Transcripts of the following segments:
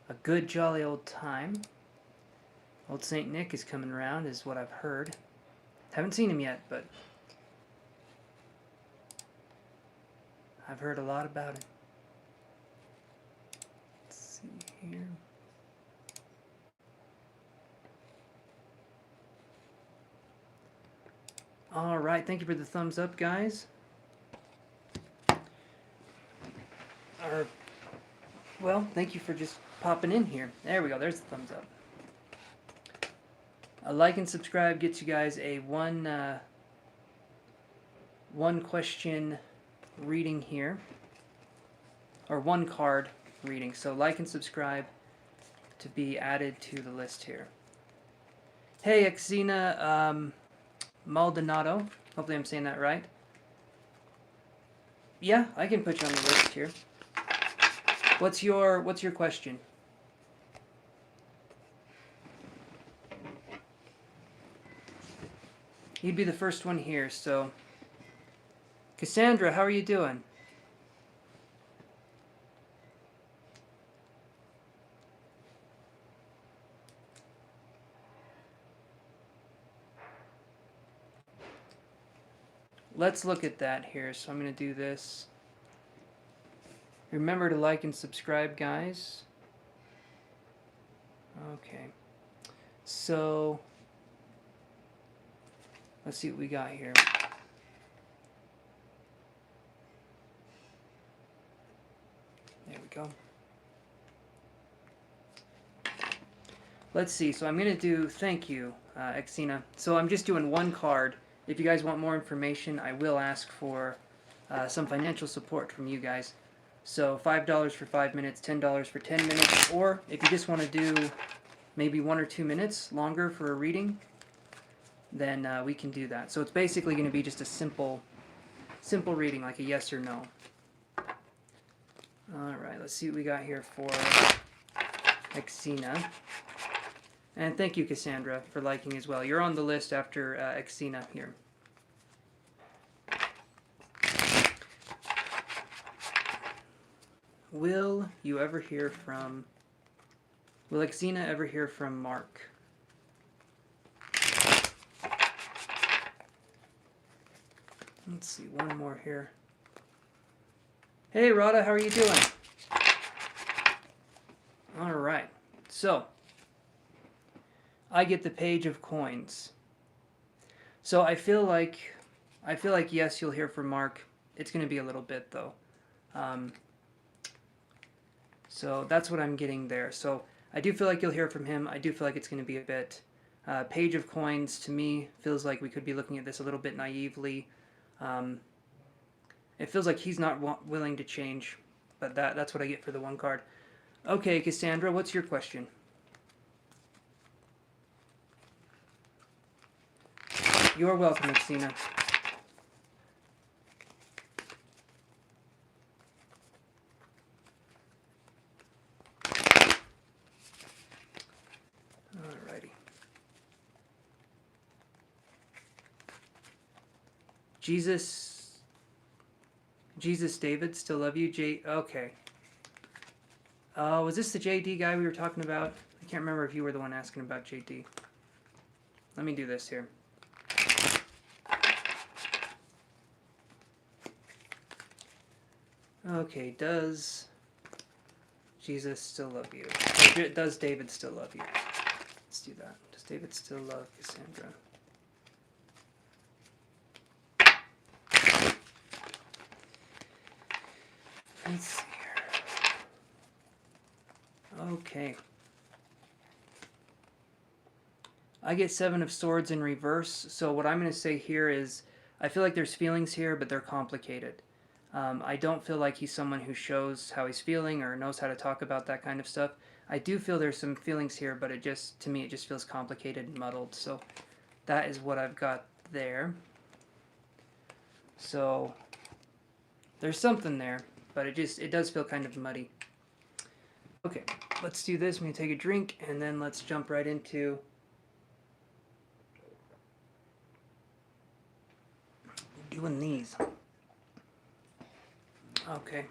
a good jolly old time. Old Saint Nick is coming around, is what I've heard. Haven't seen him yet, but I've heard a lot about him. Let's see here. Alright, thank you for the thumbs up, guys. Well, thank you for just popping in here. There we go, there's the thumbs up. A like and subscribe gets you guys a one question reading here. Or one card reading. So like and subscribe to be added to the list here. Hey, Xena Maldonado. Hopefully I'm saying that right. Yeah, I can put you on the list here. What's your question? You'd be the first one here, so... Cassandra, how are you doing? Let's look at that here. So I'm going to do this. Remember to like and subscribe, guys. Okay. So, let's see what we got here. There we go. Let's see. So I'm going to do, thank you, Xena. So I'm just doing one card. If you guys want more information, I will ask for some financial support from you guys. So $5 for 5 minutes, $10 for 10 minutes, or if you just want to do maybe 1 or 2 minutes longer for a reading, then we can do that. So it's basically going to be just a simple reading, like a yes or no. Alright, let's see what we got here for Xena. And thank you, Cassandra, for liking as well. You're on the list after Xena here. Will Xena ever hear from Mark? Let's see, one more here. Hey, Rada, how are you doing? Alright, so I get the Page of Coins. So I feel like yes, you'll hear from Mark. It's going to be a little bit, though. So that's what I'm getting there. So I do feel like you'll hear from him. I do feel like it's going to be a bit. Page of Coins, to me, feels like we could be looking at this a little bit naively. It feels like he's not willing to change, but that's what I get for the one card. Okay, Cassandra, what's your question? You're welcome, Xena. Alrighty. Jesus David, still love you. Okay. Was this the JD guy we were talking about? I can't remember if you were the one asking about JD. Let me do this here. Okay, does Jesus still love you? Does David still love you? Let's do that. Does David still love Cassandra? Let's see here. Okay. I get 7 of Swords in reverse, so what I'm going to say here is I feel like there's feelings here, but they're complicated. I don't feel like he's someone who shows how he's feeling or knows how to talk about that kind of stuff. I do feel there's some feelings here, but to me, it just feels complicated and muddled. So that is what I've got there. So there's something there, but it does feel kind of muddy. Okay, let's do this. I'm going to take a drink, and then let's jump right into doing these. Okay.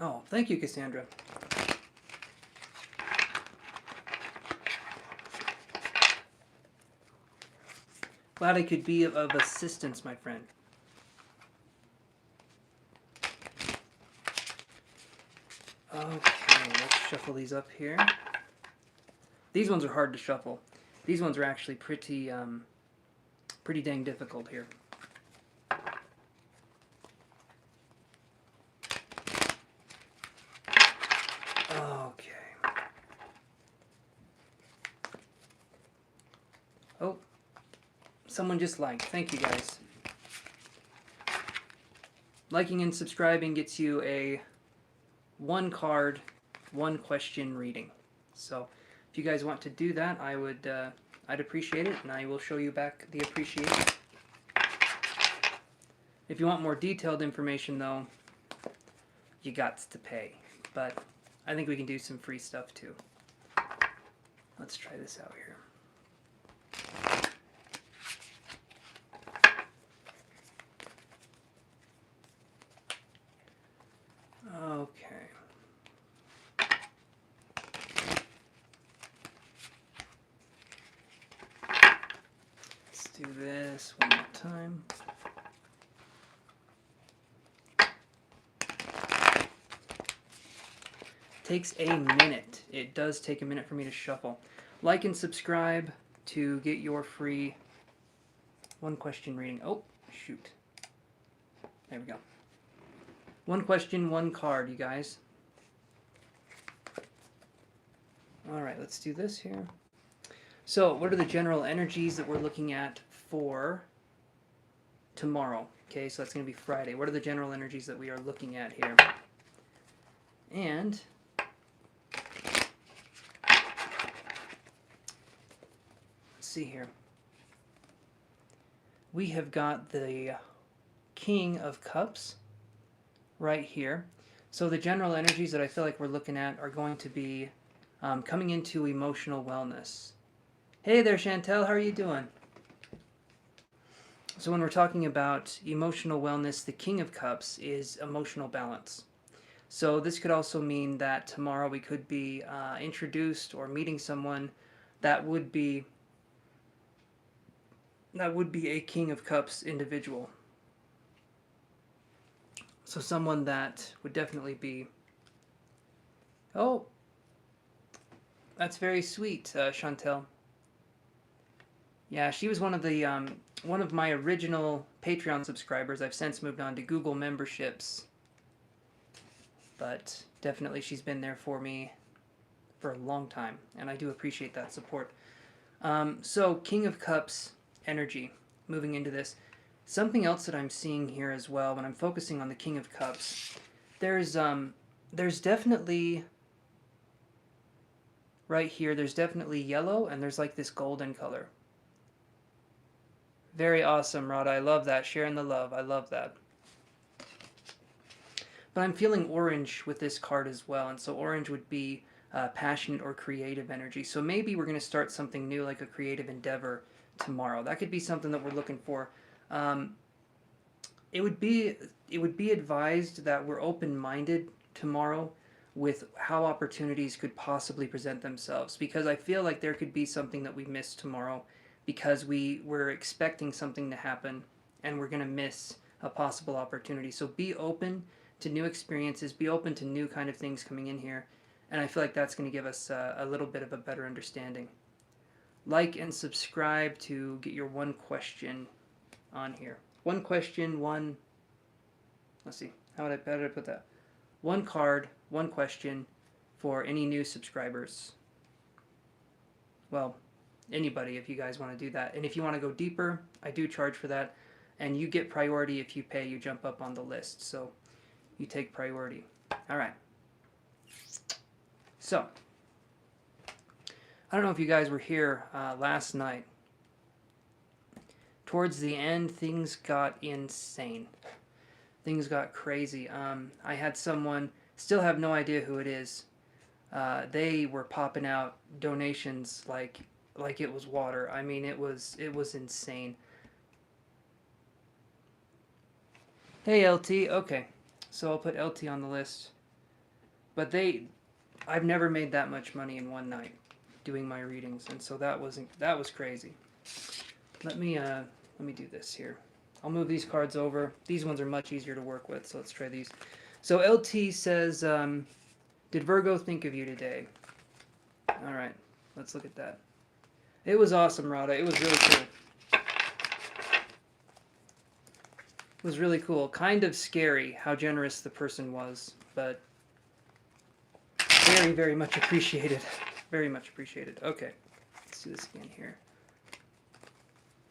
Oh, thank you, Cassandra. Glad I could be of assistance, my friend. Okay, let's shuffle these up here. These ones are hard to shuffle. These ones are actually pretty dang difficult here. Okay. Oh, someone just liked. Thank you, guys. Liking and subscribing gets you a 1 card, 1 question reading. So if you guys want to do that, I'd appreciate it, and I will show you back the appreciation. If you want more detailed information, though, you got to pay. But I think we can do some free stuff, too. Let's try this out here. Okay. Let's do this one more time. Takes a minute. It does take a minute for me to shuffle. Like and subscribe to get your free 1 question reading. Oh, shoot. There we go. 1 question, 1 card, you guys. Alright, let's do this here. So, what are the general energies that we're looking at for tomorrow? Okay, so that's going to be Friday. What are the general energies that we are looking at here? And let's see here. We have got the King of Cups right here. So the general energies that I feel like we're looking at are going to be coming into emotional wellness. Hey there, Chantel, how are you doing? So when we're talking about emotional wellness, the King of Cups is emotional balance. So this could also mean that tomorrow we could be introduced or meeting someone that would be a King of Cups individual. So someone that would definitely be... Oh, that's very sweet, Chantel. Yeah, she was one of my original Patreon subscribers. I've since moved on to Google memberships, but definitely she's been there for me for a long time, and I do appreciate that support. So King of Cups energy, moving into this. Something else that I'm seeing here as well when I'm focusing on the King of Cups, there's definitely, right here, there's definitely yellow, and there's like this golden color. Very awesome, Rada. I love that. Sharing the love. I love that. But I'm feeling orange with this card as well, and so orange would be passionate or creative energy. So maybe we're going to start something new, like a creative endeavor tomorrow. That could be something that we're looking for. It would be advised that we're open-minded tomorrow with how opportunities could possibly present themselves, because I feel like there could be something that we miss tomorrow because we're expecting something to happen and we're going to miss a possible opportunity. So be open to new experiences, be open to new kind of things coming in here, and I feel like that's going to give us a little bit of a better understanding. Like and subscribe to get your 1 question on here. 1 question, 1, let's see, how did I put that? 1 card, 1 question for any new subscribers. Well, anybody, if you guys want to do that. And if you want to go deeper, I do charge for that. And you get priority if you pay. You jump up on the list. So you take priority. All right. So I don't know if you guys were here last night. Towards the end, things got insane. Things got crazy. I had someone, still have no idea who it is. They were popping out donations like it was water. I mean, it was insane. Hey, LT. Okay, so I'll put LT on the list. But I've never made that much money in one night doing my readings, and so that was crazy. Let me do this here. I'll move these cards over. These ones are much easier to work with, so let's try these. So LT says, did Virgo think of you today? All right, let's look at that. It was awesome, Rada. It was really cool. It was really cool. Kind of scary how generous the person was, but very, very much appreciated. Very much appreciated. Okay, let's do this again here.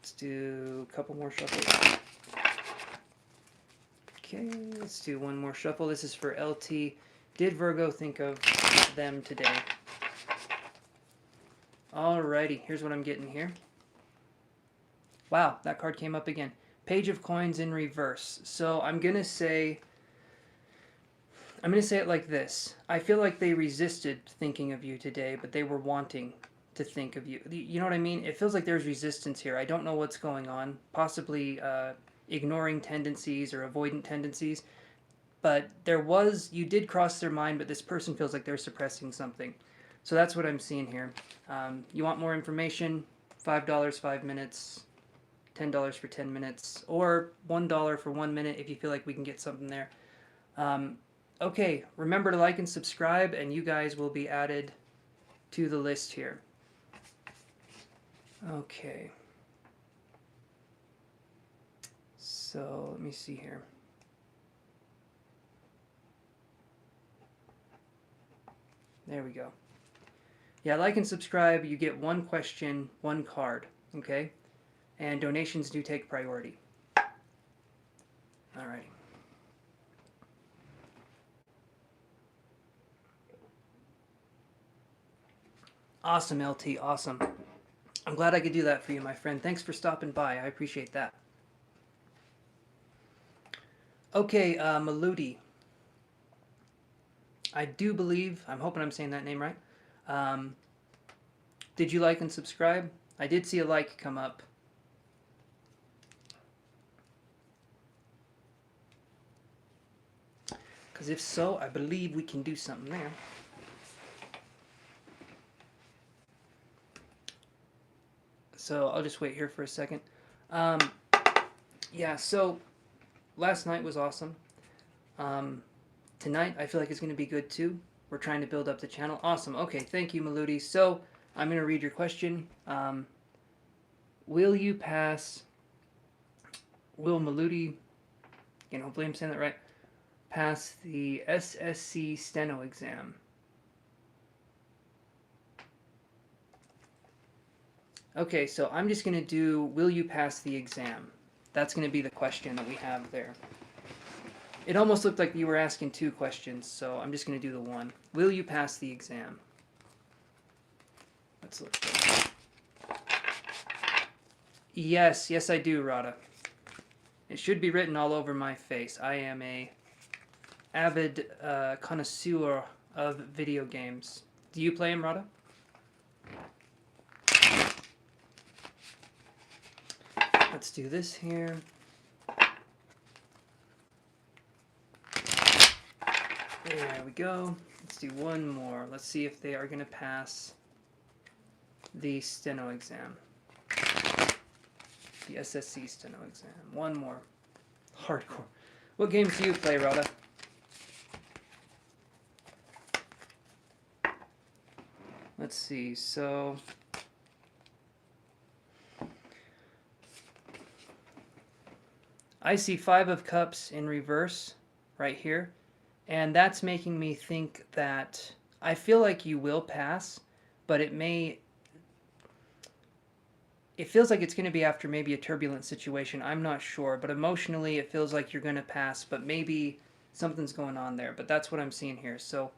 Let's do a couple more shuffles. Okay, let's do one more shuffle. This is for LT. Did Virgo think of them today? Alrighty, here's what I'm getting here. Wow, that card came up again. Page of Coins in reverse. So I'm gonna say it like this. I feel like they resisted thinking of you today, but they were wanting to think of you. You know what I mean? It feels like there's resistance here. I don't know what's going on. Possibly ignoring tendencies or avoidant tendencies. But you did cross their mind, but this person feels like they're suppressing something. So that's what I'm seeing here. You want more information? $5, 5 minutes. $10 for 10 minutes. Or $1 for 1 minute if you feel like we can get something there. Okay, remember to like and subscribe, and you guys will be added to the list here. Okay. So, let me see here. There we go. Yeah, like and subscribe. You get one question, one card, okay? And donations do take priority. Alrighty. Awesome, LT, awesome. I'm glad I could do that for you, my friend. Thanks for stopping by. I appreciate that. Okay, Maludi. I do believe, I'm hoping I'm saying that name right. Did you like and subscribe? I did see a like come up. Because if so, I believe we can do something there. So I'll just wait here for a second. Yeah, so last night was awesome. Tonight I feel like it's going to be good too. We're trying to build up the channel. Awesome. Okay, thank you, Maludi. So I'm going to read your question. Will you pass... Will Maludi... Again, hopefully I'm saying that right. Pass the SSC steno exam. Okay, so I'm just going to do, will you pass the exam? That's going to be the question that we have there. It almost looked like you were asking two questions, so I'm just going to do the one. Will you pass the exam? Let's look. Yes, yes I do, Rada. It should be written all over my face. I am a avid connoisseur of video games. Do you play them, Rada? Let's do this here. There we go. Let's do one more. Let's see if they are going to pass the steno exam. The SSC steno exam. One more. Hardcore. What games do you play, Rada? Let's see. So... I see 5 of Cups in reverse right here, and that's making me think that I feel like you will pass, but it feels like it's going to be after maybe a turbulent situation. I'm not sure, but emotionally it feels like you're going to pass, but maybe something's going on there, but that's what I'm seeing here. So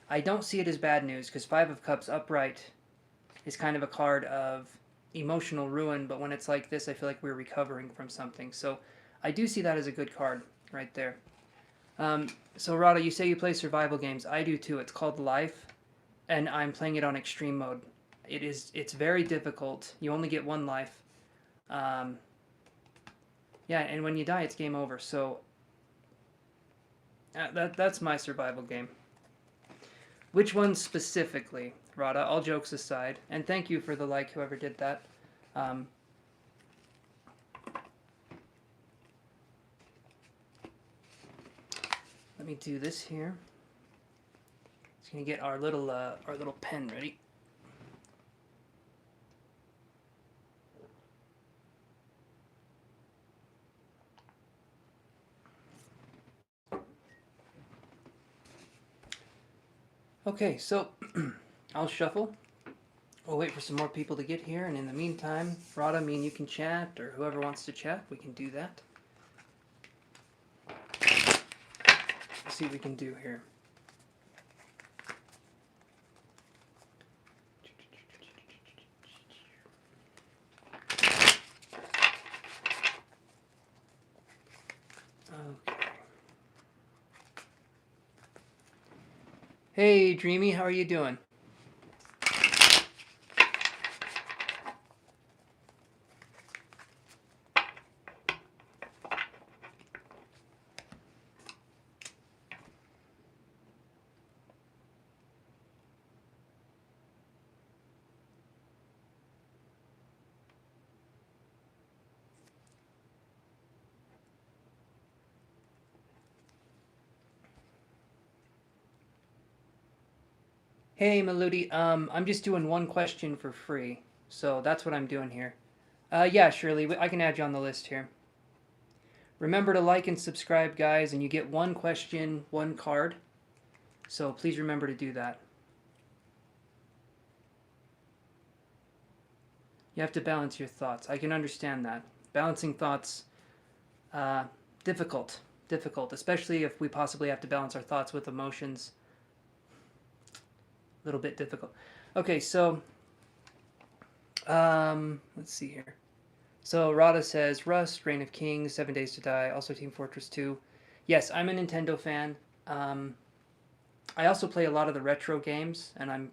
I don't see it as bad news, because 5 of Cups upright is kind of a card of emotional ruin, but when it's like this, I feel like we're recovering from something. So I do see that as a good card right there. So Rada, you say you play survival games. I do too. It's called Life, and I'm playing it on extreme mode. It's very difficult. You only get 1 life. Yeah, and when you die, it's game over. So that's my survival game. Which one specifically, Rada? All jokes aside, and thank you for the like, whoever did that. Let me do this here. Just gonna get our little pen ready. Okay, so I'll shuffle. We'll wait for some more people to get here, and in the meantime, Rada, me and you can chat, or whoever wants to chat, we can do that. Let's see what we can do here. Okay. Hey, Dreamy, how are you doing? Hey, Melody, I'm just doing one question for free, so that's what I'm doing here. Yeah, Shirley, I can add you on the list here. Remember to like and subscribe, guys, and you get one question, one card. So please remember to do that. You have to balance your thoughts. I can understand that. Balancing thoughts, difficult, especially if we possibly have to balance our thoughts with emotions. A little bit difficult. Okay, so let's see here. So Rada says Rust, Reign of Kings, 7 Days to Die, also Team Fortress 2. Yes, I'm a Nintendo fan. I also play a lot of the retro games, and I'm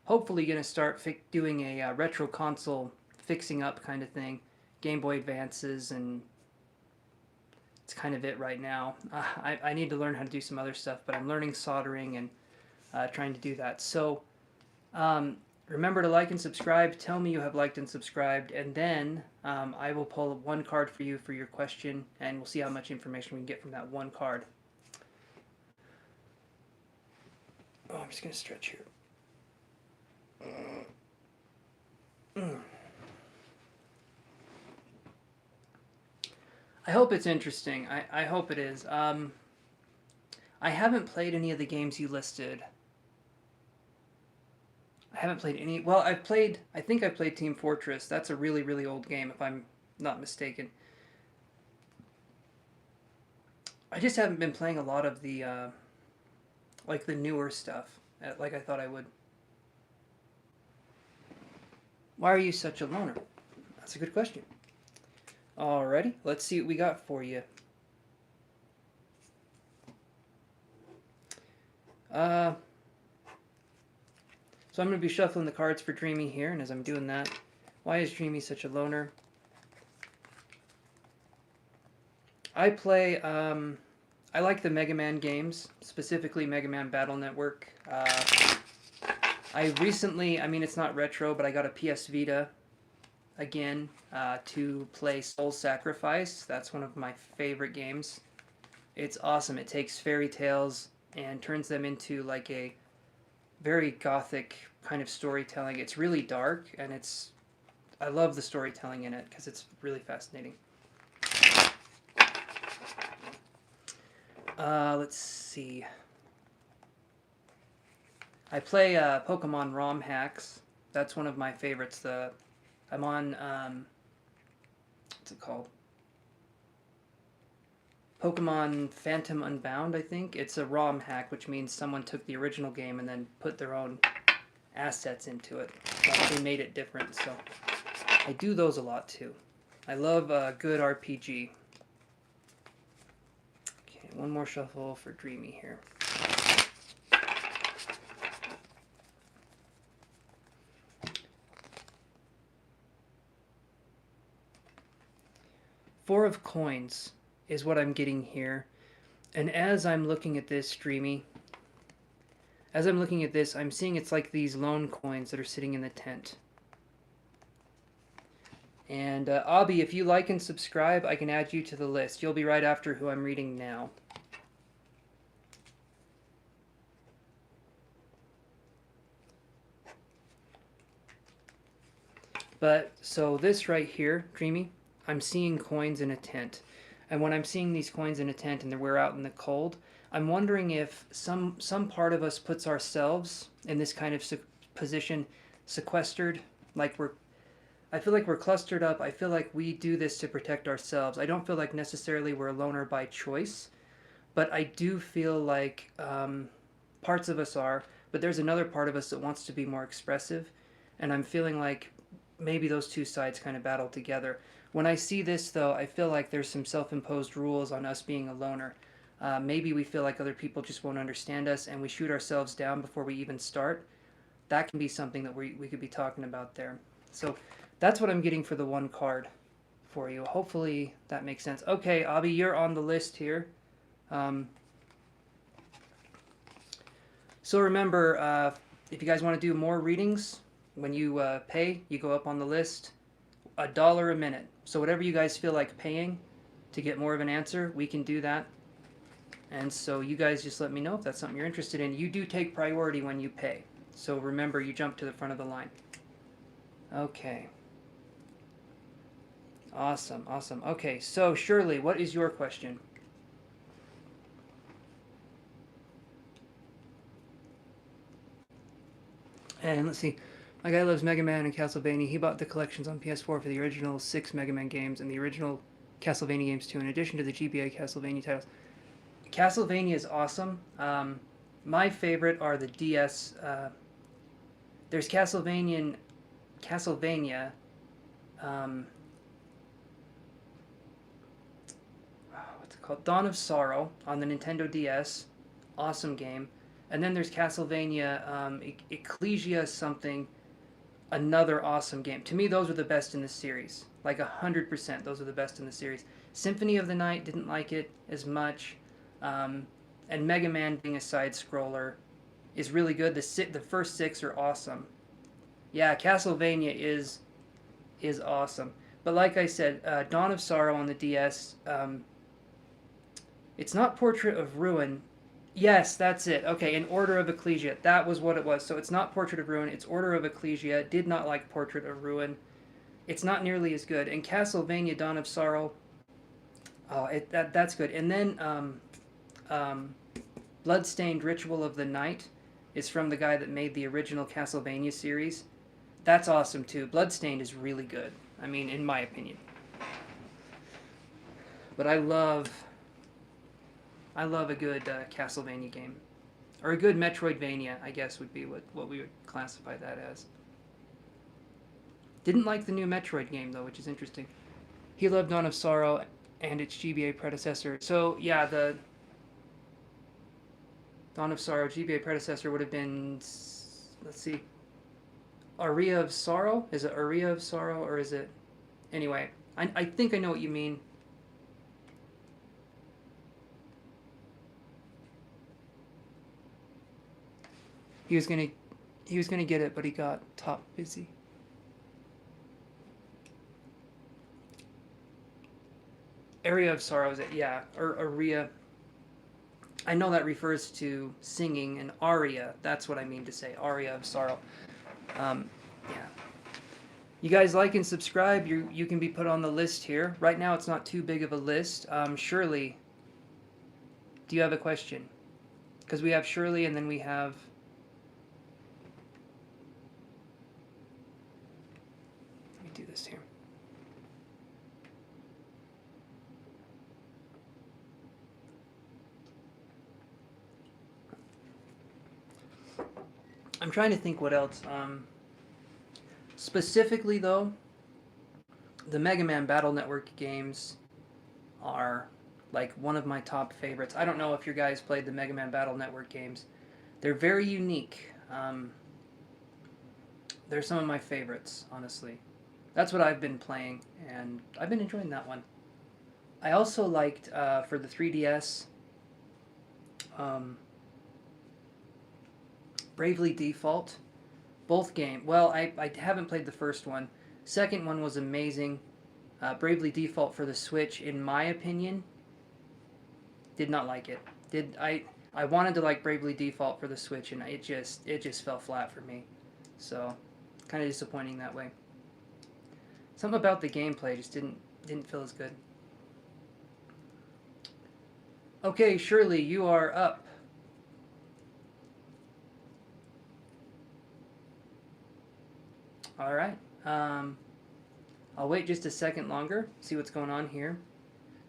hopefully going to start doing a retro console fixing up kind of thing. Game Boy Advances, and it's kind of it right now. I need to learn how to do some other stuff, but I'm learning soldering and trying to do that. So remember to like and subscribe. Tell me you have liked and subscribed, and then I will pull one card for you for your question, and we'll see how much information we can get from that one card. Oh, I'm just going to stretch here. I hope it's interesting. I hope it is. I haven't played any of the games you listed. I haven't played any. Well, I think I played Team Fortress. That's a really, really old game, if I'm not mistaken. I just haven't been playing a lot of the, like the newer stuff, like I thought I would. Why are you such a loner? That's a good question. Alrighty, let's see what we got for you. So I'm going to be shuffling the cards for Dreamy here, and as I'm doing that, why is Dreamy such a loner? I play, I like the Mega Man games, specifically Mega Man Battle Network. I recently, I mean it's not retro, but I got a PS Vita again to play Soul Sacrifice. That's one of my favorite games. It's awesome. It takes fairy tales and turns them into like a very gothic kind of storytelling. It's really dark, and I love the storytelling in it because it's really fascinating. Let's see. I play Pokemon ROM hacks. That's one of my favorites. I'm on what's it called? Pokemon Phantom Unbound, I think. It's a ROM hack, which means someone took the original game and then put their own assets into it. Like they made it different, so I do those a lot too. I love a good RPG. Okay, one more shuffle for Dreamy here. Four of Coins is what I'm getting here. And as I'm looking at this, Dreamy, As I'm looking at this, I'm seeing it's like these loan coins that are sitting in the tent. And Abby, if you like and subscribe, I can add you to the list. You'll be right after who I'm reading now. But, so this right here, Dreamy, I'm seeing coins in a tent. And when I'm seeing these coins in a tent and we're out in the cold, I'm wondering if some part of us puts ourselves in this kind of position, sequestered, like I feel like we're clustered up. I feel like we do this to protect ourselves. I don't feel like necessarily we're a loner by choice, but I do feel like parts of us are, but there's another part of us that wants to be more expressive, and I'm feeling like maybe those two sides kind of battle together. When I see this, though, I feel like there's some self-imposed rules on us being a loner. Maybe we feel like other people just won't understand us, and we shoot ourselves down before we even start. That can be something that we could be talking about there. So that's what I'm getting for the one card for you. Hopefully that makes sense. Okay, Abby, you're on the list here. So remember, if you guys want to do more readings, when you pay, you go up on the list. $1 a minute. So whatever you guys feel like paying to get more of an answer, we can do that. And so you guys just let me know if that's something you're interested in. You do take priority when you pay. So remember, you jump to the front of the line. Okay. Awesome, awesome. Okay, so Shirley, what is your question? And let's see. My guy loves Mega Man and Castlevania. He bought the collections on PS4 for the original 6 Mega Man games and the original Castlevania games too, in addition to the GBA Castlevania titles. Castlevania is awesome. My favorite are the DS. There's Castlevania. What's it called? Dawn of Sorrow on the Nintendo DS. Awesome game. And then there's Castlevania Ecclesia something. Another awesome game. To me, those are the best in the series. Like 100%, those are the best in the series. Symphony of the Night, didn't like it as much. And Mega Man being a side-scroller is really good. The first 6 are awesome. Yeah, Castlevania is awesome. But like I said, Dawn of Sorrow on the DS, it's not Portrait of Ruin. Yes, that's it. Okay, in Order of Ecclesia. That was what it was. So it's not Portrait of Ruin, it's Order of Ecclesia. Did not like Portrait of Ruin. It's not nearly as good. And Castlevania Dawn of Sorrow, oh, that's good. And then Bloodstained Ritual of the Night is from the guy that made the original Castlevania series. That's awesome too. Bloodstained is really good. I mean, in my opinion. But I love a good Castlevania game. Or a good Metroidvania, I guess, would be what we would classify that as. Didn't like the new Metroid game, though, which is interesting. He loved Dawn of Sorrow and its GBA predecessor. So, yeah, the Dawn of Sorrow GBA predecessor would have been, let's see, Aria of Sorrow? Is it Aria of Sorrow, or is it... Anyway, I think I know what you mean. He was gonna get it, but he got top busy. Area of Sorrow is it? Yeah, or aria. I know that refers to singing, and aria. That's what I mean to say. Aria of Sorrow. Yeah. You guys like and subscribe. You can be put on the list here. Right now, it's not too big of a list. Shirley, do you have a question? Because we have Shirley, and then we have... Let me do this here. I'm trying to think what else. Specifically, though, the Mega Man Battle Network games are like one of my top favorites. I don't know if you guys played the Mega Man Battle Network games. They're very unique. They're some of my favorites, honestly. That's what I've been playing, and I've been enjoying that one. I also liked, for the 3DS, Bravely Default. Both game. Well, I haven't played the first one. Second one was amazing. Bravely Default for the Switch, in my opinion, did not like it. I wanted to like Bravely Default for the Switch, and it just fell flat for me. So, kind of disappointing that way. Something about the gameplay just didn't feel as good. Okay, Shirley, you are up. All right. I'll wait just a second longer, see what's going on here.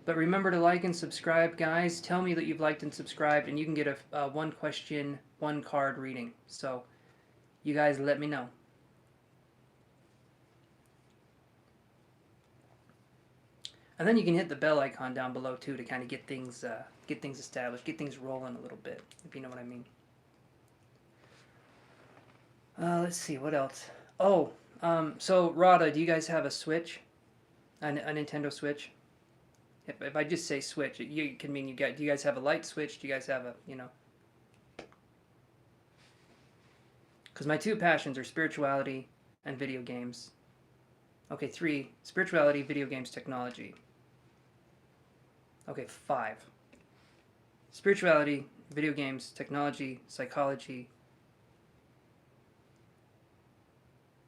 But remember to like and subscribe, guys. Tell me that you've liked and subscribed, and you can get a one question, one card reading. So, you guys let me know. And then you can hit the bell icon down below too to kind of get things established, get things rolling a little bit, if you know what I mean. Let's see, what else? Oh, so Rada, do you guys have a Switch? A Nintendo Switch? If I just say Switch, it can mean do you guys have a light Switch? Do you guys have a, Because my two passions are spirituality and video games. Okay, 3, spirituality, video games, technology. Okay, 5. Spirituality, video games, technology, psychology.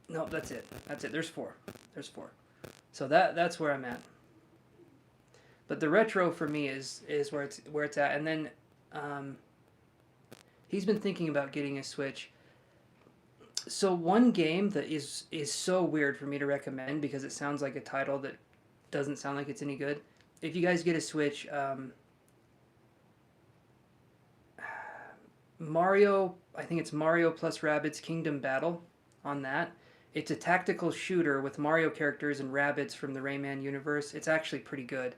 No, that's it. That's it. There's 4. There's 4. So that's where I'm at. But the retro for me is where it's at. And then he's been thinking about getting a Switch. So one game that is so weird for me to recommend because it sounds like a title that doesn't sound like it's any good. If you guys get a Switch, Mario, I think it's Mario plus Rabbids Kingdom Battle on that. It's a tactical shooter with Mario characters and Rabbids from the Rayman universe. It's actually pretty good.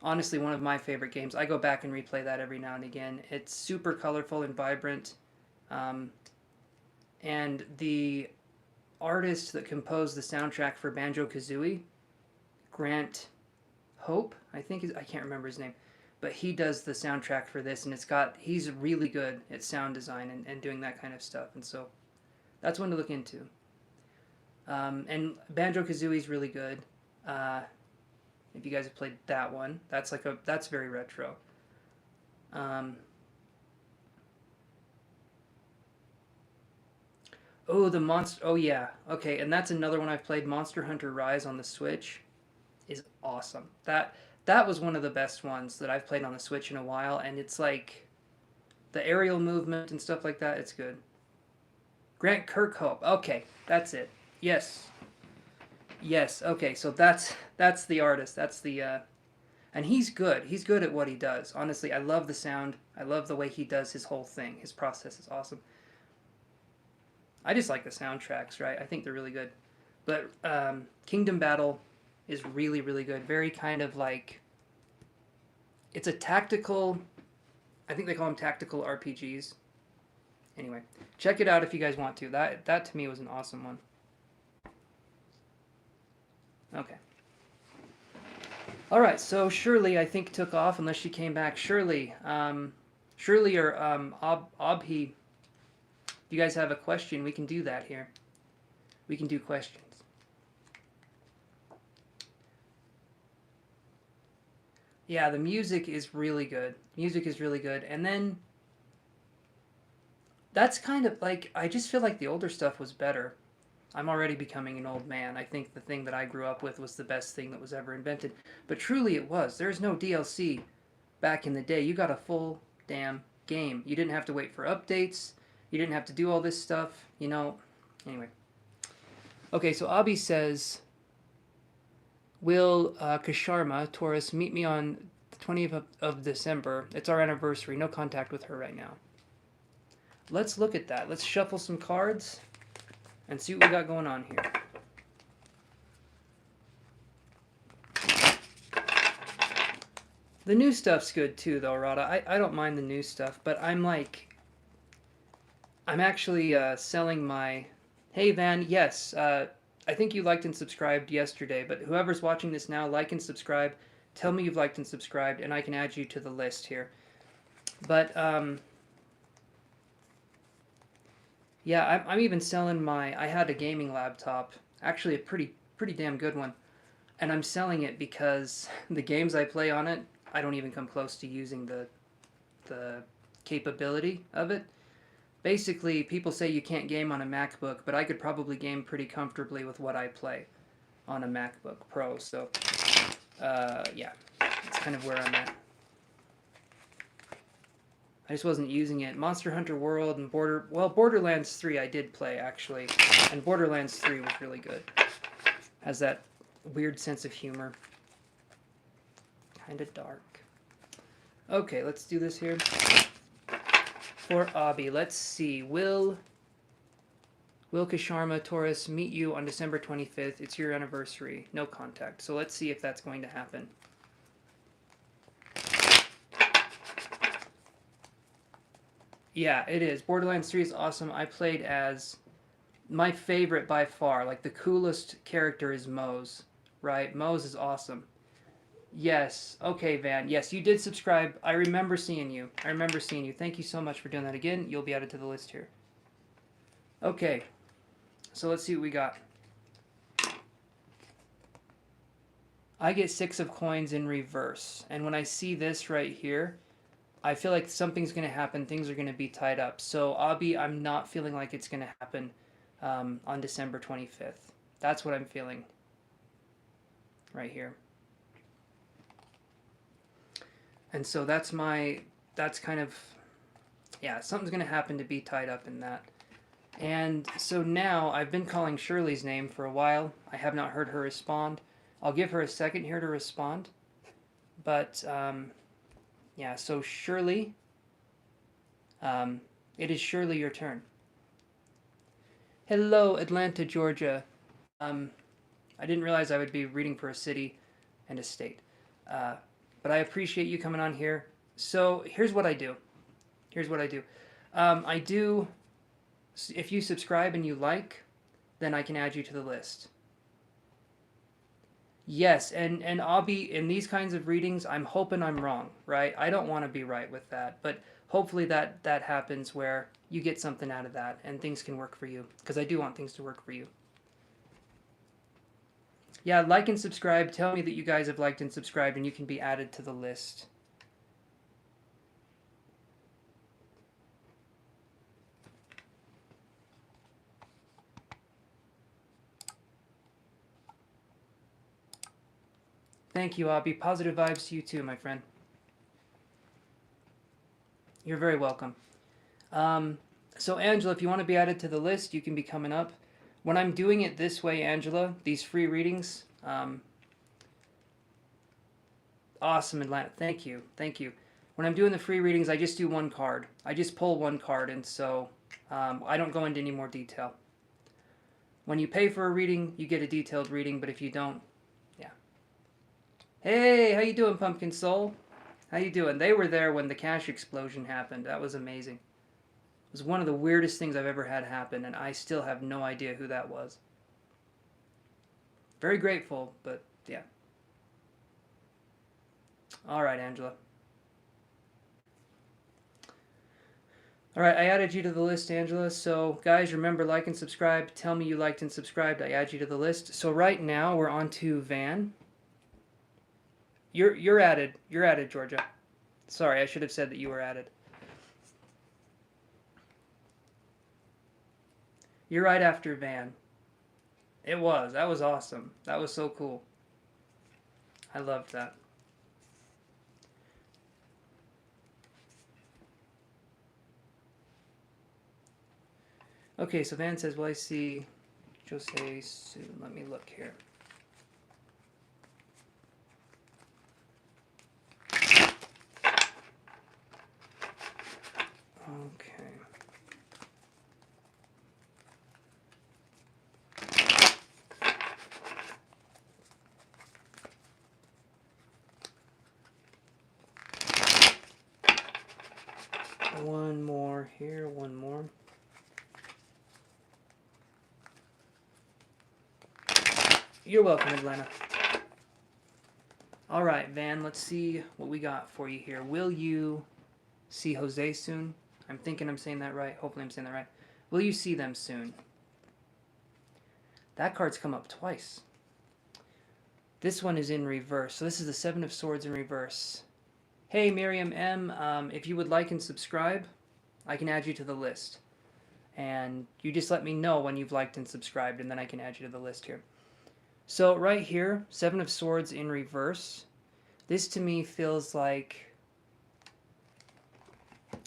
Honestly, one of my favorite games. I go back and replay that every now and again. It's super colorful and vibrant. And the artist that composed the soundtrack for Banjo-Kazooie, Grant Hope, I can't remember his name, but he does the soundtrack for this, and he's really good at sound design and doing that kind of stuff, and so that's one to look into. And Banjo-Kazooie is really good. If you guys have played that one, that's very retro. Oh, the monster. Oh yeah. Okay, and that's another one I've played. Monster Hunter Rise on the Switch is awesome. That was one of the best ones that I've played on the Switch in a while, and it's like the aerial movement and stuff like that. It's good. Grant Kirkhope. Okay, that's it. Yes. Yes. Okay, so that's the artist. That's the and he's good. He's good at what he does. Honestly, I love the sound. I love the way he does his whole thing. His process is awesome. I just like the soundtracks, right? I think they're really good. But Kingdom Battle is really, really good. Very kind of like... It's a tactical... I think they call them tactical RPGs. Anyway, check it out if you guys want to. That to me was an awesome one. Okay. Alright, so Shirley, I think, took off, unless she came back. Shirley or Abhi... If you guys have a question, we can do that here. We can do questions. Yeah, the music is really good. Music is really good. And then that's kind of like, I just feel like the older stuff was better. I'm already becoming an old man. I think the thing that I grew up with was the best thing that was ever invented. But truly it was. There's no DLC back in the day. You got a full damn game. You didn't have to wait for updates. You didn't have to do all this stuff, Anyway. Okay, so Abhi says, will Kasharma, Taurus, meet me on the 20th of December? It's our anniversary. No contact with her right now. Let's look at that. Let's shuffle some cards and see what we got going on here. The new stuff's good too, though, Rada. I don't mind the new stuff, but I'm actually selling my... Hey, Van, yes, I think you liked and subscribed yesterday, but whoever's watching this now, like and subscribe. Tell me you've liked and subscribed, and I can add you to the list here. But, Yeah, I'm even selling I had a gaming laptop, actually a pretty damn good one, and I'm selling it because the games I play on it, I don't even come close to using the capability of it. Basically, people say you can't game on a MacBook, but I could probably game pretty comfortably with what I play on a MacBook Pro. So, yeah, that's kind of where I'm at. I just wasn't using it. Monster Hunter World and Borderlands 3 I did play actually, and Borderlands 3 was really good. Has that weird sense of humor. Kind of dark. Okay, let's do this here. For Abby, let's see. Will Kasharma Taurus meet you on December 25th? It's your anniversary. No contact. So let's see if that's going to happen. Yeah, it is. Borderlands 3 is awesome. I played as my favorite by far. Like the coolest character is Mose, right? Mose is awesome. Yes. Okay, Van. Yes, you did subscribe. I remember seeing you. Thank you so much for doing that again. You'll be added to the list here. Okay. So let's see what we got. I get 6 of coins in reverse. And when I see this right here, I feel like something's going to happen. Things are going to be tied up. So, Abby, I'm not feeling like it's going to happen on December 25th. That's what I'm feeling right here. And so that's kind of, yeah, something's going to happen to be tied up in that. And so now I've been calling Shirley's name for a while. I have not heard her respond. I'll give her a second here to respond. But, yeah, so Shirley, it is surely your turn. Hello, Atlanta, Georgia. I didn't realize I would be reading for a city and a state. But I appreciate you coming on here. So here's what I do. I do, if you subscribe and you like, then I can add you to the list. Yes, and I'll be in these kinds of readings. I'm hoping I'm wrong, right? I don't want to be right with that, but hopefully that happens where you get something out of that and things can work for you, because I do want things to work for you. Yeah, like and subscribe. Tell me that you guys have liked and subscribed, and you can be added to the list. Thank you, Abby. Positive vibes to you too, my friend. You're very welcome. So, Angela, if you want to be added to the list, you can be coming up. When I'm doing it this way, Angela, these free readings, awesome, Atlanta. Thank you. When I'm doing the free readings, I just do one card. I just pull one card, and so I don't go into any more detail. When you pay for a reading, you get a detailed reading, but if you don't, yeah. Hey, how you doing, Pumpkin Soul? How you doing? They were there when the cash explosion happened. That was amazing. It was one of the weirdest things I've ever had happen, and I still have no idea who that was. Very grateful, but yeah. All right, Angela. All right, I added you to the list, Angela. So, guys, remember, like and subscribe. Tell me you liked and subscribed. I add you to the list. So right now we're on to Van. You're added. You're added, Georgia. Sorry, I should have said that you were added. You're right after Van. It was. That was awesome. That was so cool. I loved that. Okay, so Van says, "Will I see Jose soon?" Let me look here. Okay. One more here, one more. You're welcome, Atlanta. All right, Van, let's see what we got for you here. Will you see Jose soon? I'm thinking I'm saying that right. Hopefully I'm saying that right. Will you see them soon? That card's come up twice. This one is in reverse. So this is the Seven of Swords in reverse. Hey, Miriam M. If you would like and subscribe, I can add you to the list. And you just let me know when you've liked and subscribed, and then I can add you to the list here. So right here, Seven of Swords in reverse. This to me feels like,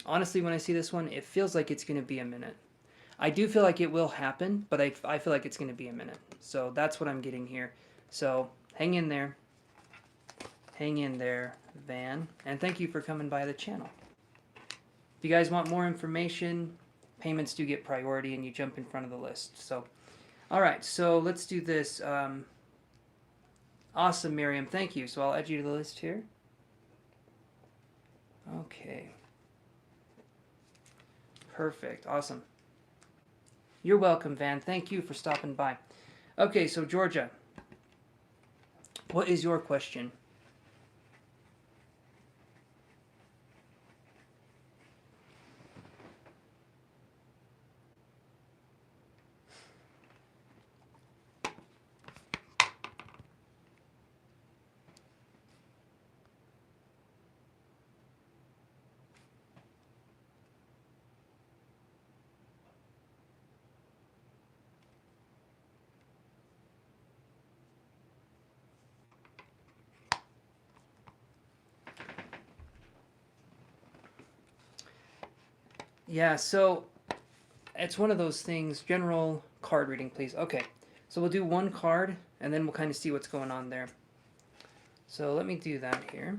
honestly, when I see this one, it feels like it's going to be a minute. I do feel like it will happen, but I feel like it's going to be a minute. So that's what I'm getting here. So hang in there. Hang in there, Van. And thank you for coming by the channel. If you guys want more information, payments do get priority and you jump in front of the list. So, all right, so let's do this. Awesome, Miriam. Thank you. So I'll add you to the list here. Okay. Perfect. Awesome. You're welcome, Van. Thank you for stopping by. Okay, so Georgia, what is your question? Yeah, so it's one of those things. General card reading, please. Okay, so we'll do one card, and then we'll kind of see what's going on there. So let me do that here.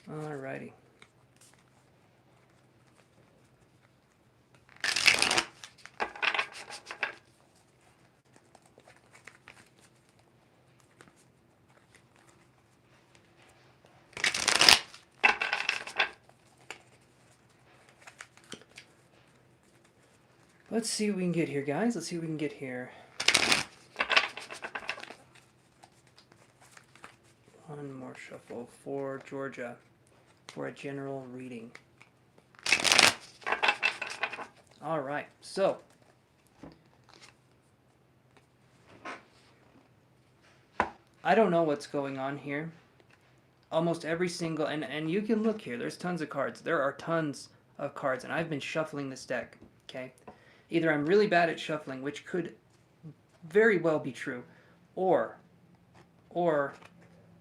Alrighty. Let's see what we can get here, guys. Let's see what we can get here. One more shuffle for Georgia for a general reading. All right, so I don't know what's going on here. Almost every single, and you can look here, there's tons of cards. There are tons of cards, and I've been shuffling this deck, okay? Either I'm really bad at shuffling, which could very well be true, or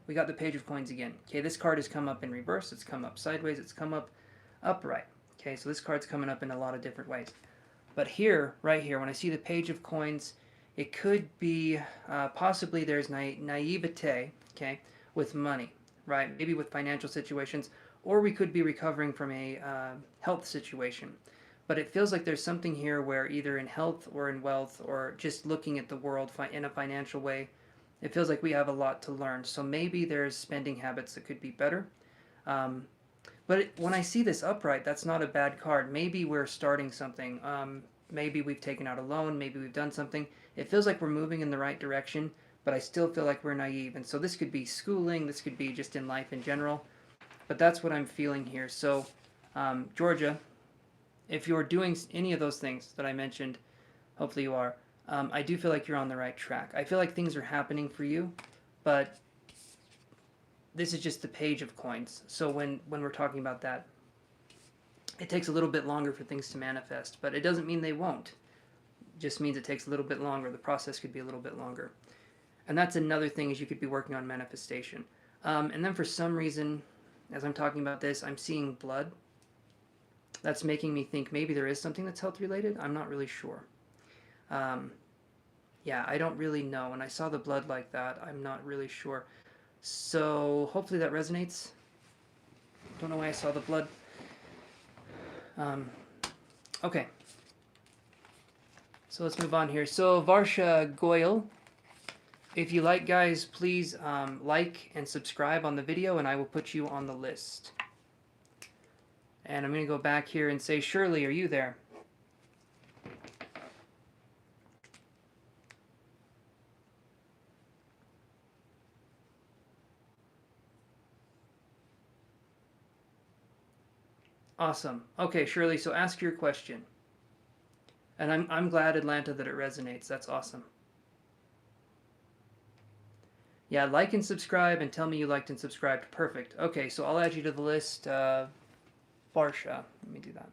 we got the Page of Coins again. Okay, this card has come up in reverse, it's come up sideways, it's come up upright. Okay, so this card's coming up in a lot of different ways. But here, right here, when I see the Page of Coins, it could be possibly there's naivete, okay, with money, right? Maybe with financial situations, or we could be recovering from a health situation. But it feels like there's something here where either in health or in wealth or just looking at the world in a financial way, it feels like we have a lot to learn. So maybe there's spending habits that could be better. But when I see this upright, that's not a bad card. Maybe we're starting something. Maybe we've taken out a loan. Maybe we've done something. It feels like we're moving in the right direction, but I still feel like we're naive. And so this could be schooling. This could be just in life in general. But that's what I'm feeling here. So, Georgia, if you're doing any of those things that I mentioned, hopefully you are, I do feel like you're on the right track. I feel like things are happening for you, but this is just the Page of Coins. So when we're talking about that, it takes a little bit longer for things to manifest, but it doesn't mean they won't. It just means it takes a little bit longer. The process could be a little bit longer. And that's another thing, is you could be working on manifestation. And then for some reason, as I'm talking about this, I'm seeing blood. That's making me think maybe there is something that's health related. I'm not really sure. Yeah, I don't really know. When I saw the blood like that, I'm not really sure. So hopefully that resonates. Don't know why I saw the blood. Okay. So let's move on here. So Varsha Goyle, if you like, guys, please like and subscribe on the video, and I will put you on the list. And I'm going to go back here and say, Shirley, are you there? Awesome. Okay, Shirley, so ask your question. And I'm glad, Atlanta, that it resonates. That's awesome. Yeah, like and subscribe and tell me you liked and subscribed. Perfect. Okay, so I'll add you to the list. Barsha. Let me do that.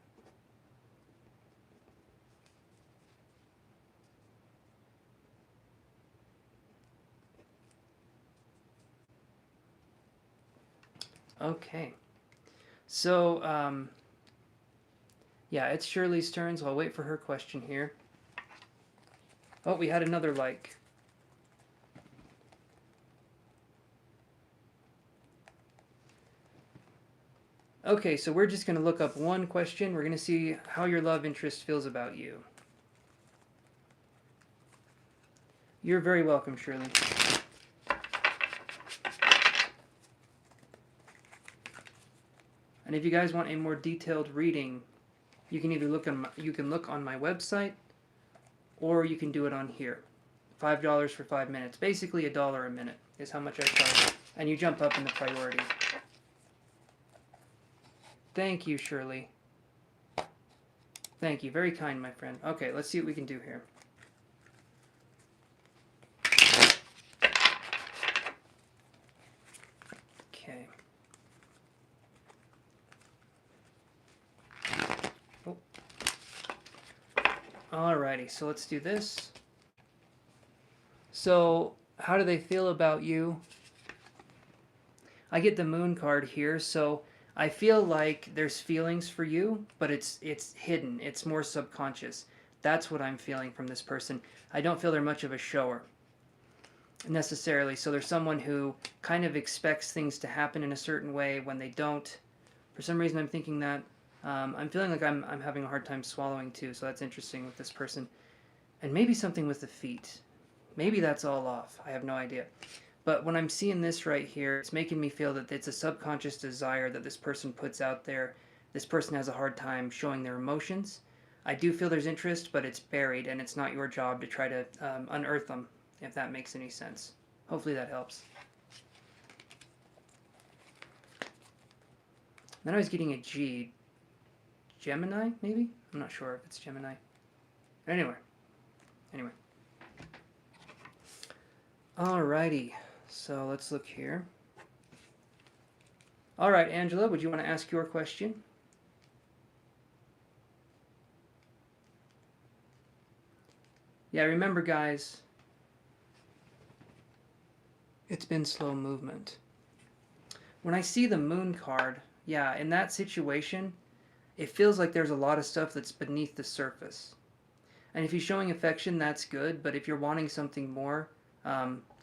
Okay. So, yeah, it's Shirley's turn, so I'll wait for her question here. Oh, we had another like. Okay, so we're just going to look up one question. We're going to see how your love interest feels about you. You're very welcome, Shirley. And if you guys want a more detailed reading, you can either look on my website, or you can do it on here. $5 for 5 minutes. Basically $1 a minute is how much I charge. And you jump up in the priority. Thank you, Shirley. Thank you. Very kind, my friend. Okay, let's see what we can do here. Okay. Oh. Alrighty, so let's do this. So, how do they feel about you? I get the moon card here, so I feel like there's feelings for you, but it's hidden. It's more subconscious. That's what I'm feeling from this person. I don't feel they're much of a shower necessarily. So there's someone who kind of expects things to happen in a certain way when they don't. For some reason, I'm thinking that. I'm feeling like I'm having a hard time swallowing too, so that's interesting with this person. And maybe something with the feet. Maybe that's all off. I have no idea. But when I'm seeing this right here, it's making me feel that it's a subconscious desire that this person puts out there. This person has a hard time showing their emotions. I do feel there's interest, but it's buried, and it's not your job to try to unearth them, if that makes any sense. Hopefully that helps. Then I was getting a G. Gemini, maybe? I'm not sure if it's Gemini. Anyway. Alrighty. So let's look here. Alright, Angela, would you want to ask your question? Yeah, remember, guys, it's been slow movement. When I see the moon card, yeah, in that situation, it feels like there's a lot of stuff that's beneath the surface. And if he's showing affection, that's good. But if you're wanting something more,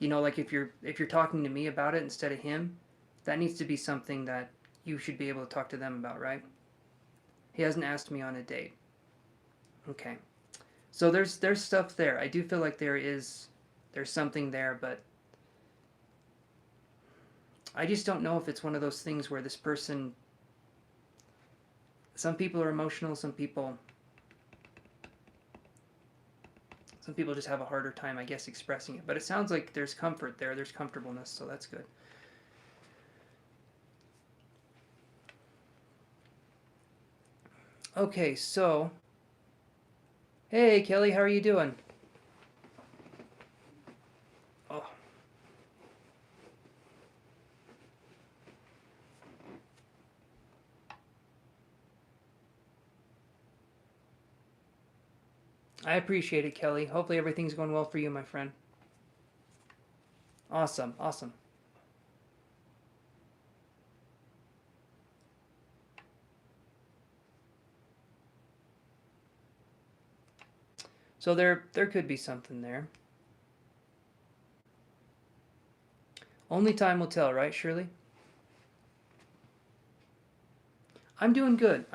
like if you're talking to me about it instead of him, that needs to be something that you should be able to talk to them about, right? He hasn't asked me on a date. Okay. So there's stuff there. I do feel like there's something there, but I just don't know if it's one of those things where this person. Some people are emotional. Some people just have a harder time, I guess, expressing it. But it sounds like there's comfort there. There's comfortableness, so that's good. Okay, so. Hey, Kelly, how are you doing? Oh. I appreciate it, Kelly. Hopefully everything's going well for you, my friend. Awesome, awesome. So there could be something there. Only time will tell, right, Shirley? I'm doing good.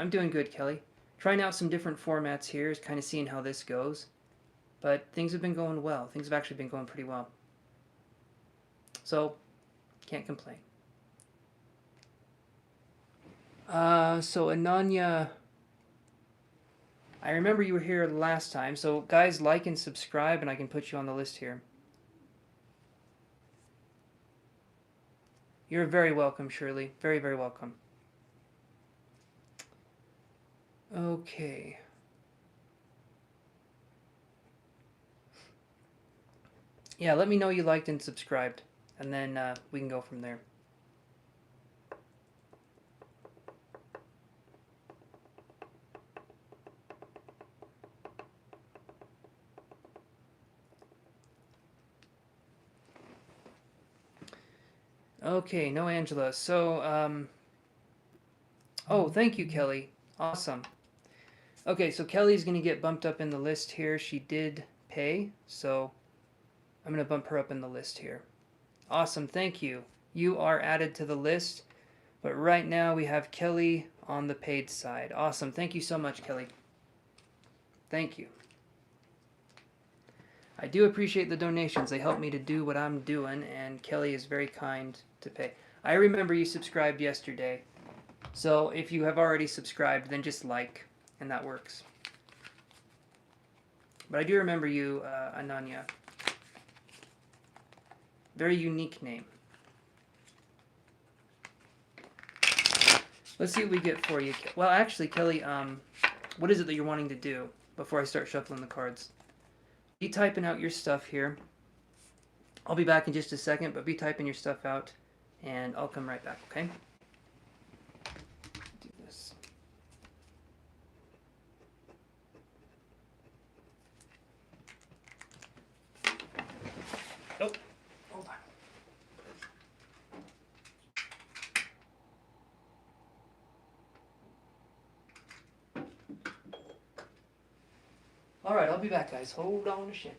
Kelly. Trying out some different formats here, kind of seeing how this goes. But things have been going well. Things have actually been going pretty well. So, can't complain. So Ananya, I remember you were here last time. So guys, like and subscribe, and I can put you on the list here. You're very welcome, Shirley. Very, very welcome. Okay. Yeah, let me know you liked and subscribed, and then we can go from there. Okay, no Angela. So, oh, thank you, Kelly. Awesome. Okay, so Kelly's going to get bumped up in the list here. She did pay, so I'm going to bump her up in the list here. Awesome, thank you. You are added to the list, but right now we have Kelly on the paid side. Awesome, thank you so much, Kelly. Thank you. I do appreciate the donations. They help me to do what I'm doing, and Kelly is very kind to pay. I remember you subscribed yesterday, so if you have already subscribed, then just like, and that works. But I do remember you, Ananya. Very unique name. Let's see what we get for you. Well, actually, Kelly, what is it that you're wanting to do before I start shuffling the cards? Be typing out your stuff here. I'll be back in just a second, but be typing your stuff out, and I'll come right back, okay? Do this. Oh, hold on. All right, I'll be back, guys. Hold on a second.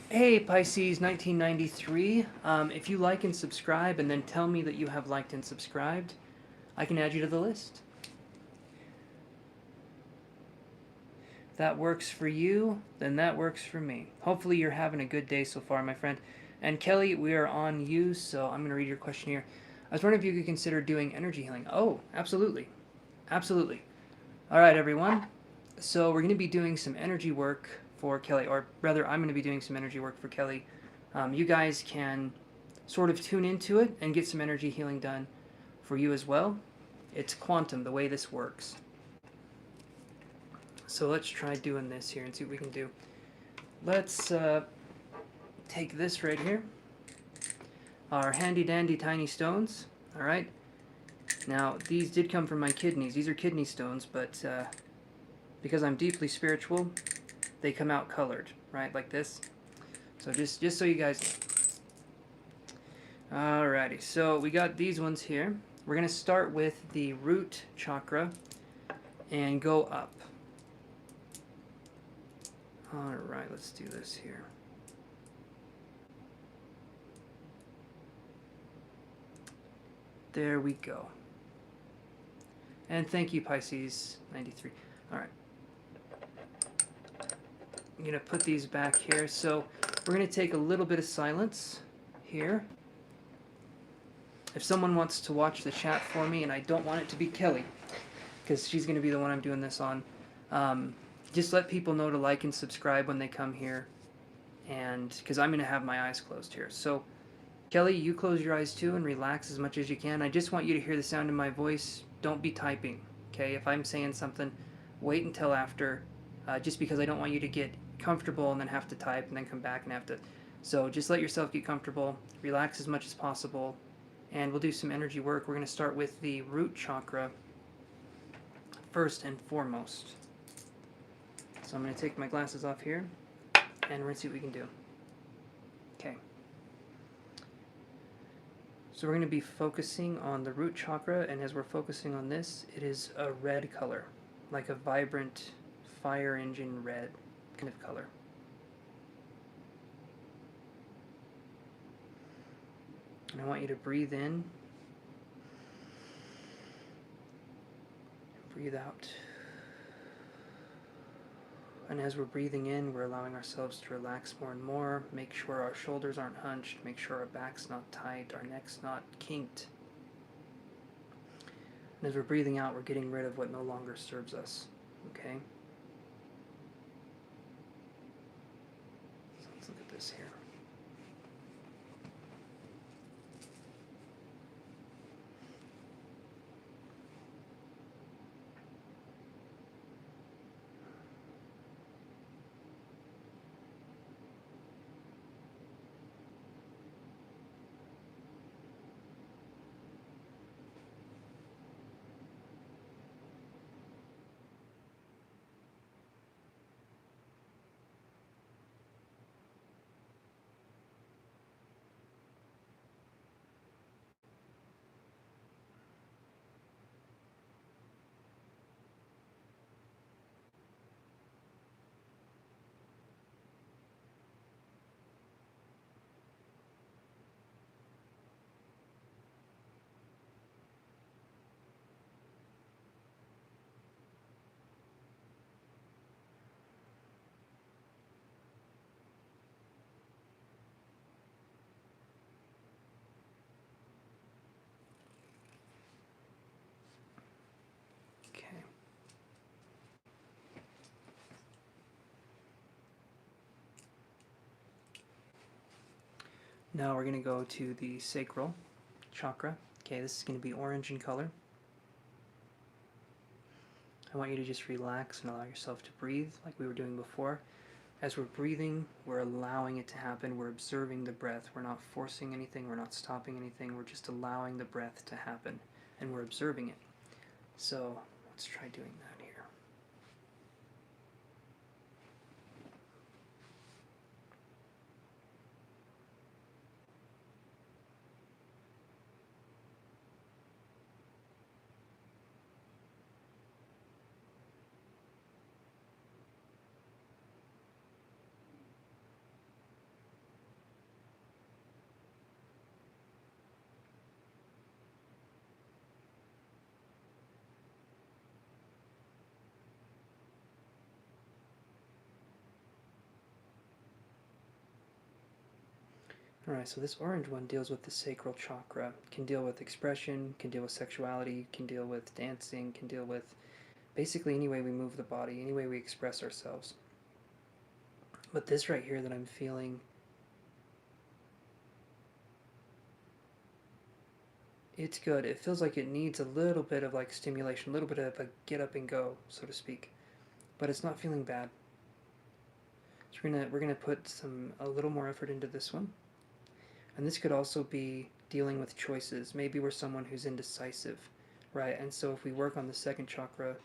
Hey, Pisces 1993. If you like and subscribe, and then tell me that you have liked and subscribed, I can add you to the list. If that works for you, then that works for me. Hopefully you're having a good day so far, my friend. And Kelly, we are on you, so I'm going to read your question here. I was wondering if you could consider doing energy healing. Oh, absolutely. Absolutely. All right, everyone. So we're going to be doing some energy work for Kelly, or rather, I'm going to be doing some energy work for Kelly. You guys can sort of tune into it and get some energy healing done for you as well. It's quantum, the way this works. So let's try doing this here and see what we can do. Let's take this right here. Our handy dandy tiny stones. All right. Now, these did come from my kidneys. These are kidney stones, but because I'm deeply spiritual, they come out colored, right, like this. So just so you guys know. Alrighty, so we got these ones here. We're going to start with the root chakra and go up. Alright, let's do this here. There we go. And thank you, Pisces 93. Alright. I'm going to put these back here. So we're going to take a little bit of silence here. If someone wants to watch the chat for me, and I don't want it to be Kelly, because she's going to be the one I'm doing this on. Just let people know to like and subscribe when they come here, and because I'm going to have my eyes closed here. So Kelly, you close your eyes too and relax as much as you can. I just want you to hear the sound of my voice. Don't be typing, okay? If I'm saying something, wait until after, just because I don't want you to get comfortable and then have to type and then come back and have to. So just let yourself get comfortable, relax as much as possible, and we'll do some energy work. We're going to start with the root chakra first and foremost. So I'm going to take my glasses off here, and we're going to see what we can do. Okay. So we're going to be focusing on the root chakra, and as we're focusing on this, it is a red color, like a vibrant fire engine red kind of color. And I want you to breathe in, breathe out. And as we're breathing in, we're allowing ourselves to relax more and more, make sure our shoulders aren't hunched, make sure our back's not tight, our neck's not kinked. And as we're breathing out, we're getting rid of what no longer serves us, okay? So let's look at this here. Okay. Now we're going to go to the sacral chakra. Okay, this is going to be orange in color. I want you to just relax and allow yourself to breathe like we were doing before. As we're breathing, we're allowing it to happen. We're observing the breath. We're not forcing anything. We're not stopping anything. We're just allowing the breath to happen, and we're observing it. So let's try doing that here. Alright, so this orange one deals with the sacral chakra. Can deal with expression, can deal with sexuality, can deal with dancing, can deal with basically any way we move the body, any way we express ourselves. But this right here that I'm feeling, it's good. It feels like it needs a little bit of like stimulation, a little bit of a get up and go, so to speak. But it's not feeling bad. So we're gonna put a little more effort into this one. And this could also be dealing with choices. Maybe we're someone who's indecisive, right? And so if we work on the second chakra,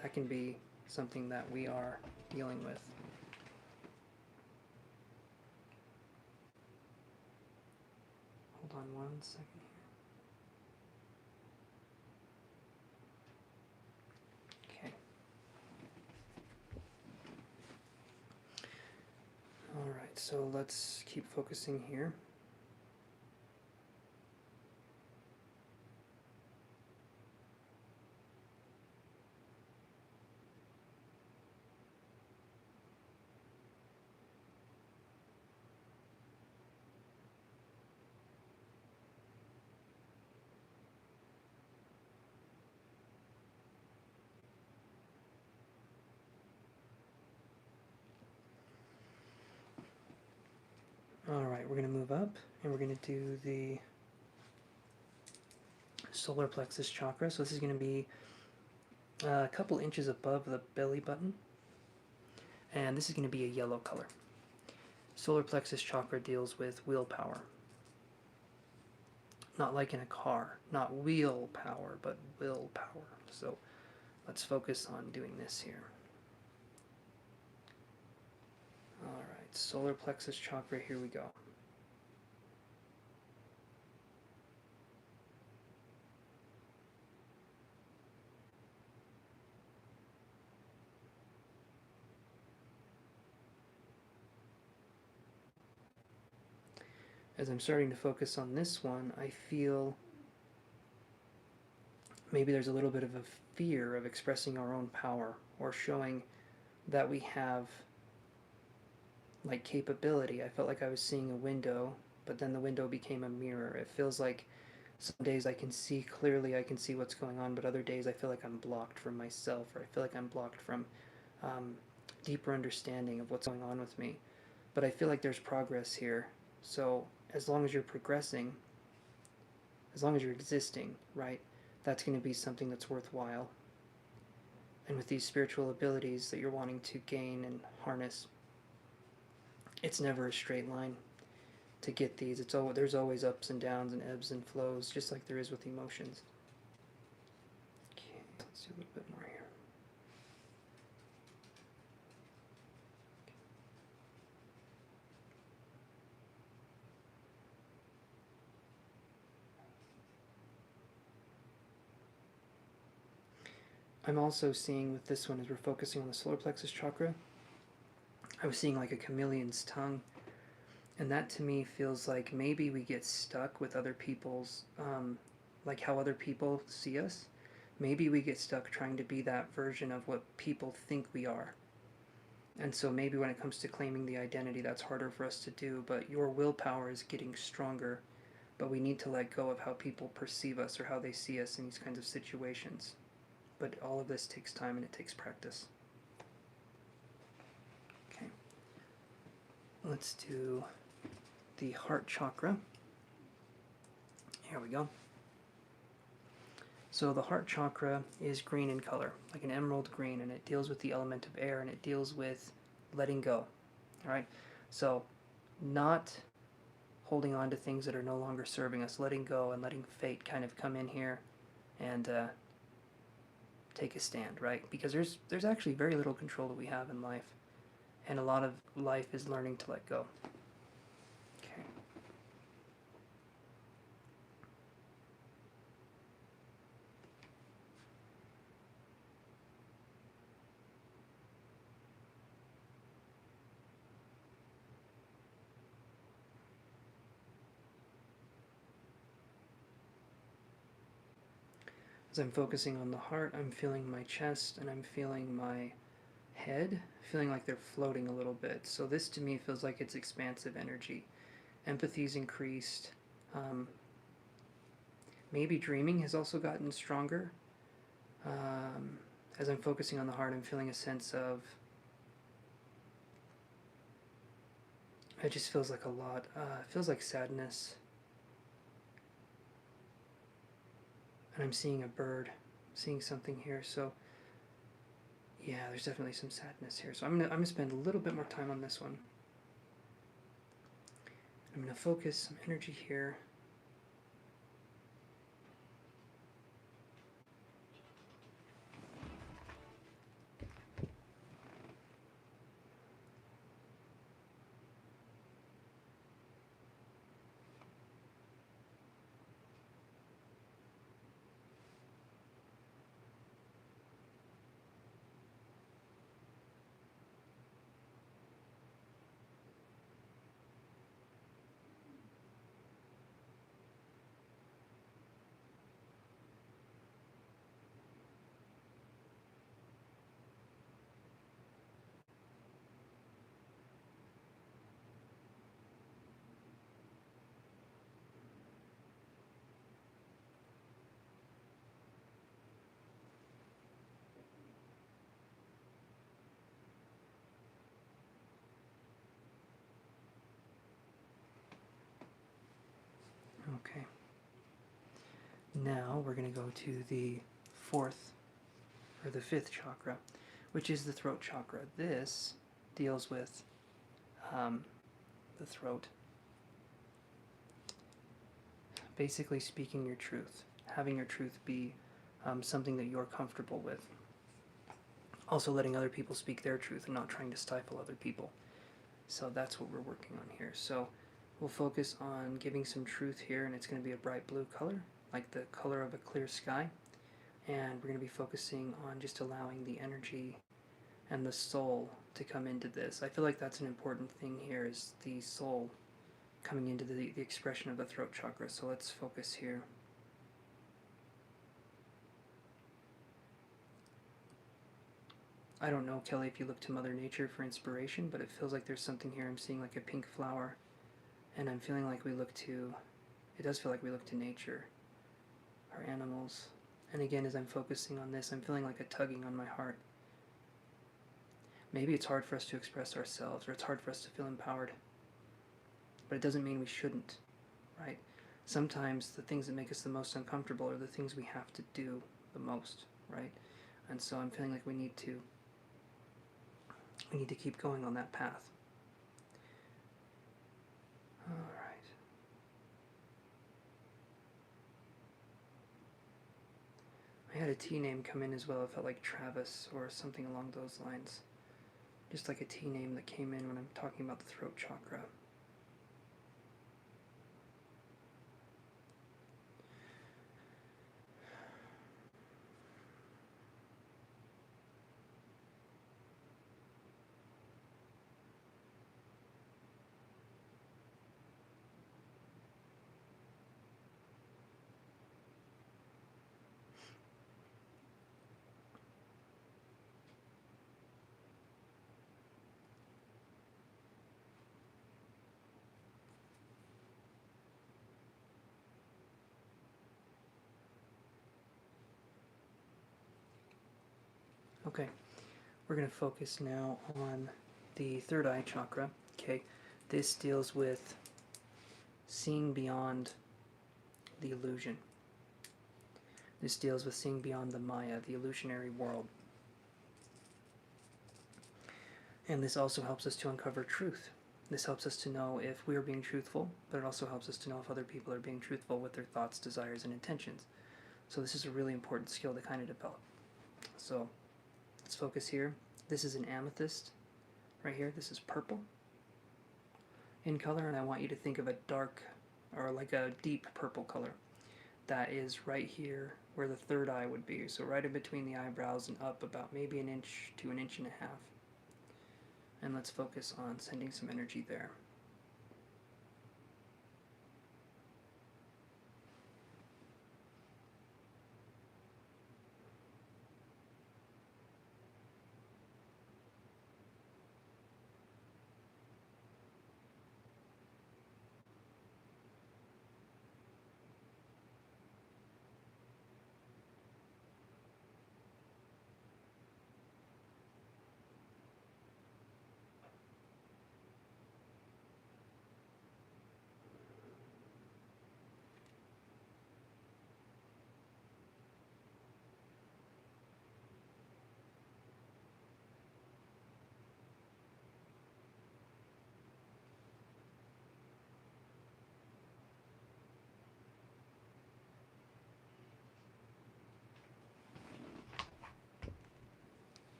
that can be something that we are dealing with. Hold on 1 second here. Okay. Alright, so let's keep focusing here. we're going to move up and we're going to do the solar plexus chakra. So this is going to be a couple inches above the belly button. And this is going to be a yellow color. Solar plexus chakra deals with willpower. Not like in a car. Not wheel power, but willpower. So let's focus on doing this here. Alright, solar plexus chakra, here we go. As I'm starting to focus on this one, I feel maybe there's a little bit of a fear of expressing our own power or showing that we have like capability. I felt like I was seeing a window, but then the window became a mirror. It feels like some days I can see clearly, I can see what's going on, but other days I feel like I'm blocked from myself, or I feel like I'm blocked from deeper understanding of what's going on with me. But I feel like there's progress here. So as long as you're progressing, as long as you're existing, right, that's going to be something that's worthwhile. And with these spiritual abilities that you're wanting to gain and harness, it's never a straight line to get these. There's always ups and downs and ebbs and flows, just like there is with emotions. Okay, let's do a little bit more here. I'm also seeing with this one, as we're focusing on the solar plexus chakra, I was seeing like a chameleon's tongue. And that to me feels like maybe we get stuck with other people's, like how other people see us. Maybe we get stuck trying to be that version of what people think we are. And so maybe when it comes to claiming the identity, that's harder for us to do. But your willpower is getting stronger. But we need to let go of how people perceive us or how they see us in these kinds of situations. But all of this takes time and it takes practice. Okay. Let's do the heart chakra. Here we go. So the heart chakra is green in color, like an emerald green, and it deals with the element of air, and it deals with letting go. All right. So not holding on to things that are no longer serving us, letting go and letting fate kind of come in here and take a stand, right? Because there's actually very little control that we have in life, and a lot of life is learning to let go. Okay. As I'm focusing on the heart, I'm feeling my chest and I'm feeling my head, feeling like they're floating a little bit. So this to me feels like it's expansive energy. Empathy's increased. Maybe dreaming has also gotten stronger. As I'm focusing on the heart, I'm feeling a sense of, it just feels like a lot. It feels like sadness. And I'm seeing a bird, seeing something here. So yeah, there's definitely some sadness here. So I'm gonna spend a little bit more time on this one. I'm gonna focus some energy here. Okay. Now we're going to go to the fifth chakra, which is the throat chakra. This deals with the throat. Basically speaking your truth, having your truth be something that you're comfortable with. Also letting other people speak their truth and not trying to stifle other people. So that's what we're working on here. So we'll focus on giving some truth here, and it's going to be a bright blue color, like the color of a clear sky. And we're going to be focusing on just allowing the energy and the soul to come into this. I feel like that's an important thing here, is the soul coming into the expression of the throat chakra. So let's focus here. I don't know, Kelly, if you look to Mother Nature for inspiration, but it feels like there's something here. I'm seeing like a pink flower, and I'm feeling like it does feel like we look to nature, our animals. And again, as I'm focusing on this, I'm feeling like a tugging on my heart. Maybe it's hard for us to express ourselves, or it's hard for us to feel empowered. But it doesn't mean we shouldn't, right? Sometimes the things that make us the most uncomfortable are the things we have to do the most, right? And so I'm feeling like we need to keep going on that path. All right. I had a T name come in as well. It felt like Travis or something along those lines. Just like a T name that came in when I'm talking about the throat chakra. Okay, we're going to focus now on the third eye chakra. Okay, this deals with seeing beyond the illusion. This deals with seeing beyond the Maya, the illusionary world. And this also helps us to uncover truth. This helps us to know if we are being truthful, but it also helps us to know if other people are being truthful with their thoughts, desires, and intentions. So this is a really important skill to kind of develop. So let's focus here. This is an amethyst right here. This is purple in color, and I want you to think of a dark, or like a deep purple color that is right here where the third eye would be. So right in between the eyebrows and up about maybe an inch to an inch and a half. And let's focus on sending some energy there.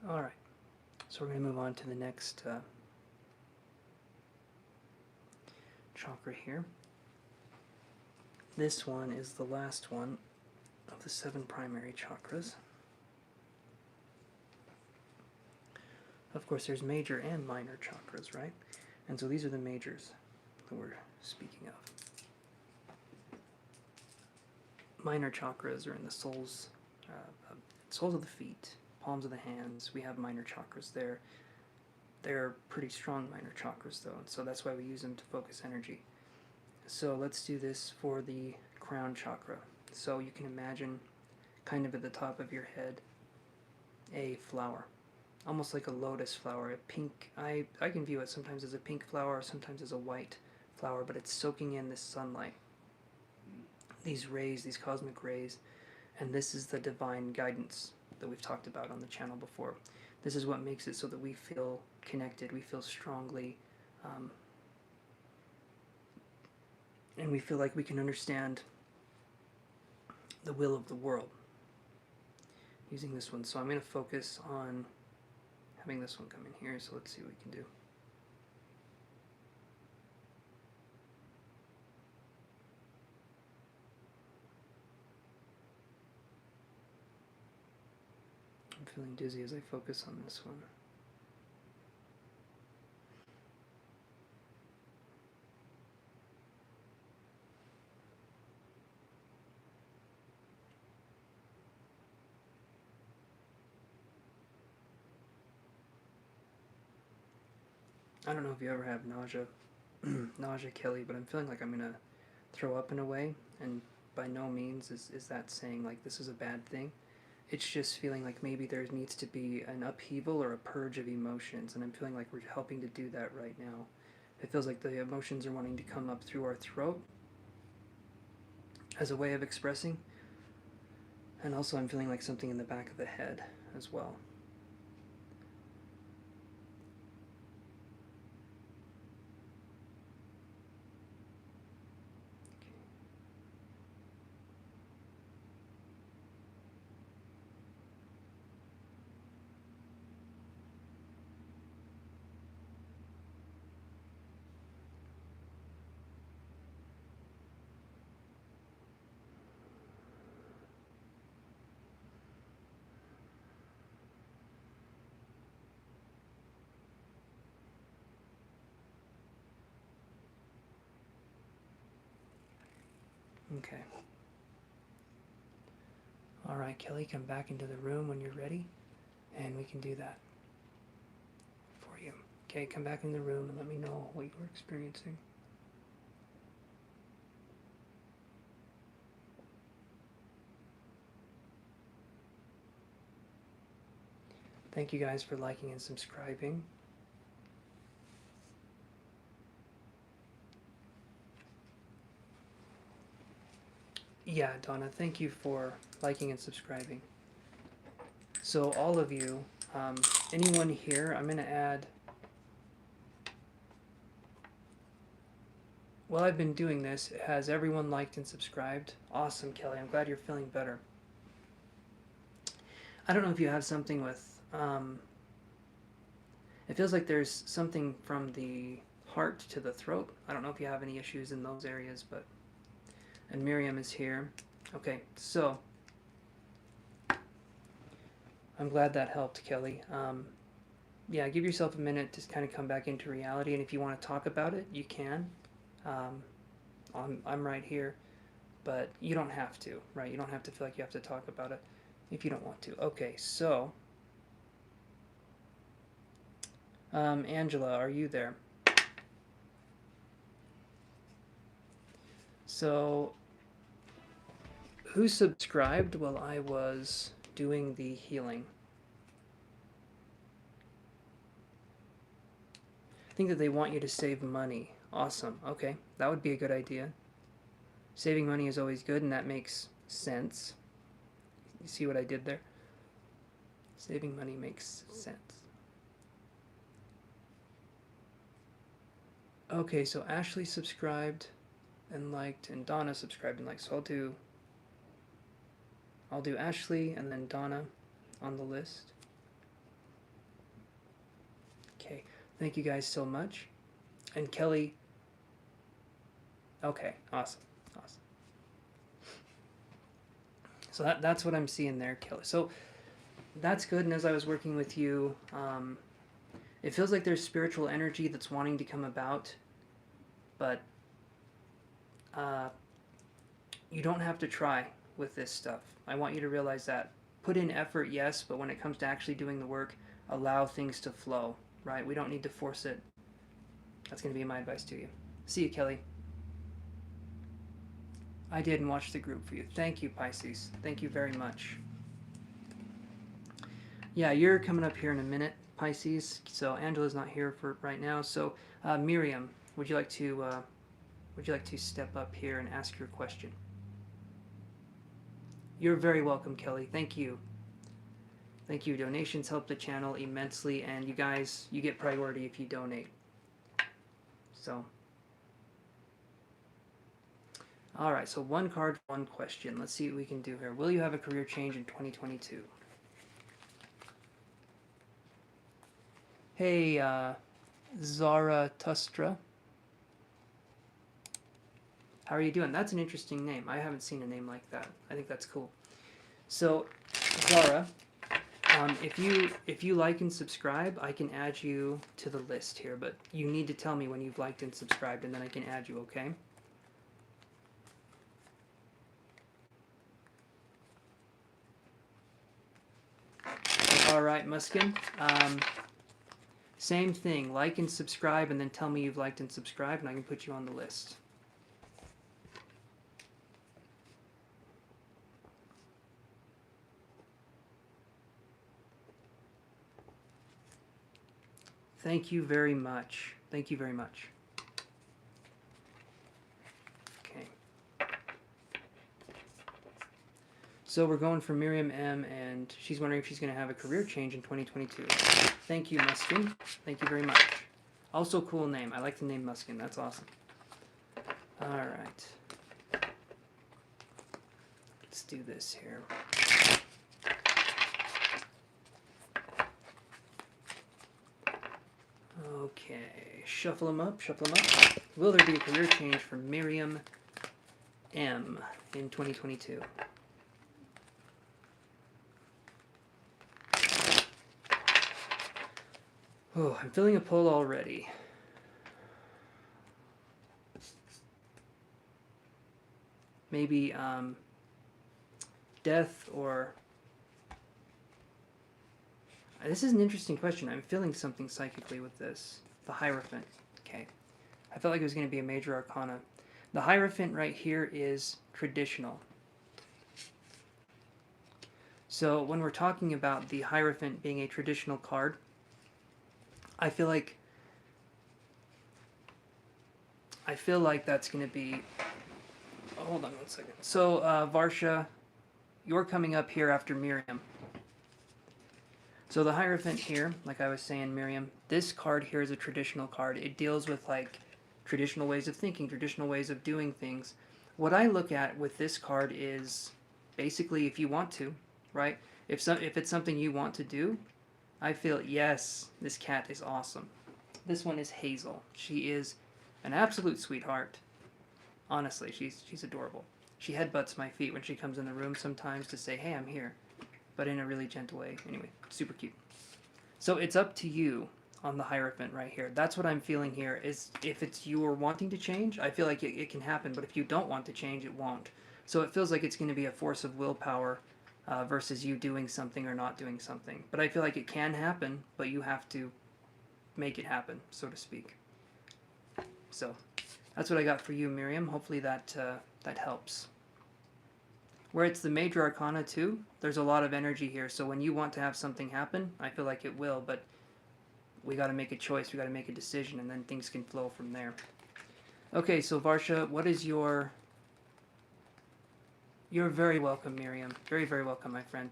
All right, so we're going to move on to the next chakra here. This one is the last one of the 7 primary chakras. Of course, there's major and minor chakras, right? And so these are the majors that we're speaking of. Minor chakras are in the soles of the feet, palms of the hands. We have minor chakras there. They're pretty strong minor chakras, though, and so that's why we use them to focus energy. So let's do this for the crown chakra. So you can imagine, kind of at the top of your head, a flower, almost like a lotus flower, a pink. I can view it sometimes as a pink flower, sometimes as a white flower, but it's soaking in this sunlight, these rays, these cosmic rays, and this is the divine guidance that we've talked about on the channel before. This is what makes it so that we feel connected, we feel strongly, and we feel like we can understand the will of the world using this one. So I'm going to focus on having this one come in here, so let's see what we can do. I'm feeling dizzy as I focus on this one. I don't know if you ever have nausea, Kelly, but I'm feeling like I'm going to throw up in a way, and by no means is that saying like this is a bad thing. It's just feeling like maybe there needs to be an upheaval or a purge of emotions, and I'm feeling like we're helping to do that right now. It feels like the emotions are wanting to come up through our throat as a way of expressing, and also I'm feeling like something in the back of the head as well. Okay. All right, Kelly, come back into the room when you're ready, and we can do that for you. Okay, come back in the room and let me know what you're experiencing. Thank you guys for liking and subscribing. Yeah, Donna, thank you for liking and subscribing. So all of you, anyone here, I'm going to add, while I've been doing this, has everyone liked and subscribed? Awesome, Kelly, I'm glad you're feeling better. I don't know if you have something with, it feels like there's something from the heart to the throat. I don't know if you have any issues in those areas, but, and Miriam is here. Okay, so I'm glad that helped, Kelly. Yeah, give yourself a minute to kind of come back into reality, and if you want to talk about it, you can. I'm right here, but you don't have to, right? You don't have to feel like you have to talk about it if you don't want to. Okay, so Angela, are you there? So who subscribed while I was doing the healing? I think that they want you to save money. Awesome. Okay, that would be a good idea. Saving money is always good, and that makes sense. You see what I did there? Saving money makes sense. Okay, so Ashley subscribed and liked, and Donna subscribed and liked. So I'll do Ashley and then Donna on the list. Okay, thank you guys so much. And Kelly, okay, awesome. So that's what I'm seeing there, Kelly. So that's good, and as I was working with you, It feels like there's spiritual energy that's wanting to come about, but uh, you don't have to try with this stuff. I want you to realize that. Put in effort, yes, but when it comes to actually doing the work, allow things to flow, right? We don't need to force it. That's going to be my advice to you. See you, Kelly. I did and watched the group for you. Thank you, Pisces. Thank you very much. Yeah, you're coming up here in a minute, Pisces. So Angela's not here for right now. So Miriam, would you like to step up here and ask your question? You're very welcome, Kelly. Thank you. Thank you. Donations help the channel immensely, and you guys, you get priority if you donate. So, all right. So one card, one question. Let's see what we can do here. Will you have a career change in 2022? Hey, Zarathustra. How are you doing? That's an interesting name. I haven't seen a name like that. I think that's cool. So, Zara, if you like and subscribe, I can add you to the list here. But you need to tell me when you've liked and subscribed, and then I can add you. Okay? All right, Muskin. Same thing. Like and subscribe, and then tell me you've liked and subscribed, and I can put you on the list. Thank you very much. Thank you very much. Okay. So we're going for Miriam M, and she's wondering if she's going to have a career change in 2022. Thank you, Muskin. Thank you very much. Also cool name. I like the name Muskin. That's awesome. All right. Let's do this here. Okay, shuffle them up, shuffle them up. Will there be a career change for Miriam M in 2022? Oh, I'm feeling a pull already. Maybe death or... This is an interesting question. I'm feeling something psychically with this. The Hierophant. Okay. I felt like it was going to be a major arcana. The Hierophant right here is traditional. So when we're talking about the Hierophant being a traditional card, I feel like that's going to be... Oh, hold on one second. So, Varsha, you're coming up here after Miriam. So the Hierophant here, like I was saying, Miriam, this card here is a traditional card. It deals with like traditional ways of thinking, traditional ways of doing things. What I look at with this card is basically if you want to, right? If it's something you want to do, I feel, yes, this cat is awesome. This one is Hazel. She is an absolute sweetheart. Honestly, she's adorable. She headbutts my feet when she comes in the room sometimes to say, hey, I'm here. But in a really gentle way. Anyway, super cute. So it's up to you on the Hierophant right here. That's what I'm feeling here, is if it's you are wanting to change, I feel like it can happen, but if you don't want to change, it won't. So it feels like it's going to be a force of willpower versus you doing something or not doing something. But I feel like it can happen, but you have to make it happen, so to speak. So that's what I got for you, Miriam. Hopefully that helps. Where it's the major arcana too, there's a lot of energy here. So when you want to have something happen, I feel like it will, but we got to make a choice. We got to make a decision, and then things can flow from there. Okay, so Varsha, what is your... You're very welcome, Miriam. Very, very welcome, my friend.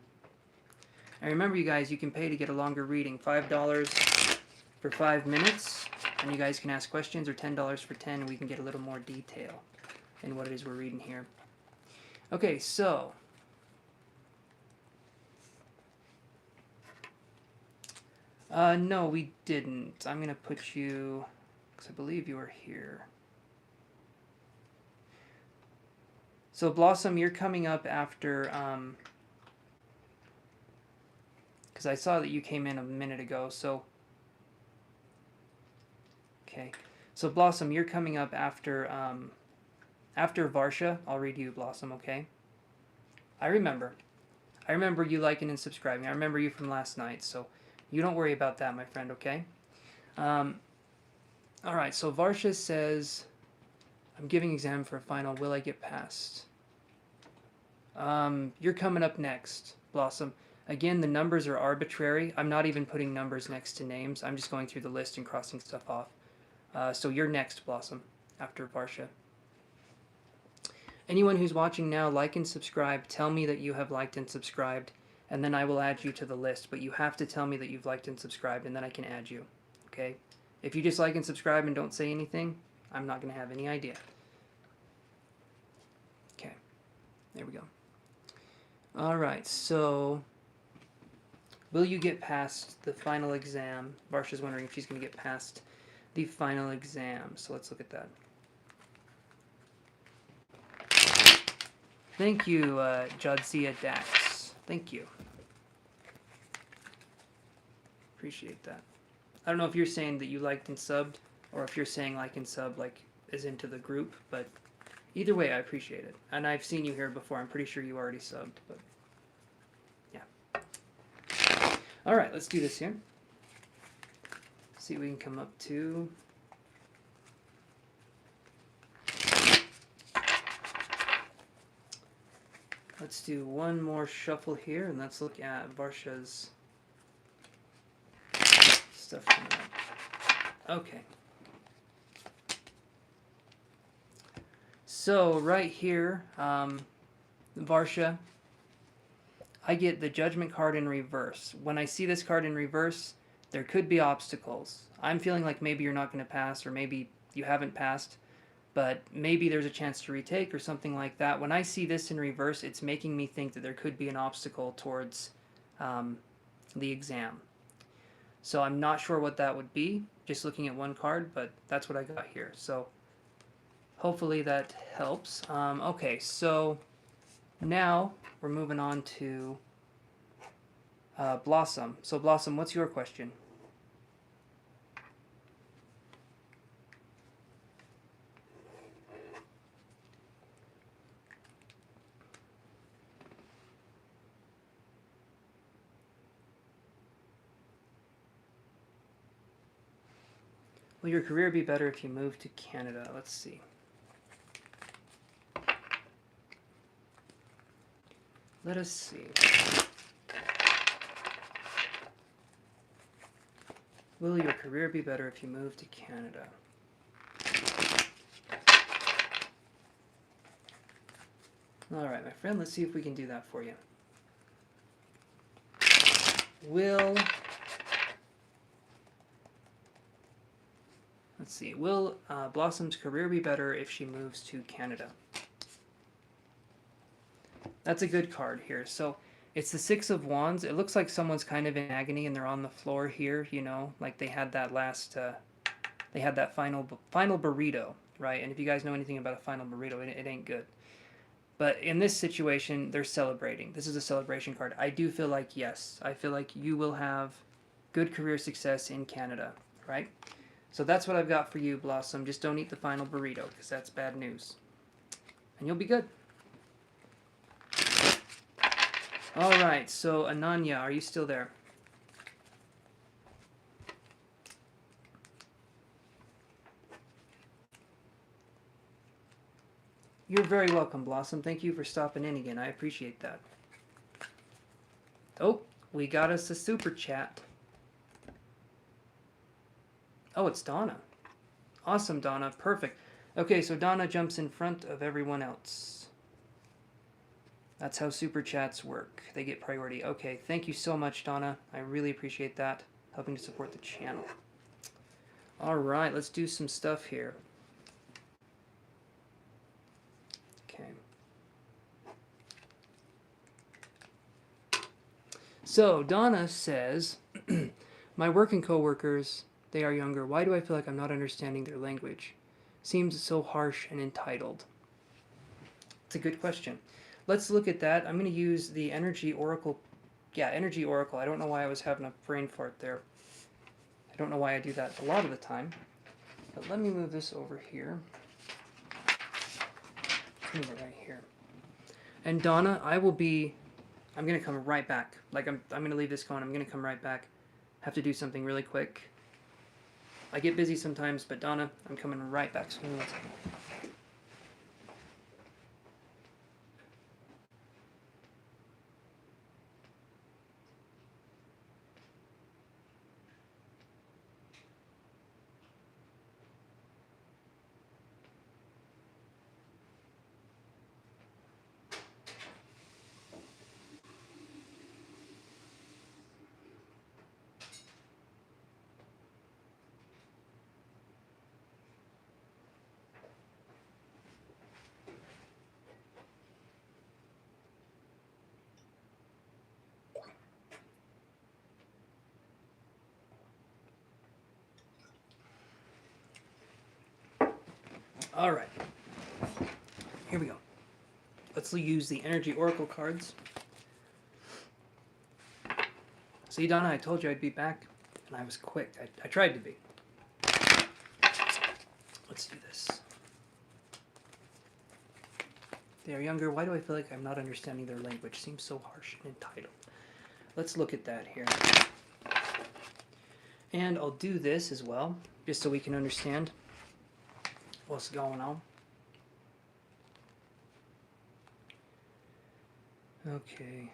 And remember, you guys, you can pay to get a longer reading. $5 for 5 minutes, and you guys can ask questions, or $10 for 10, and we can get a little more detail in what it is we're reading here. Okay, so no, we didn't. I'm gonna put you, because I believe you were here. So Blossom, you're coming up after, because I saw that you came in a minute ago. So Okay. So Blossom, you're coming up after after Varsha. I'll read you, Blossom, okay? I remember. I remember you liking and subscribing. I remember you from last night, so you don't worry about that, my friend, okay? Um, all right, so Varsha says, I'm giving exam for a final. Will I get passed? You're coming up next, Blossom. Again, the numbers are arbitrary. I'm not even putting numbers next to names. I'm just going through the list and crossing stuff off. So you're next, Blossom, after Varsha. Anyone who's watching now, like and subscribe. Tell me that you have liked and subscribed, and then I will add you to the list. But you have to tell me that you've liked and subscribed, and then I can add you. Okay? If you just like and subscribe and don't say anything, I'm not going to have any idea. Okay. There we go. All right, so will you get past the final exam? Varsha's wondering if she's going to get past the final exam. So let's look at that. Thank you, Jadzia Dax. Thank you. Appreciate that. I don't know if you're saying that you liked and subbed, or if you're saying like and sub like as into the group, but either way, I appreciate it. And I've seen you here before. I'm pretty sure you already subbed, but yeah. All right, let's do this here. See what we can come up to. Let's do one more shuffle here, and let's look at Varsha's stuff coming up. Okay. So right here, Varsha, I get the Judgment card in reverse. When I see this card in reverse, there could be obstacles. I'm feeling like maybe you're not going to pass, or maybe you haven't passed, but maybe there's a chance to retake or something like that. When I see this in reverse, it's making me think that there could be an obstacle towards the exam. So I'm not sure what that would be, just looking at one card, but that's what I got here. So hopefully that helps. Okay, so now we're moving on to Blossom. So Blossom, what's your question? Will your career be better if you move to Canada? Let's see. Let us see. Will your career be better if you move to Canada? All right, my friend, let's see if we can do that for you. Let's see, will Blossom's career be better if she moves to Canada? That's a good card here. So it's the Six of Wands. It looks like someone's kind of in agony and they're on the floor here, you know, like they had that last, they had that final burrito, right? And if you guys know anything about a final burrito, it ain't good. But in this situation, they're celebrating. This is a celebration card. I do feel like, yes, I feel like you will have good career success in Canada, right? So that's what I've got for you, Blossom. Just don't eat the final burrito, because that's bad news. And you'll be good. All right, so Ananya, are you still there? You're very welcome, Blossom. Thank you for stopping in again. I appreciate that. Oh, we got us a super chat. Oh, it's Donna. Awesome, Donna. Perfect. Okay, so Donna jumps in front of everyone else. That's how super chats work. They get priority. Okay, thank you so much, Donna. I really appreciate that. Helping to support the channel. All right, let's do some stuff here. Okay. So, Donna says, my working coworkers, they are younger. Why do I feel like I'm not understanding their language? Seems so harsh and entitled. It's a good question. Let's look at that. I'm going to use the Energy Oracle. Yeah, Energy Oracle. I don't know why I was having a brain fart there. I don't know why I do that a lot of the time. But let me move this over here. Move it right here. And Donna, I'm going to come right back. Like, I'm going to leave this going. I'm going to come right back. Have to do something really quick. I get busy sometimes, but Donna, I'm coming right back. So give me 1 second. All right. Here we go. Let's use the energy oracle cards. See, Donna, I told you I'd be back, and I was quick. I tried to be. Let's do this. They are younger. Why do I feel like I'm not understanding their language? Seems so harsh and entitled. Let's look at that here. And I'll do this as well, just so we can understand what's going on. Okay.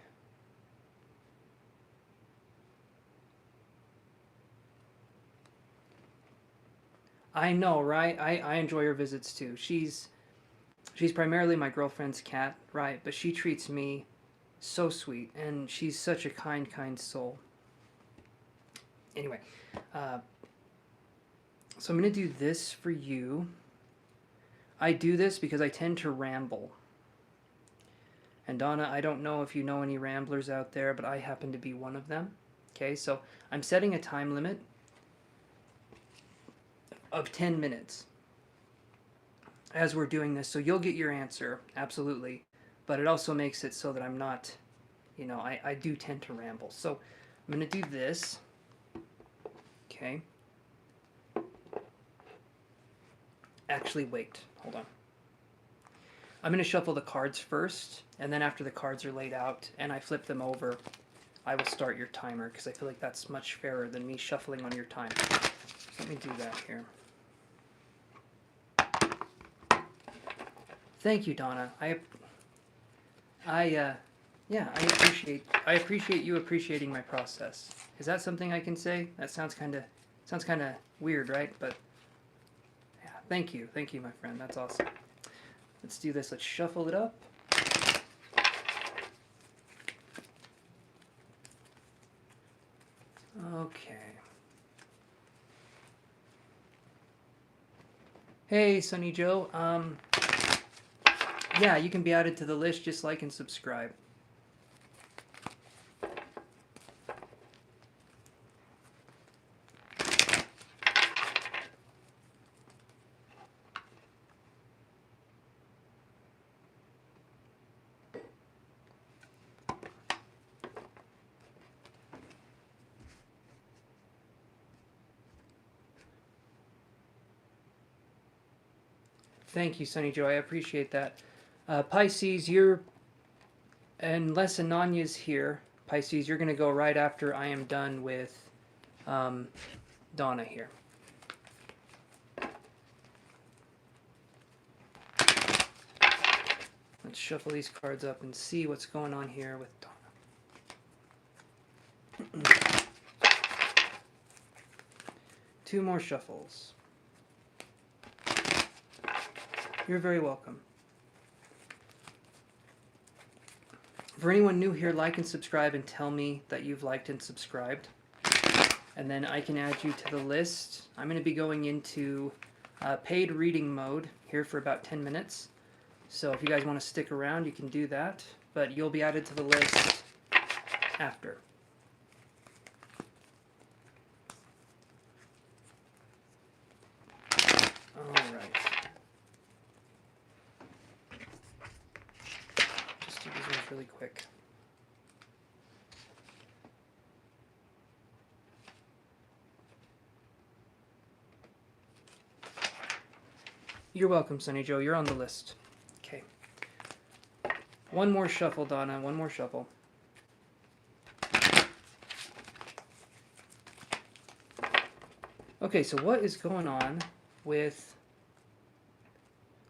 I know, right? I enjoy her visits too. She's primarily my girlfriend's cat, right? But she treats me so sweet, and she's such a kind soul. Anyway, so I'm going to do this for you. I do this because I tend to ramble. And Donna, I don't know if you know any ramblers out there, but I happen to be one of them. Okay, so I'm setting a time limit of 10 minutes as we're doing this. So you'll get your answer, absolutely. But it also makes it so that I'm not, I do tend to ramble. So I'm going to do this. Okay. Actually, wait. Hold on. I'm going to shuffle the cards first, and then after the cards are laid out and I flip them over, I will start your timer, because I feel like that's much fairer than me shuffling on your time. So let me do that here. Thank you, Donna. I appreciate you appreciating my process. Is that something I can say? That sounds kind of weird, right? But yeah, thank you, my friend. That's awesome. Let's do this. Let's shuffle it up. Okay. Hey, Sunny Joe. Yeah, you can be added to the list. Just like and subscribe. Thank you, Sunny Joe. I appreciate that. Pisces, unless Ananya's here, Pisces, you're going to go right after I am done with Donna here. Let's shuffle these cards up and see what's going on here with Donna. 2 more shuffles. You're very welcome. For anyone new here, like and subscribe and tell me that you've liked and subscribed. And then I can add you to the list. I'm going to be going into paid reading mode here for about 10 minutes. So if you guys want to stick around, you can do that. But you'll be added to the list after. Alright. Just do these ones really quick. You're welcome, Sunny Joe. You're on the list. Okay. One more shuffle, Donna. One more shuffle. Okay, so what is going on with...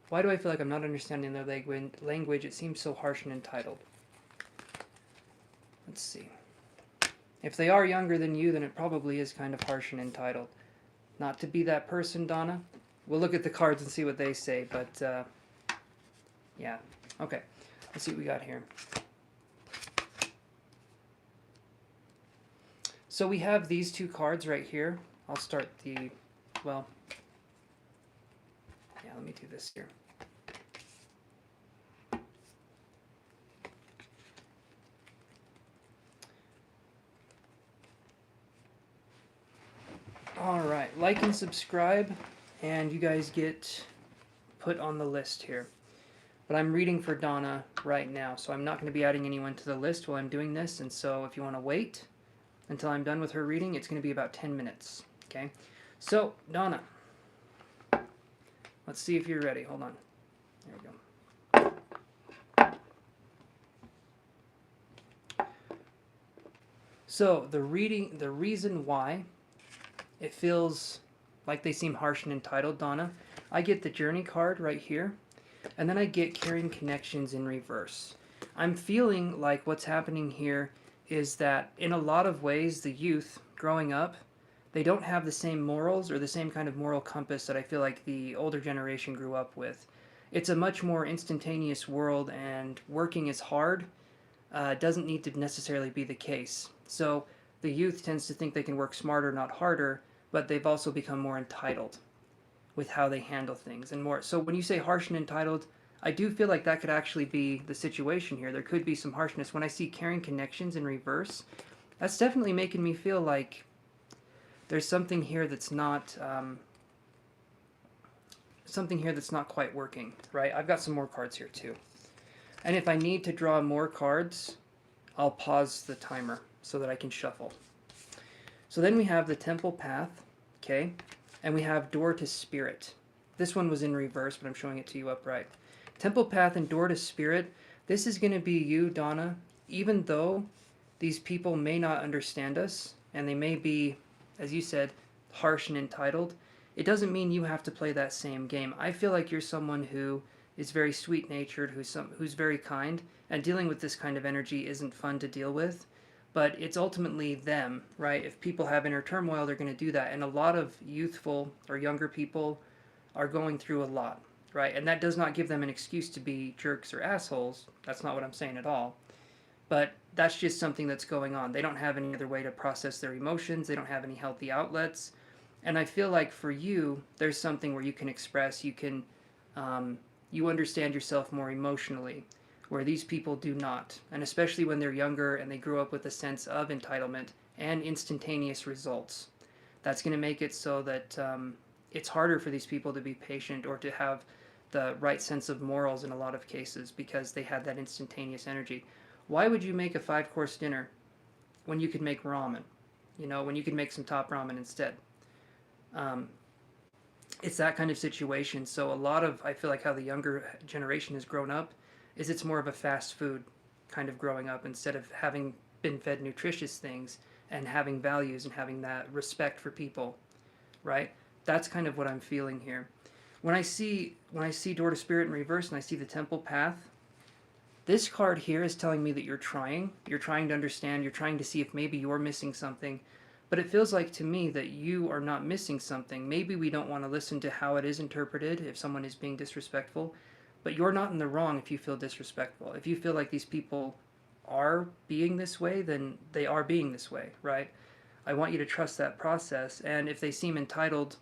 Why do I feel like I'm not understanding their language? It seems so harsh and entitled. Let's see. If they are younger than you, then it probably is kind of harsh and entitled. Not to be that person, Donna. We'll look at the cards and see what they say, but yeah. Okay, let's see what we got here. So we have these two cards right here. I'll start the, well, yeah, let me do this here. Alright, like and subscribe, and you guys get put on the list here. But I'm reading for Donna right now, so I'm not going to be adding anyone to the list while I'm doing this, and so if you want to wait until I'm done with her reading, it's going to be about 10 minutes. Okay? So, Donna, let's see if you're ready. Hold on. There we go. So, the reason why it feels like they seem harsh and entitled, Donna, I get the Journey card right here, and then I get Carrying Connections in reverse. I'm feeling like what's happening here is that in a lot of ways, the youth growing up, they don't have the same morals or the same kind of moral compass that I feel like the older generation grew up with. It's a much more instantaneous world, and working is hard doesn't need to necessarily be the case. So the youth tends to think they can work smarter, not harder, but they've also become more entitled with how they handle things and more. So when you say harsh and entitled, I do feel like that could actually be the situation here. There could be some harshness. When I see Carrying Connections in reverse, that's definitely making me feel like there's something here that's not quite working, right? I've got some more cards here too. And if I need to draw more cards, I'll pause the timer so that I can shuffle. So then we have the Temple Path, okay? And we have Door to Spirit. This one was in reverse, but I'm showing it to you upright. Temple Path and Door to Spirit, this is going to be you, Donna, even though these people may not understand us, and they may be, as you said, harsh and entitled, it doesn't mean you have to play that same game. I feel like you're someone who is very sweet-natured, who's very kind, and dealing with this kind of energy isn't fun to deal with, but it's ultimately them, right? If people have inner turmoil, they're going to do that, and a lot of youthful or younger people are going through a lot, right? And that does not give them an excuse to be jerks or assholes. That's not what I'm saying at all. But that's just something that's going on. They don't have any other way to process their emotions. They don't have any healthy outlets. And I feel like for you, there's something where you can express, you understand yourself more emotionally, where these people do not. And especially when they're younger and they grew up with a sense of entitlement and instantaneous results. That's going to make it so that it's harder for these people to be patient or to have the right sense of morals in a lot of cases because they had that instantaneous energy. Why would you make a 5-course dinner when you could make ramen? You know, when you could make some top ramen instead. It's that kind of situation. So a lot of, I feel like how the younger generation has grown up is it's more of a fast food kind of growing up instead of having been fed nutritious things and having values and having that respect for people, right? That's kind of what I'm feeling here. When I see Door to Spirit in reverse and I see the Temple Path, this card here is telling me that you're trying to understand, you're trying to see if maybe you're missing something, but it feels like to me that you are not missing something. Maybe we don't want to listen to how it is interpreted if someone is being disrespectful, but you're not in the wrong if you feel disrespectful. If you feel like these people are being this way, then they are being this way, right? I want you to trust that process, and if they seem entitled,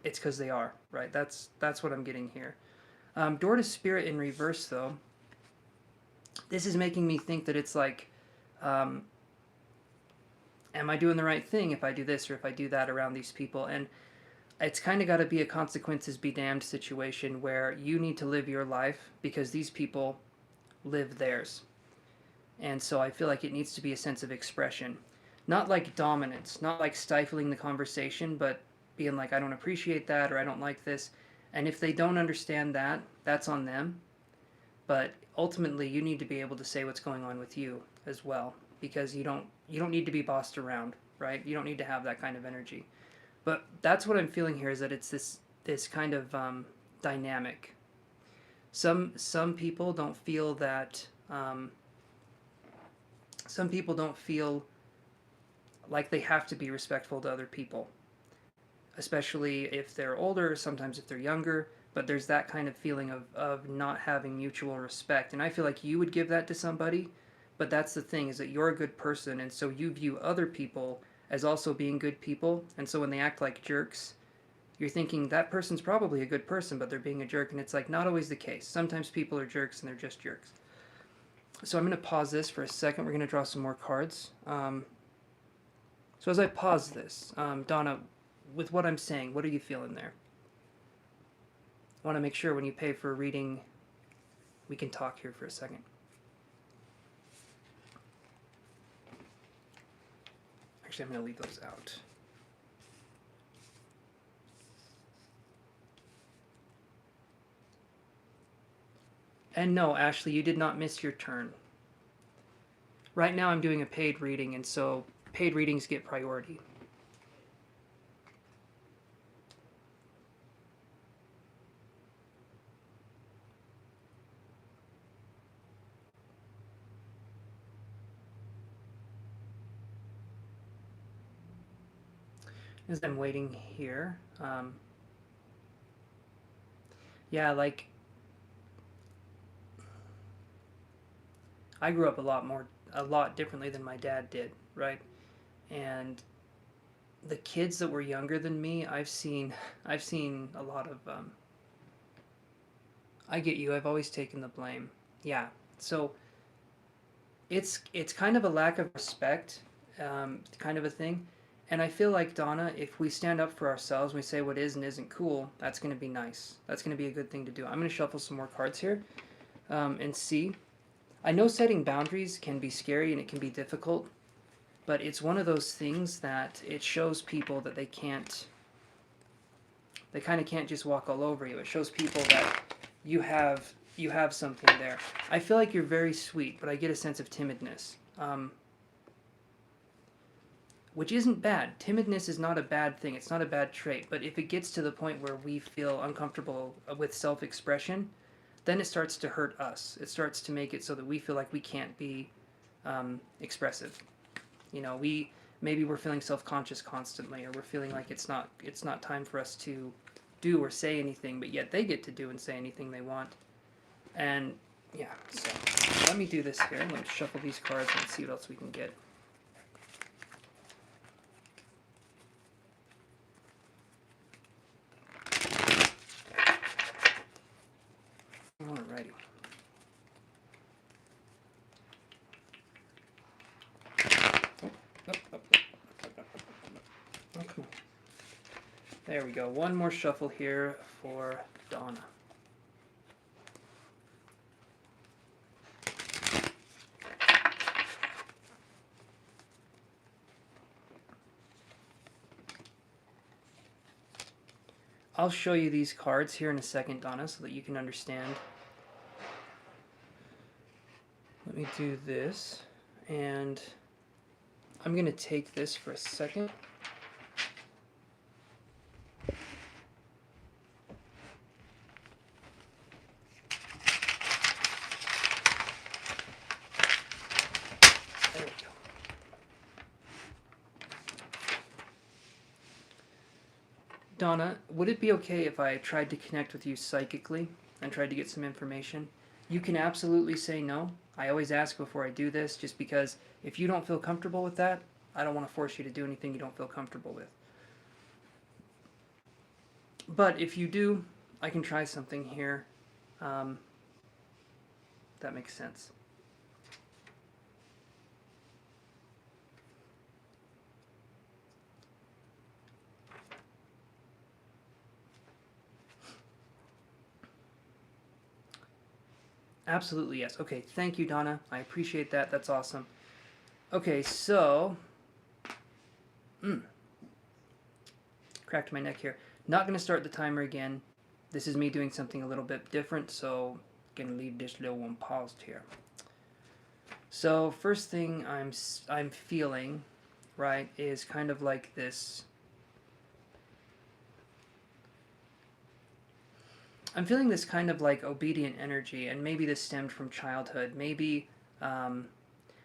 it's because they are, right? That's what I'm getting here. Door to Spirit in reverse, though, this is making me think that it's like, am I doing the right thing if I do this or if I do that around these people? And it's kind of got to be a consequences be damned situation where you need to live your life because these people live theirs. And so I feel like it needs to be a sense of expression. Not like dominance, not like stifling the conversation, but being like, I don't appreciate that or I don't like this. And if they don't understand that, that's on them. But ultimately, you need to be able to say what's going on with you as well, because you don't need to be bossed around, right? You don't need to have that kind of energy. But that's what I'm feeling here, is that it's this kind of dynamic. Some people don't feel that. Some people don't feel like they have to be respectful to other people, especially if they're older, sometimes if they're younger. But there's that kind of feeling of not having mutual respect. And I feel like you would give that to somebody, but that's the thing, is that you're a good person, and so you view other people as also being good people. And so when they act like jerks, you're thinking that person's probably a good person, but they're being a jerk. And it's like not always the case. Sometimes people are jerks and they're just jerks. So I'm going to pause this for a second. We're going to draw some more cards. So as I pause this, Donna, with what I'm saying, what are you feeling there? I want to make sure when you pay for a reading, we can talk here for a second. Actually, I'm going to leave those out. And no, Ashley, you did not miss your turn. Right now I'm doing a paid reading, and so paid readings get priority. As I'm waiting here, yeah, like I grew up a lot differently than my dad did, right? And the kids that were younger than me, I've seen a lot of. I get you. I've always taken the blame. Yeah. So it's kind of a lack of respect, kind of a thing. And I feel like, Donna, if we stand up for ourselves, we say what is and isn't cool, that's going to be nice. That's going to be a good thing to do. I'm going to shuffle some more cards here and see. I know setting boundaries can be scary and it can be difficult, but it's one of those things that it shows people that they kind of can't just walk all over you. It shows people that you have something there. I feel like you're very sweet, but I get a sense of timidness, which isn't bad. Timidness is not a bad thing. It's not a bad trait. But if it gets to the point where we feel uncomfortable with self-expression, then it starts to hurt us. It starts to make it so that we feel like we can't be expressive. You know, maybe we're feeling self-conscious constantly, or we're feeling like it's not time for us to do or say anything, but yet they get to do and say anything they want. And yeah, so let me do this here. Let me shuffle these cards and see what else we can get. Alrighty. Oh, come on. There we go. One more shuffle here for Donna. I'll show you these cards here in a second, Donna, so that you can understand. Let me do this, and I'm going to take this for a second. There we go. Donna, would it be okay if I tried to connect with you psychically and tried to get some information? You can absolutely say no. I always ask before I do this, just because if you don't feel comfortable with that, I don't want to force you to do anything you don't feel comfortable with. But if you do, I can try something here. That makes sense. Absolutely, yes. Okay, thank you, Donna. I appreciate that. That's awesome. Okay, so... cracked my neck here. Not going to start the timer again. This is me doing something a little bit different, so I'm going to leave this little one paused here. So first thing I'm feeling, right, is kind of like this. I'm feeling this kind of like obedient energy, and maybe this stemmed from childhood. Maybe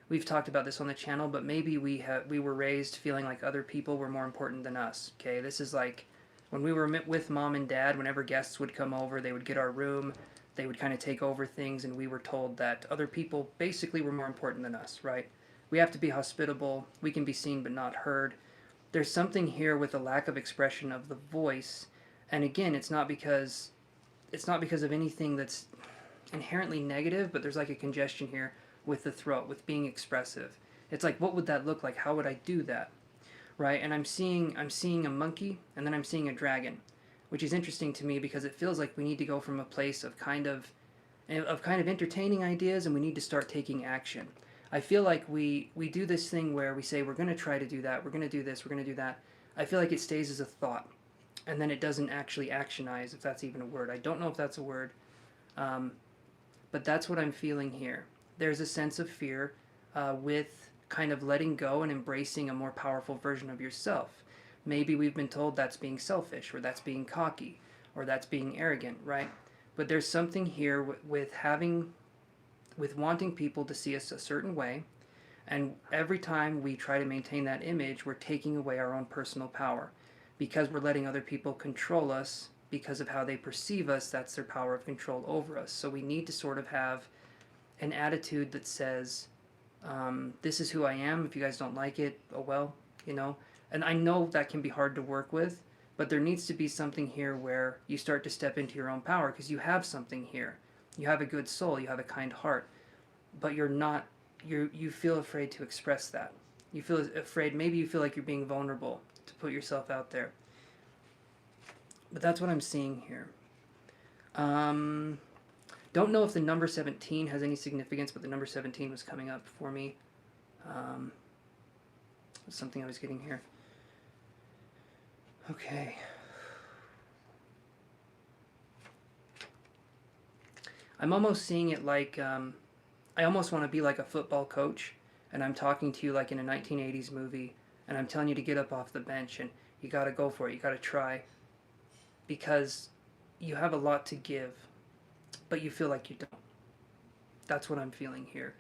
we've talked about this on the channel, but maybe we were raised feeling like other people were more important than us. Okay, this is like when we were with mom and dad. Whenever guests would come over, they would get our room. They would kind of take over things, and we were told that other people basically were more important than us. Right? We have to be hospitable. We can be seen but not heard. There's something here with a lack of expression of the voice, and again, it's not because of anything that's inherently negative, but there's like a congestion here with the throat, with being expressive. It's like, what would that look like? How would I do that? Right? And I'm seeing a monkey, and then I'm seeing a dragon, which is interesting to me because it feels like we need to go from a place of kind of entertaining ideas, and we need to start taking action. I feel like we do this thing where we say we're going to try to do that, we're going to do this, we're going to do that. I feel like it stays as a thought, and then it doesn't actually actionize, if that's even a word. I don't know if that's a word, but that's what I'm feeling here. There's a sense of fear with kind of letting go and embracing a more powerful version of yourself. Maybe we've been told that's being selfish, or that's being cocky, or that's being arrogant, right? But there's something here with wanting people to see us a certain way, and every time we try to maintain that image, we're taking away our own personal power. Because we're letting other people control us because of how they perceive us, that's their power of control over us. So we need to sort of have an attitude that says, this is who I am. If you guys don't like it, oh well, you know. And I know that can be hard to work with, but there needs to be something here where you start to step into your own power, because you have something here. You have a good soul, you have a kind heart, but you feel afraid to express that. You feel afraid, maybe you feel like you're being vulnerable to put yourself out there. But that's what I'm seeing here. Don't know if the number 17 has any significance, but the number 17 was coming up for me. Something I was getting here. Okay. I'm almost seeing it like, I almost want to be like a football coach, and I'm talking to you like in a 1980s movie, and I'm telling you to get up off the bench, and you got to go for it, you got to try, because you have a lot to give, but you feel like you don't. That's what I'm feeling here.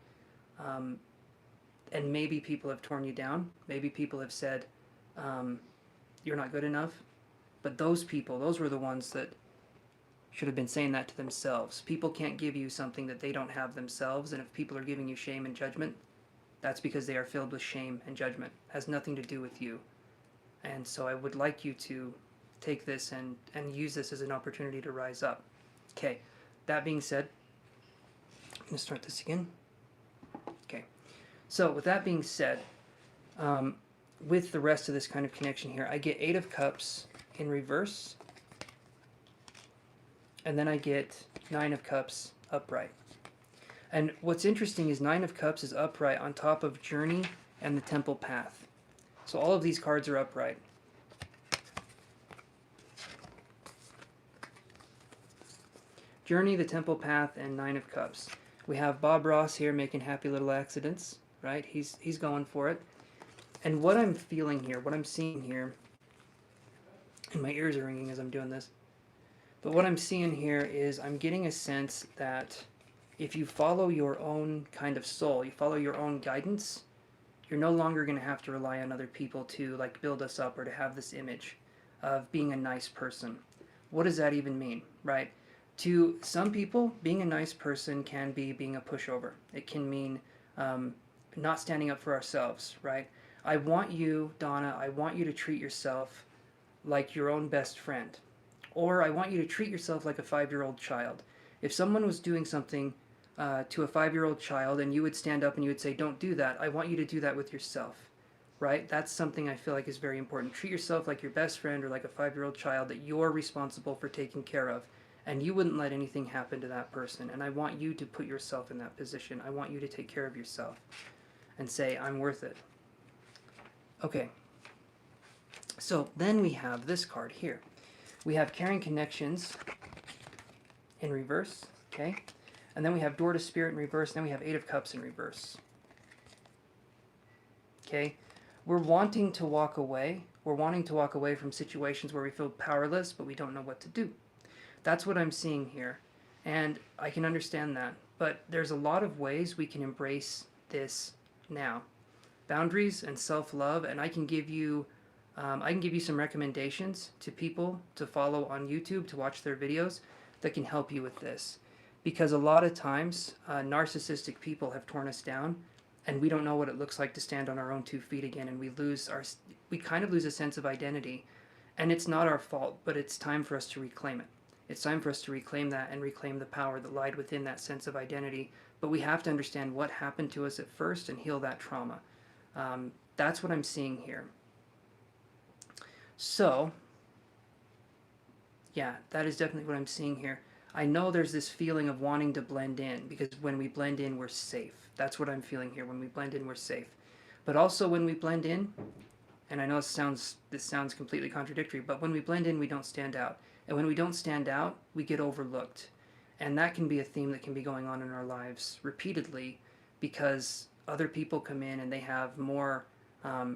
And maybe people have torn you down. Maybe people have said, you're not good enough. But those people, those were the ones that should have been saying that to themselves. People can't give you something that they don't have themselves, and if people are giving you shame and judgment, that's because they are filled with shame and judgment. It has nothing to do with you. And so I would like you to take this and use this as an opportunity to rise up. Okay, that being said, I'm going to start this again. Okay, so with that being said, with the rest of this kind of connection here, I get 8 of Cups in reverse, and then I get 9 of Cups upright. And what's interesting is 9 of Cups is upright on top of Journey and the Temple Path. So all of these cards are upright. Journey, the Temple Path, and 9 of Cups. We have Bob Ross here making happy little accidents, right? He's going for it. And what I'm feeling here, what I'm seeing here, and my ears are ringing as I'm doing this, but what I'm seeing here is I'm getting a sense that if you follow your own kind of soul, you follow your own guidance, you're no longer going to have to rely on other people to like build us up or to have this image of being a nice person. What does that even mean, right? To some people, being a nice person can be being a pushover. It can mean not standing up for ourselves, right? I want you, Donna, I want you to treat yourself like your own best friend. Or I want you to treat yourself like a 5-year-old child. If someone was doing something to a 5-year-old child and you would stand up and you would say, don't do that, I want you to do that with yourself, right? That's something I feel like is very important. Treat yourself like your best friend or like a 5-year-old child that you're responsible for taking care of. And you wouldn't let anything happen to that person. And I want you to put yourself in that position. I want you to take care of yourself and say, I'm worth it. Okay. So then we have this card here. We have Caring Connections in reverse, okay? And then we have Door to Spirit in reverse, and then we have Eight of Cups in reverse. Okay? We're wanting to walk away. We're wanting to walk away from situations where we feel powerless, but we don't know what to do. That's what I'm seeing here. And I can understand that. But there's a lot of ways we can embrace this now. Boundaries and self-love, and I can give you some recommendations to people to follow on YouTube, to watch their videos that can help you with this. Because a lot of times, narcissistic people have torn us down, and we don't know what it looks like to stand on our own 2 feet again, and we kind of lose a sense of identity. And it's not our fault, but it's time for us to reclaim it. It's time for us to reclaim that and reclaim the power that lied within that sense of identity. But we have to understand what happened to us at first and heal that trauma. That's what I'm seeing here. So, yeah, that is definitely what I'm seeing here. I know there's this feeling of wanting to blend in, because when we blend in, we're safe. That's what I'm feeling here. When we blend in, we're safe. But also when we blend in, and I know this sounds completely contradictory, but when we blend in, we don't stand out. And when we don't stand out, we get overlooked. And that can be a theme that can be going on in our lives repeatedly, because other people come in and they have more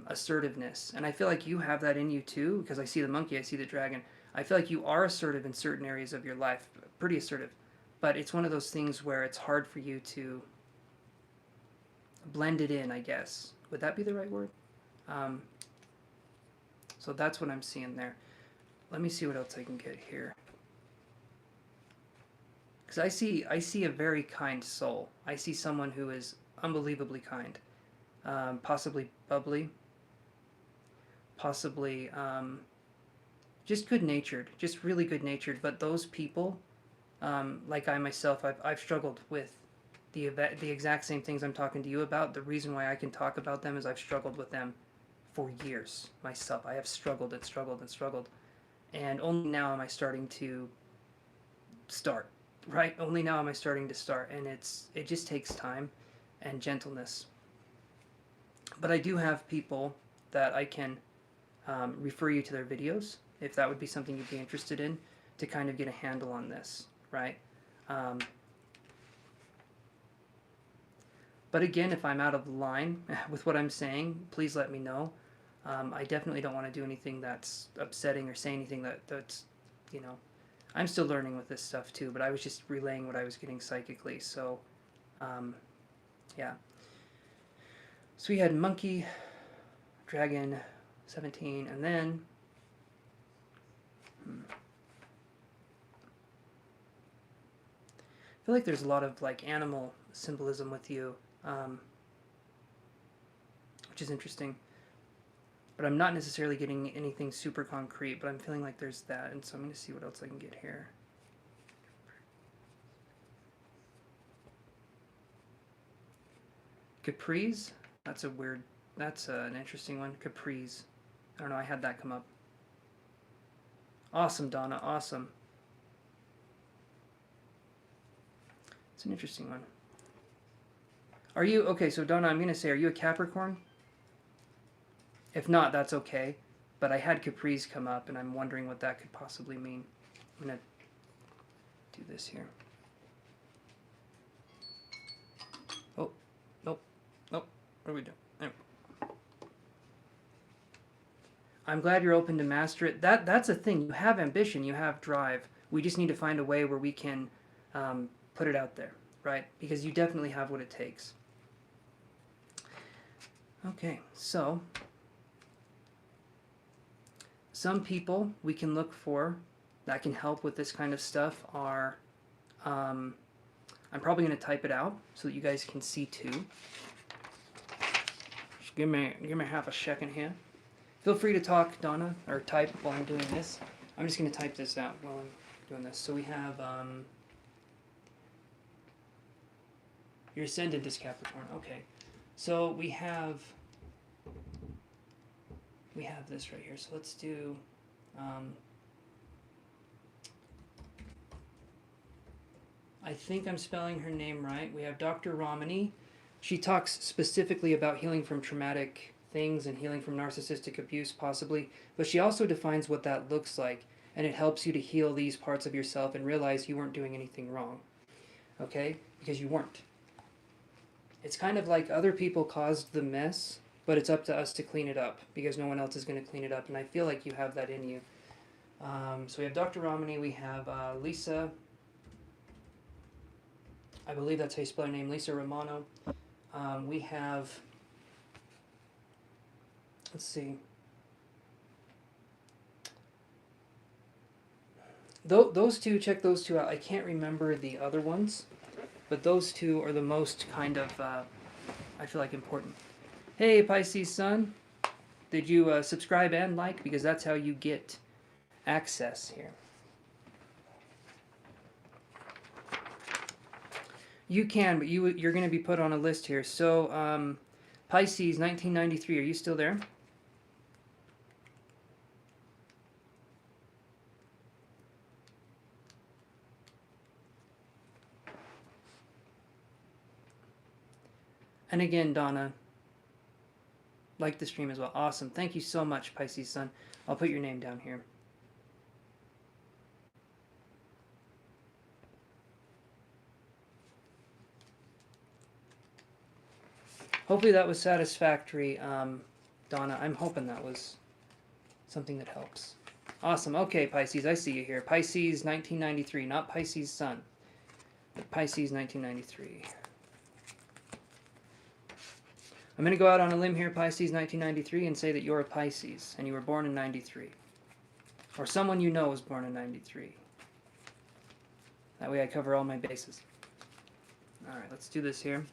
assertiveness. And I feel like you have that in you too, because I see the monkey, I see the dragon. I feel like you are assertive in certain areas of your life, pretty assertive. But it's one of those things where it's hard for you to blend it in, I guess. Would that be the right word? So that's what I'm seeing there. Let me see what else I can get here. Because I see a very kind soul. I see someone who is unbelievably kind. Possibly bubbly. Possibly just good-natured. Just really good-natured. But those people, like I myself, I've struggled with the exact same things I'm talking to you about. The reason why I can talk about them is I've struggled with them for years myself. I have struggled and struggled and struggled. And only now am I starting to start, right? Only now am I starting to start. And it just takes time and gentleness. But I do have people that I can refer you to their videos, if that would be something you'd be interested in, to kind of get a handle on this, right? But again, if I'm out of line with what I'm saying, please let me know. I definitely don't want to do anything that's upsetting or say anything that's, you know, I'm still learning with this stuff too, but I was just relaying what I was getting psychically. So, yeah. So we had monkey, dragon, 17, and then I feel like there's a lot of like animal symbolism with you, which is interesting. But I'm not necessarily getting anything super concrete, but I'm feeling like there's that, and so I'm going to see what else I can get here. Capris? That's an interesting one. Capris. I don't know, I had that come up. Awesome, Donna, awesome. It's an interesting one. Are you, okay, so Donna, I'm going to say, are you a Capricorn? If not, that's okay. But I had Capris come up, and I'm wondering what that could possibly mean. I'm going to do this here. Oh, nope, nope. What are we doing? There. I'm glad you're open to master it. That's a thing. You have ambition. You have drive. We just need to find a way where we can put it out there, right? Because you definitely have what it takes. Okay, so some people we can look for that can help with this kind of stuff are, I'm probably going to type it out so that you guys can see too. Just give me half a second here. Feel free to talk, Donna, or type while I'm doing this. I'm just going to type this out while I'm doing this. So we have your ascendant is Capricorn. Okay, so we have this right here. So let's do. I think I'm spelling her name right. We have Dr. Ramani. She talks specifically about healing from traumatic things and healing from narcissistic abuse, possibly. But she also defines what that looks like. and it helps you to heal these parts of yourself and realize you weren't doing anything wrong. Okay? Because you weren't. It's kind of like other people caused the mess, but it's up to us to clean it up because no one else is going to clean it up, and I feel like you have that in you. So we have Dr. Romney, we have Lisa, I believe that's how you spell her name, Lisa Romano. We have, let's see, those two, check those two out. I can't remember the other ones, but those two are the most kind of, I feel like, important. Hey, Pisces Sun, did you subscribe and like? Because that's how you get access here. You can, but you're going to be put on a list here. So, Pisces, 1993, are you still there? And again, Donna, like the stream as well. Awesome. Thank you so much, Pisces Sun. I'll put your name down here. Hopefully that was satisfactory, Donna. I'm hoping that was something that helps. Awesome. Okay, Pisces, I see you here. Pisces 1993, not Pisces Sun, but Pisces 1993. I'm going to go out on a limb here, Pisces 1993, and say that you're a Pisces, and you were born in 93. Or someone you know was born in 93. That way I cover all my bases. Alright, let's do this here.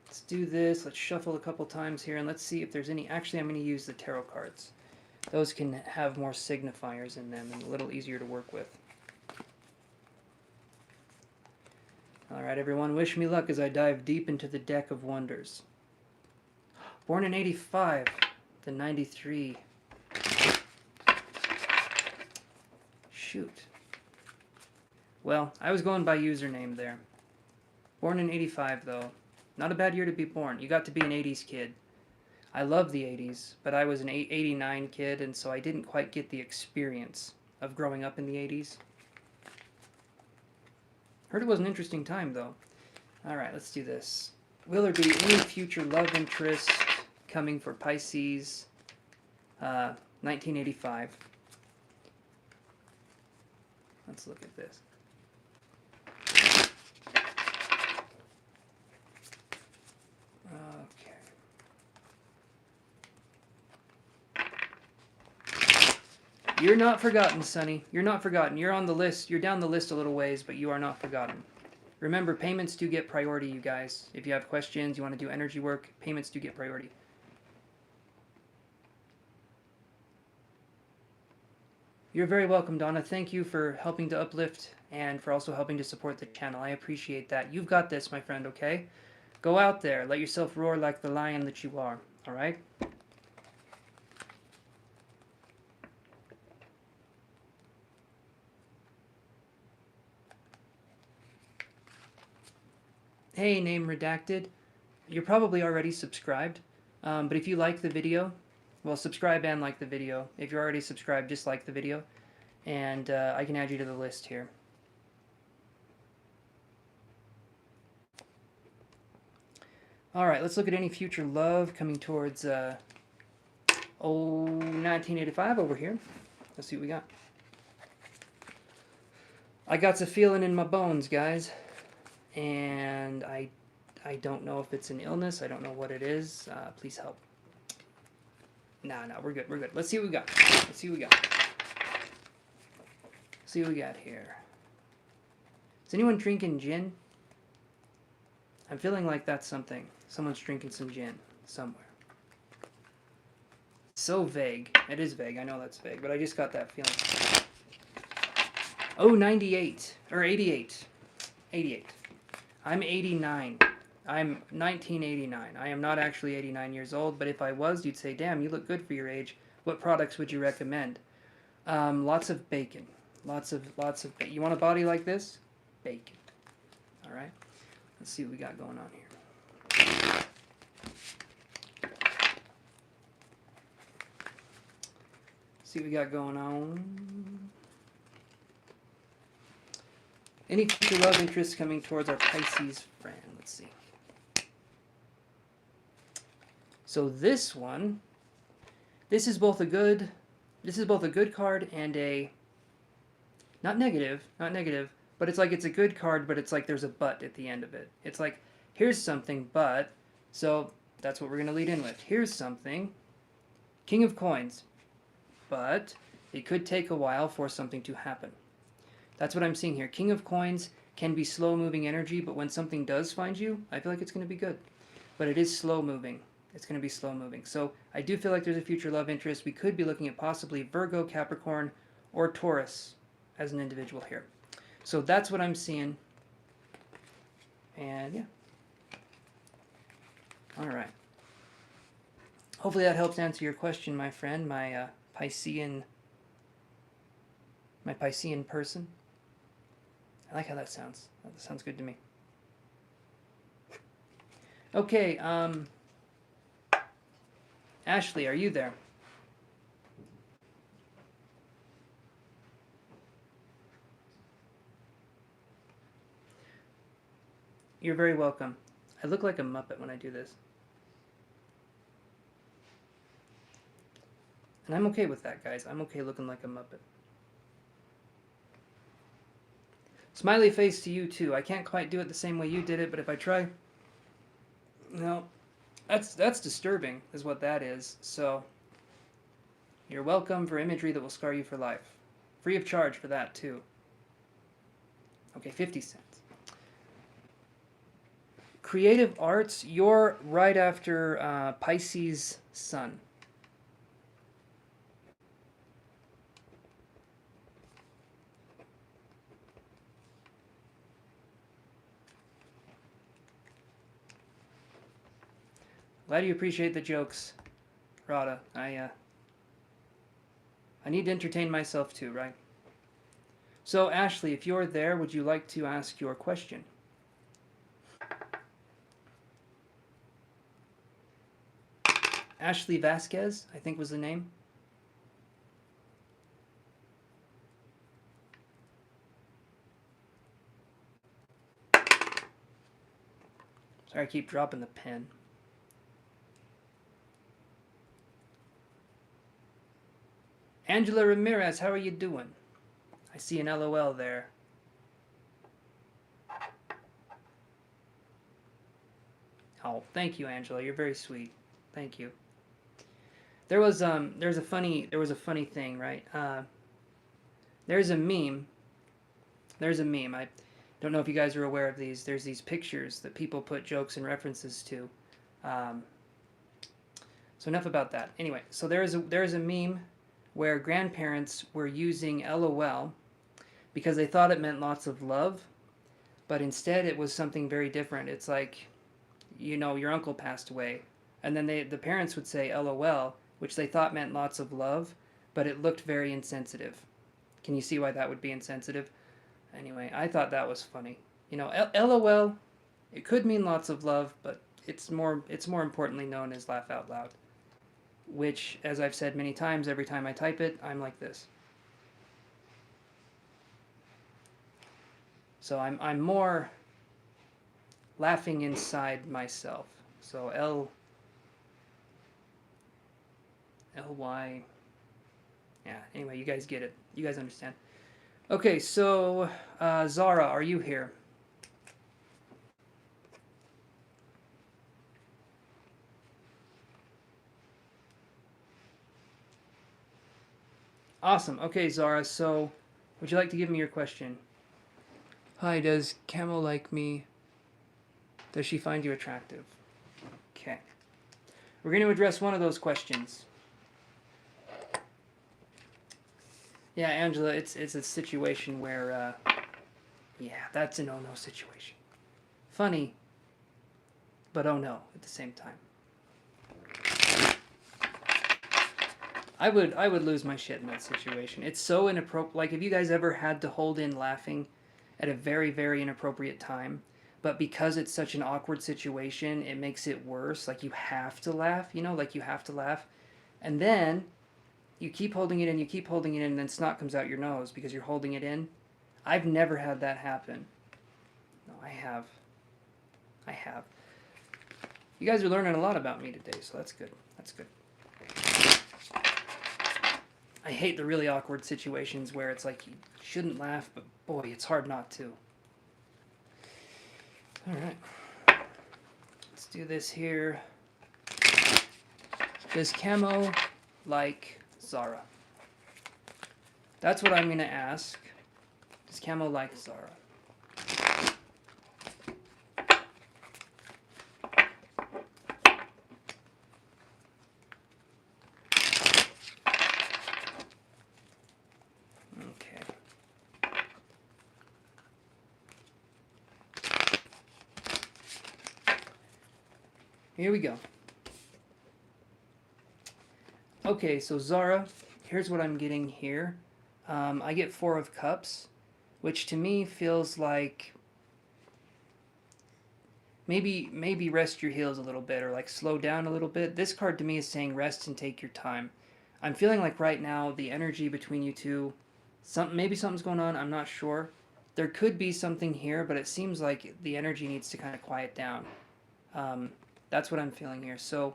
Let's do this. Let's shuffle a couple times here, and let's see if there's any... Actually, I'm going to use the tarot cards. Those can have more signifiers in them and a little easier to work with. Alright, everyone, wish me luck as I dive deep into the deck of wonders. Born in 85, the 93. Shoot. Well, I was going by username there. Born in 85, though. Not a bad year to be born. You got to be an 80s kid. I love the 80s, but I was an 89 kid, and so I didn't quite get the experience of growing up in the 80s. Heard it was an interesting time, though. Alright, let's do this. Will there be any future love interest coming for Pisces 1985? Let's look at this. Okay. You're not forgotten, Sonny. You're not forgotten. You're on the list. You're down the list a little ways, but you are not forgotten. Remember, payments do get priority, you guys. If you have questions, you want to do energy work, payments do get priority. You're very welcome, Donna. Thank you for helping to uplift and for also helping to support the channel. I appreciate that. You've got this, my friend, okay? Go out there. Let yourself roar like the lion that you are, all right? Hey, name redacted. You're probably already subscribed, but if you like the video, well, subscribe and like the video. If you're already subscribed, just like the video, and I can add you to the list here. Alright, let's look at any future love coming towards 1985 over here. Let's see what we got. I got a feeling in my bones, guys. And I don't know if it's an illness. I don't know what it is. Please help. No, we're good. We're good. Let's see what we got. Let's see what we got. See what we got here. Is anyone drinking gin? I'm feeling like that's something. Someone's drinking some gin somewhere. So vague. It is vague. I know that's vague, but I just got that feeling. Oh, 98. Or 88. 88. I'm 89. I'm 1989. I am not actually 89 years old, but if I was, you'd say, damn, you look good for your age. What products would you recommend? Lots of bacon. Lots of bacon. You want a body like this? Bacon. All right. Let's see what we got going on here. See what we got going on. Any future love interests coming towards our Pisces friend? Let's see. So this one, this is both a good card and a not negative, but it's like it's a good card, but it's like there's a but at the end of it. It's like here's something, but so that's what we're gonna lead in with. Here's something, King of Coins, but it could take a while for something to happen. That's what I'm seeing here. King of Coins can be slow-moving energy, but when something does find you, I feel like it's going to be good. But it is slow-moving. It's going to be slow-moving. So I do feel like there's a future love interest. We could be looking at possibly Virgo, Capricorn, or Taurus as an individual here. So that's what I'm seeing. And yeah. All right. Hopefully that helps answer your question, my friend, my Piscean person. I like how that sounds. That sounds good to me. Okay, Ashley, are you there? You're very welcome. I look like a Muppet when I do this. And I'm okay with that, guys. I'm okay looking like a Muppet. Smiley face to you, too. I can't quite do it the same way you did it, but if I try... No. That's disturbing, is what that is. So, you're welcome for imagery that will scar you for life. Free of charge for that, too. Okay, 50 cents. Creative arts, you're right after Pisces Sun. Glad you appreciate the jokes, Rada. I need to entertain myself too, right? So, Ashley, if you're there, would you like to ask your question? Ashley Vasquez, I think was the name. Sorry, I keep dropping the pen. Angela Ramirez, how are you doing? I see an LOL there. Oh, thank you, Angela. You're very sweet. Thank you. There was a funny thing, right? There's a meme. I don't know if you guys are aware of these. There's these pictures that people put jokes and references to. So enough about that. Anyway, so there's a meme where grandparents were using LOL because they thought it meant lots of love, but instead it was something very different. It's like, you know, your uncle passed away, and then the parents would say LOL, which they thought meant lots of love, but it looked very insensitive. Can you see why that would be insensitive? Anyway, I thought that was funny. You know, LOL, it could mean lots of love, but it's more importantly known as laugh out loud, which, as I've said many times, every time I type it, I'm like this. So I'm more laughing inside myself. So L-Y. Yeah, anyway, you guys get it. You guys understand. Okay, so Zara, are you here? Awesome. Okay, Zara, so would you like to give me your question? Hi, does Camo like me? Does she find you attractive? Okay. We're going to address one of those questions. Yeah, Angela, it's a situation where, yeah, that's an oh-no situation. Funny, but oh no at the same time. I would lose my shit in that situation. It's so inappropriate. Like, have you guys ever had to hold in laughing at a very, very inappropriate time, but because it's such an awkward situation, it makes it worse? Like, you have to laugh, you know, like you have to laugh. And then You keep holding it in, and then snot comes out your nose because you're holding it in. I've never had that happen. No, I have. I have. You guys are learning a lot about me today, so that's good. That's good. I hate the really awkward situations where it's like you shouldn't laugh, but boy, it's hard not to. Alright. Let's do this here. Does camo like Zara? That's what I'm going to ask. Does camo like Zara? Here we go. Okay, so Zara, here's what I'm getting here. I get 4 of Cups, which to me feels like maybe rest your heels a little bit, or like slow down a little bit. This card to me is saying rest and take your time. I'm feeling like right now the energy between you two, maybe something's going on, I'm not sure. There could be something here, but it seems like the energy needs to kind of quiet down. That's what I'm feeling here. So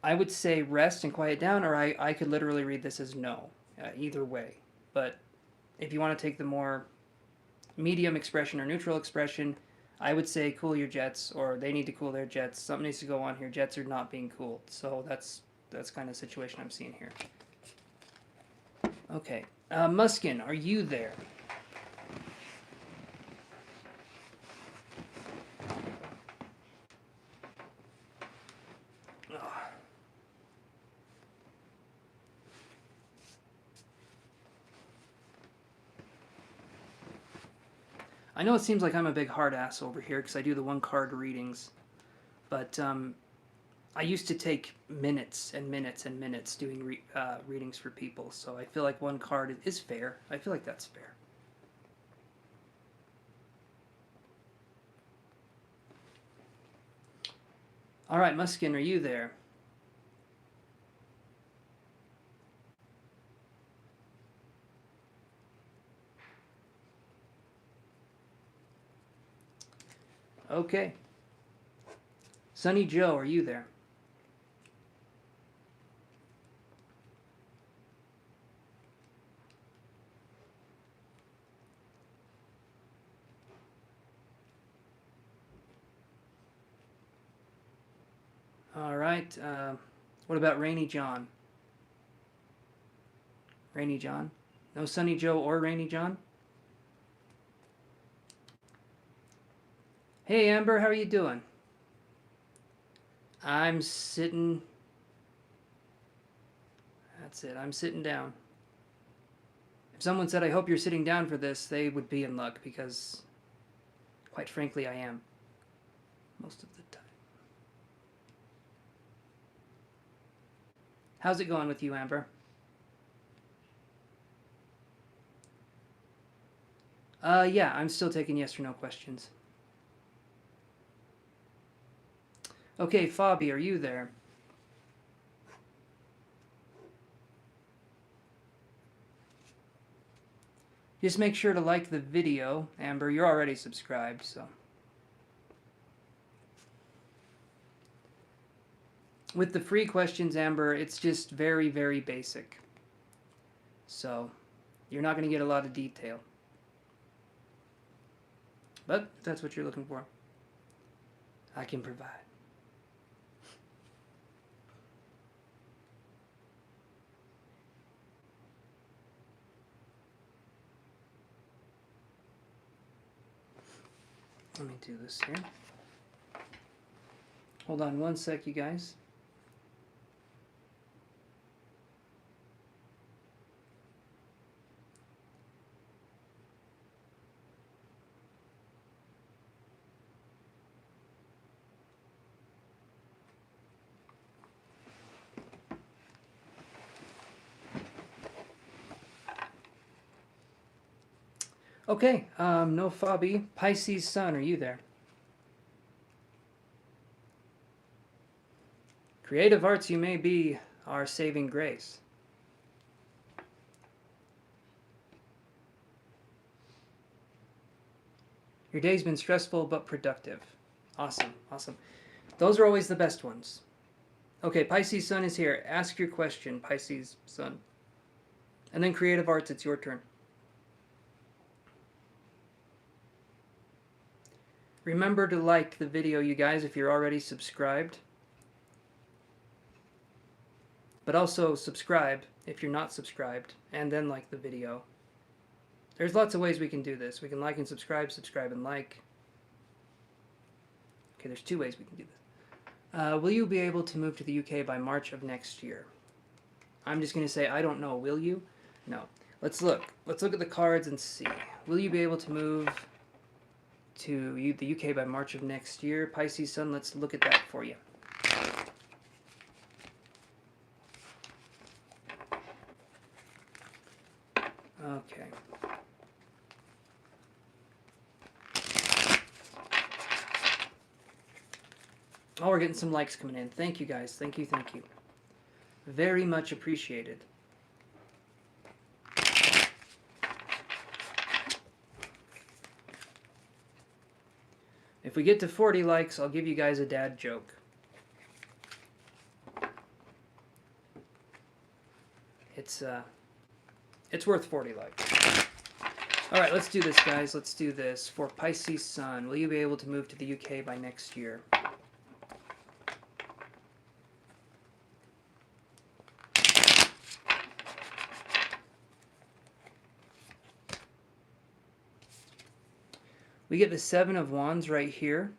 I would say rest and quiet down, or I could literally read this as no. Either way. But if you want to take the more medium expression or neutral expression, I would say cool your jets, or they need to cool their jets. Something needs to go on here. Jets are not being cooled. So that's kind of the situation I'm seeing here. Okay. Muskin, are you there? I know it seems like I'm a big hard ass over here because I do the 1-card readings, but I used to take minutes and minutes and minutes doing readings for people, so I feel like 1 card is fair. I feel like that's fair. All right, Muskin, are you there? Okay. Sunny Joe, are you there? All right. What about Rainy John? Rainy John? No Sunny Joe or Rainy John? Hey, Amber, how are you doing? I'm sitting... That's it. I'm sitting down. If someone said, I hope you're sitting down for this, they would be in luck, because, quite frankly, I am. Most of the time. How's it going with you, Amber? Yeah, I'm still taking yes or no questions. Okay, Fabi, are you there? Just make sure to like the video. Amber, you're already subscribed, so. With the free questions, Amber, it's just very, very basic. So, you're not going to get a lot of detail. But, if that's what you're looking for, I can provide. Let me do this here. Hold on 1 sec, you guys. Okay, no Fabi. Pisces Sun, are you there? Creative arts you may be our saving grace. Your day's been stressful but productive. Awesome, awesome. Those are always the best ones. Okay, Pisces Sun is here. Ask your question, Pisces Sun. And then Creative Arts, it's your turn. Remember to like the video, you guys, if you're already subscribed. But also subscribe if you're not subscribed, and then like the video. There's lots of ways we can do this. We can like and subscribe, subscribe and like. Okay, there's 2 ways we can do this. Will you be able to move to the UK by March of next year? I'm just going to say, I don't know. Will you? No. Let's look. Let's look at the cards and see. Will you be able to move to the UK by March of next year? Pisces Sun, let's look at that for you. Okay. Oh, we're getting some likes coming in. Thank you, guys. Thank you, thank you. Very much appreciated. If we get to 40 likes, I'll give you guys a dad joke. It's worth 40 likes. All right, let's do this, guys. Let's do this. For Pisces Sun, will you be able to move to the UK by next year? We get the 7 of Wands right here,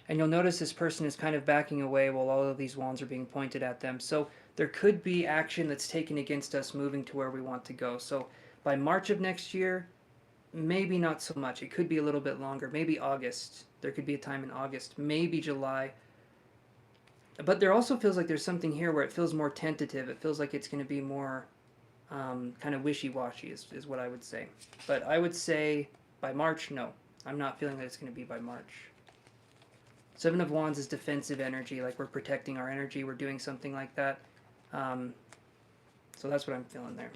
and you'll notice this person is kind of backing away while all of these wands are being pointed at them. So there could be action that's taken against us moving to where we want to go. So by March of next year, maybe not so much. It could be a little bit longer. Maybe August. There could be a time in August. Maybe July. But there also feels like there's something here where it feels more tentative. It feels like it's going to be more kind of wishy-washy is what I would say. But I would say by March, no. I'm not feeling that it's going to be by March. 7 of Wands is defensive energy, like we're protecting our energy, we're doing something like that. So that's what I'm feeling there.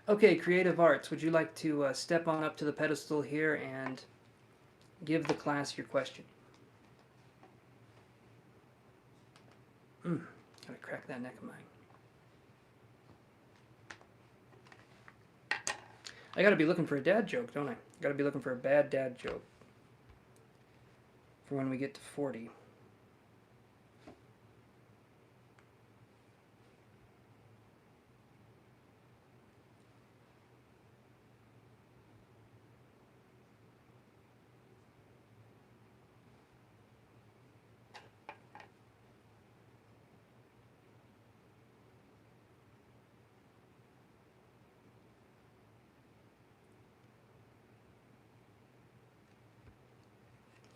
Okay, Creative Arts, would you like to step on up to the pedestal here and give the class your question? Gotta crack that neck of mine. I gotta be looking for a dad joke, don't I? Gotta be looking for a bad dad joke for when we get to 40.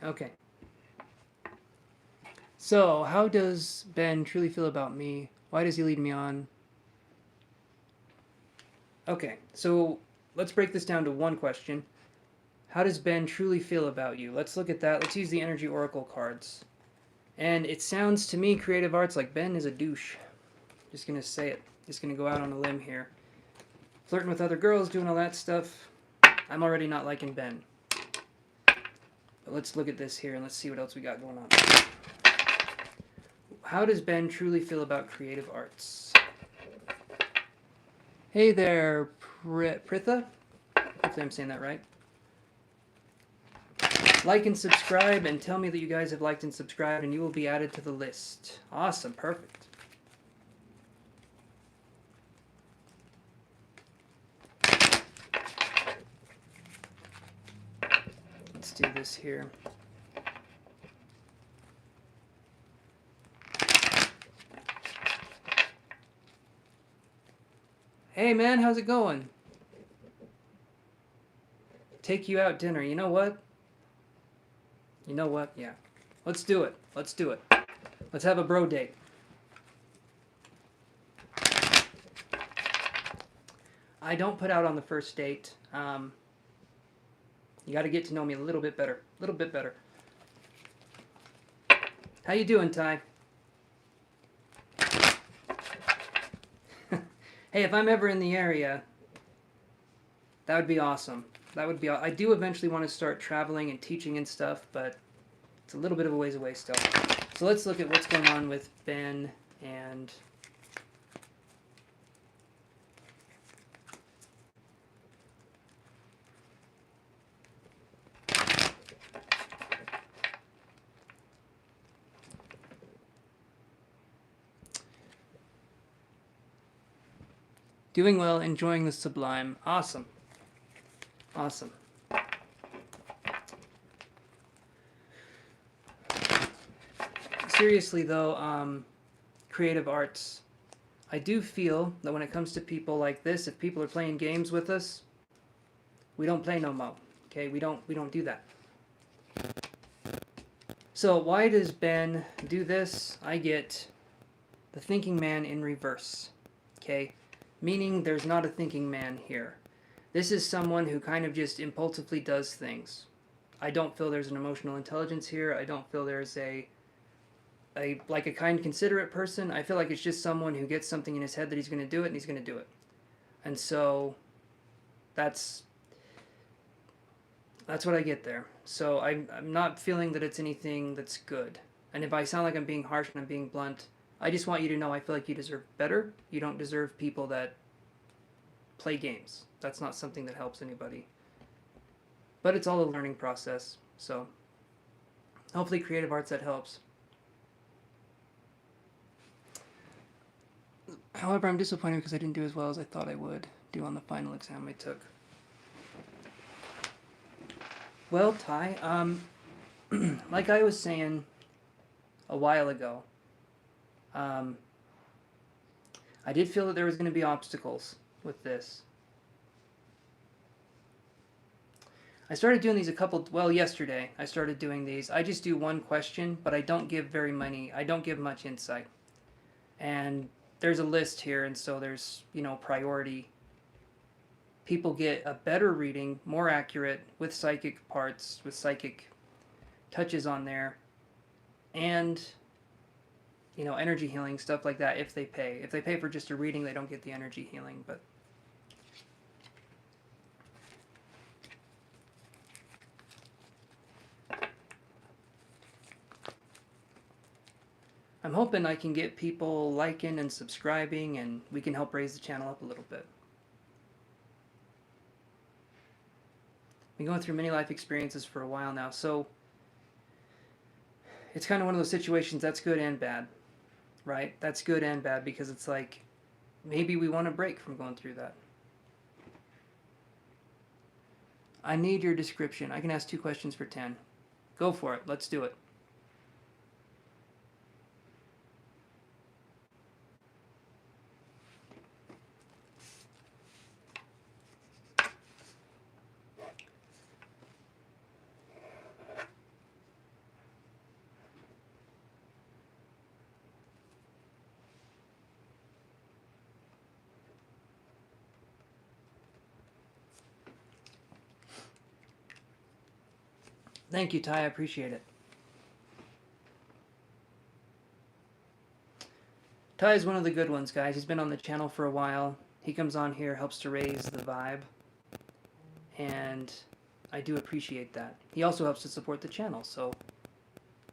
Okay. So, how does Ben truly feel about me? Why does he lead me on? Okay, so let's break this down to one question. How does Ben truly feel about you? Let's look at that. Let's use the Energy Oracle cards. And it sounds to me, Creative Arts, like Ben is a douche. Just gonna say it. Just gonna go out on a limb here. Flirting with other girls, doing all that stuff. I'm already not liking Ben. But let's look at this here and let's see what else we got going on. How does Ben truly feel about Creative Arts? Hey there, Pritha. Hopefully I'm saying that right. Like and subscribe and tell me that you guys have liked and subscribed and you will be added to the list. Awesome, perfect. Let's do this here. Hey man, how's it going? Take you out dinner. You know what? You know what? Yeah. Let's do it. Let's do it. Let's have a bro date. I don't put out on the first date. You got to get to know me a little bit better. A little bit better. How you doing, Ty? Hey, if I'm ever in the area, That would be awesome. That would be. I do eventually want to start traveling and teaching and stuff, but it's a little bit of a ways away still. So let's look at what's going on with Ben and doing well, enjoying the sublime. Awesome. Awesome. Seriously though, creative arts, I do feel that when it comes to people like this, if people are playing games with us, we don't play no mo. Okay, we don't do that. So why does Ben do this? I get the thinking man in reverse. Okay, meaning there's not a thinking man here. This is someone who kind of just impulsively does things. I don't feel there's an emotional intelligence here. I don't feel there's a like a kind, considerate person. I feel like it's just someone who gets something in his head that he's going to do it, and he's going to do it. And so that's what I get there. So I'm not feeling that it's anything that's good. And if I sound like I'm being harsh and I'm being blunt, I just want you to know I feel like you deserve better. You don't deserve people that play games. That's not something that helps anybody. But it's all a learning process. So hopefully creative arts, that helps. However, I'm disappointed because I didn't do as well as I thought I would do on the final exam I took. Well, Ty, like I was saying a while ago, I did feel that there was going to be obstacles with this. I started doing these yesterday I started doing these. I just do one question, but I don't give much insight. And there's a list here, and so there's, priority. People get a better reading, more accurate, with psychic parts, with psychic touches on there, and, energy healing, stuff like that, if they pay. If they pay for just a reading, they don't get the energy healing, but... I'm hoping I can get people liking and subscribing, and we can help raise the channel up a little bit. Been going through many life experiences for a while now, so it's kind of one of those situations that's good and bad, right? That's good and bad, because it's like, maybe we want a break from going through that. I need your description. I can ask 2 questions for 10. Go for it. Let's do it. Thank you, Ty. I appreciate it. Ty is one of the good ones, guys. He's been on the channel for a while. He comes on here, helps to raise the vibe, and I do appreciate that. He also helps to support the channel, so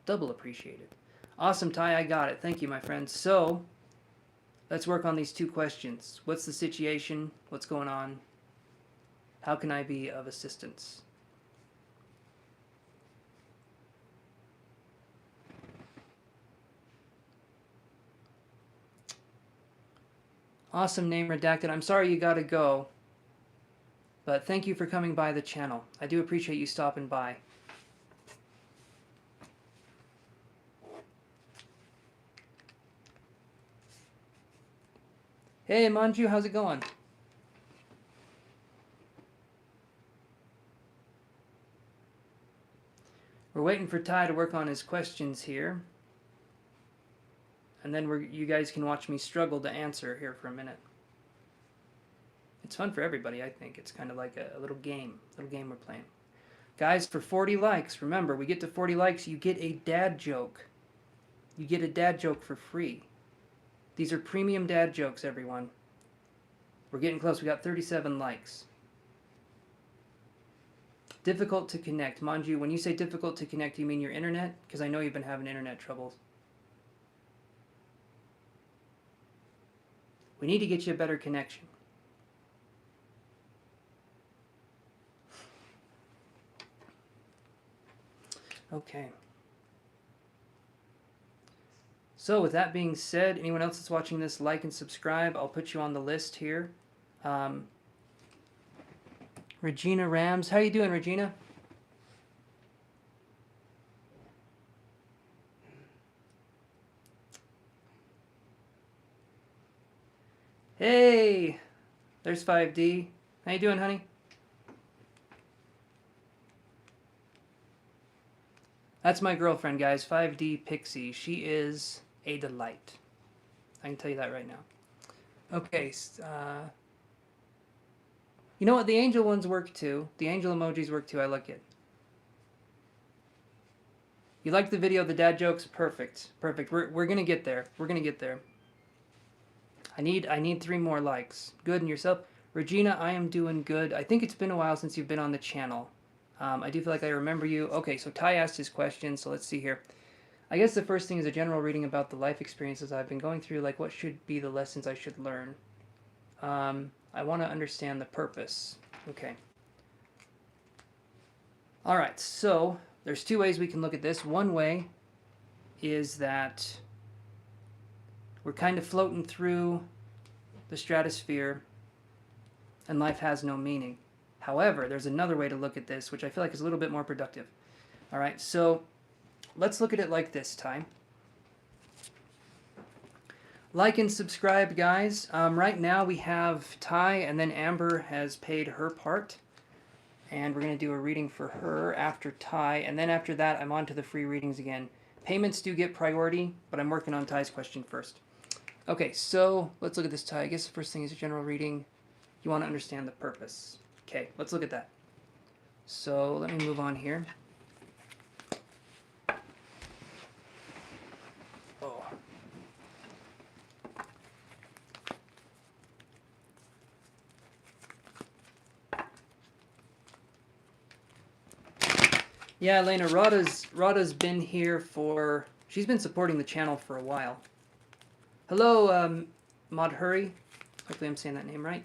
double appreciated. Awesome, Ty. I got it. Thank you, my friend. So, let's work on these 2 questions. What's the situation? What's going on? How can I be of assistance? Awesome name, Redacted. I'm sorry you gotta go, but thank you for coming by the channel. I do appreciate you stopping by. Hey, Manju, how's it going? We're waiting for Ty to work on his questions here. And then you guys can watch me struggle to answer here for a minute. It's fun for everybody, I think. It's kind of like a little game we're playing. Guys, for 40 likes, remember, we get to 40 likes, you get a dad joke. You get a dad joke for free. These are premium dad jokes, everyone. We're getting close. We got 37 likes. Difficult to connect. Manju, when you say difficult to connect, you mean your internet? Because I know you've been having internet troubles. We need to get you a better connection. Okay. So with that being said, anyone else that's watching this, like and subscribe. I'll put you on the list here. Regina Rams. How you doing, Regina? Hey! There's 5D. How you doing, honey? That's my girlfriend, guys. 5D Pixie. She is a delight. I can tell you that right now. Okay. You know what? The angel ones work too. The angel emojis work too. I like it. You like the video, the dad jokes? Perfect. Perfect. We're gonna get there. We're gonna get there. I need 3 more likes. Good, and yourself? Regina, I am doing good. I think it's been a while since you've been on the channel. I do feel like I remember you. Okay, so Ty asked his question, so let's see here. I guess the first thing is a general reading about the life experiences I've been going through, like what should be the lessons I should learn. I want to understand the purpose. Okay. Alright, so there's 2 ways we can look at this. One way is that we're kind of floating through the stratosphere and life has no meaning. However, there's another way to look at this, which I feel like is a little bit more productive. Alright, so let's look at it like this, Ty. Like and subscribe, guys. Right now we have Ty, and then Amber has paid her part. And we're going to do a reading for her after Ty. And then after that, I'm on to the free readings again. Payments do get priority, but I'm working on Ty's question first. Okay, so let's look at this, Ty. I guess the first thing is a general reading. You want to understand the purpose. Okay, let's look at that. So let me move on here. Oh. Yeah, Elena, Radha's been here for... She's been supporting the channel for a while. Hello, Madhuri. Hopefully I'm saying that name right.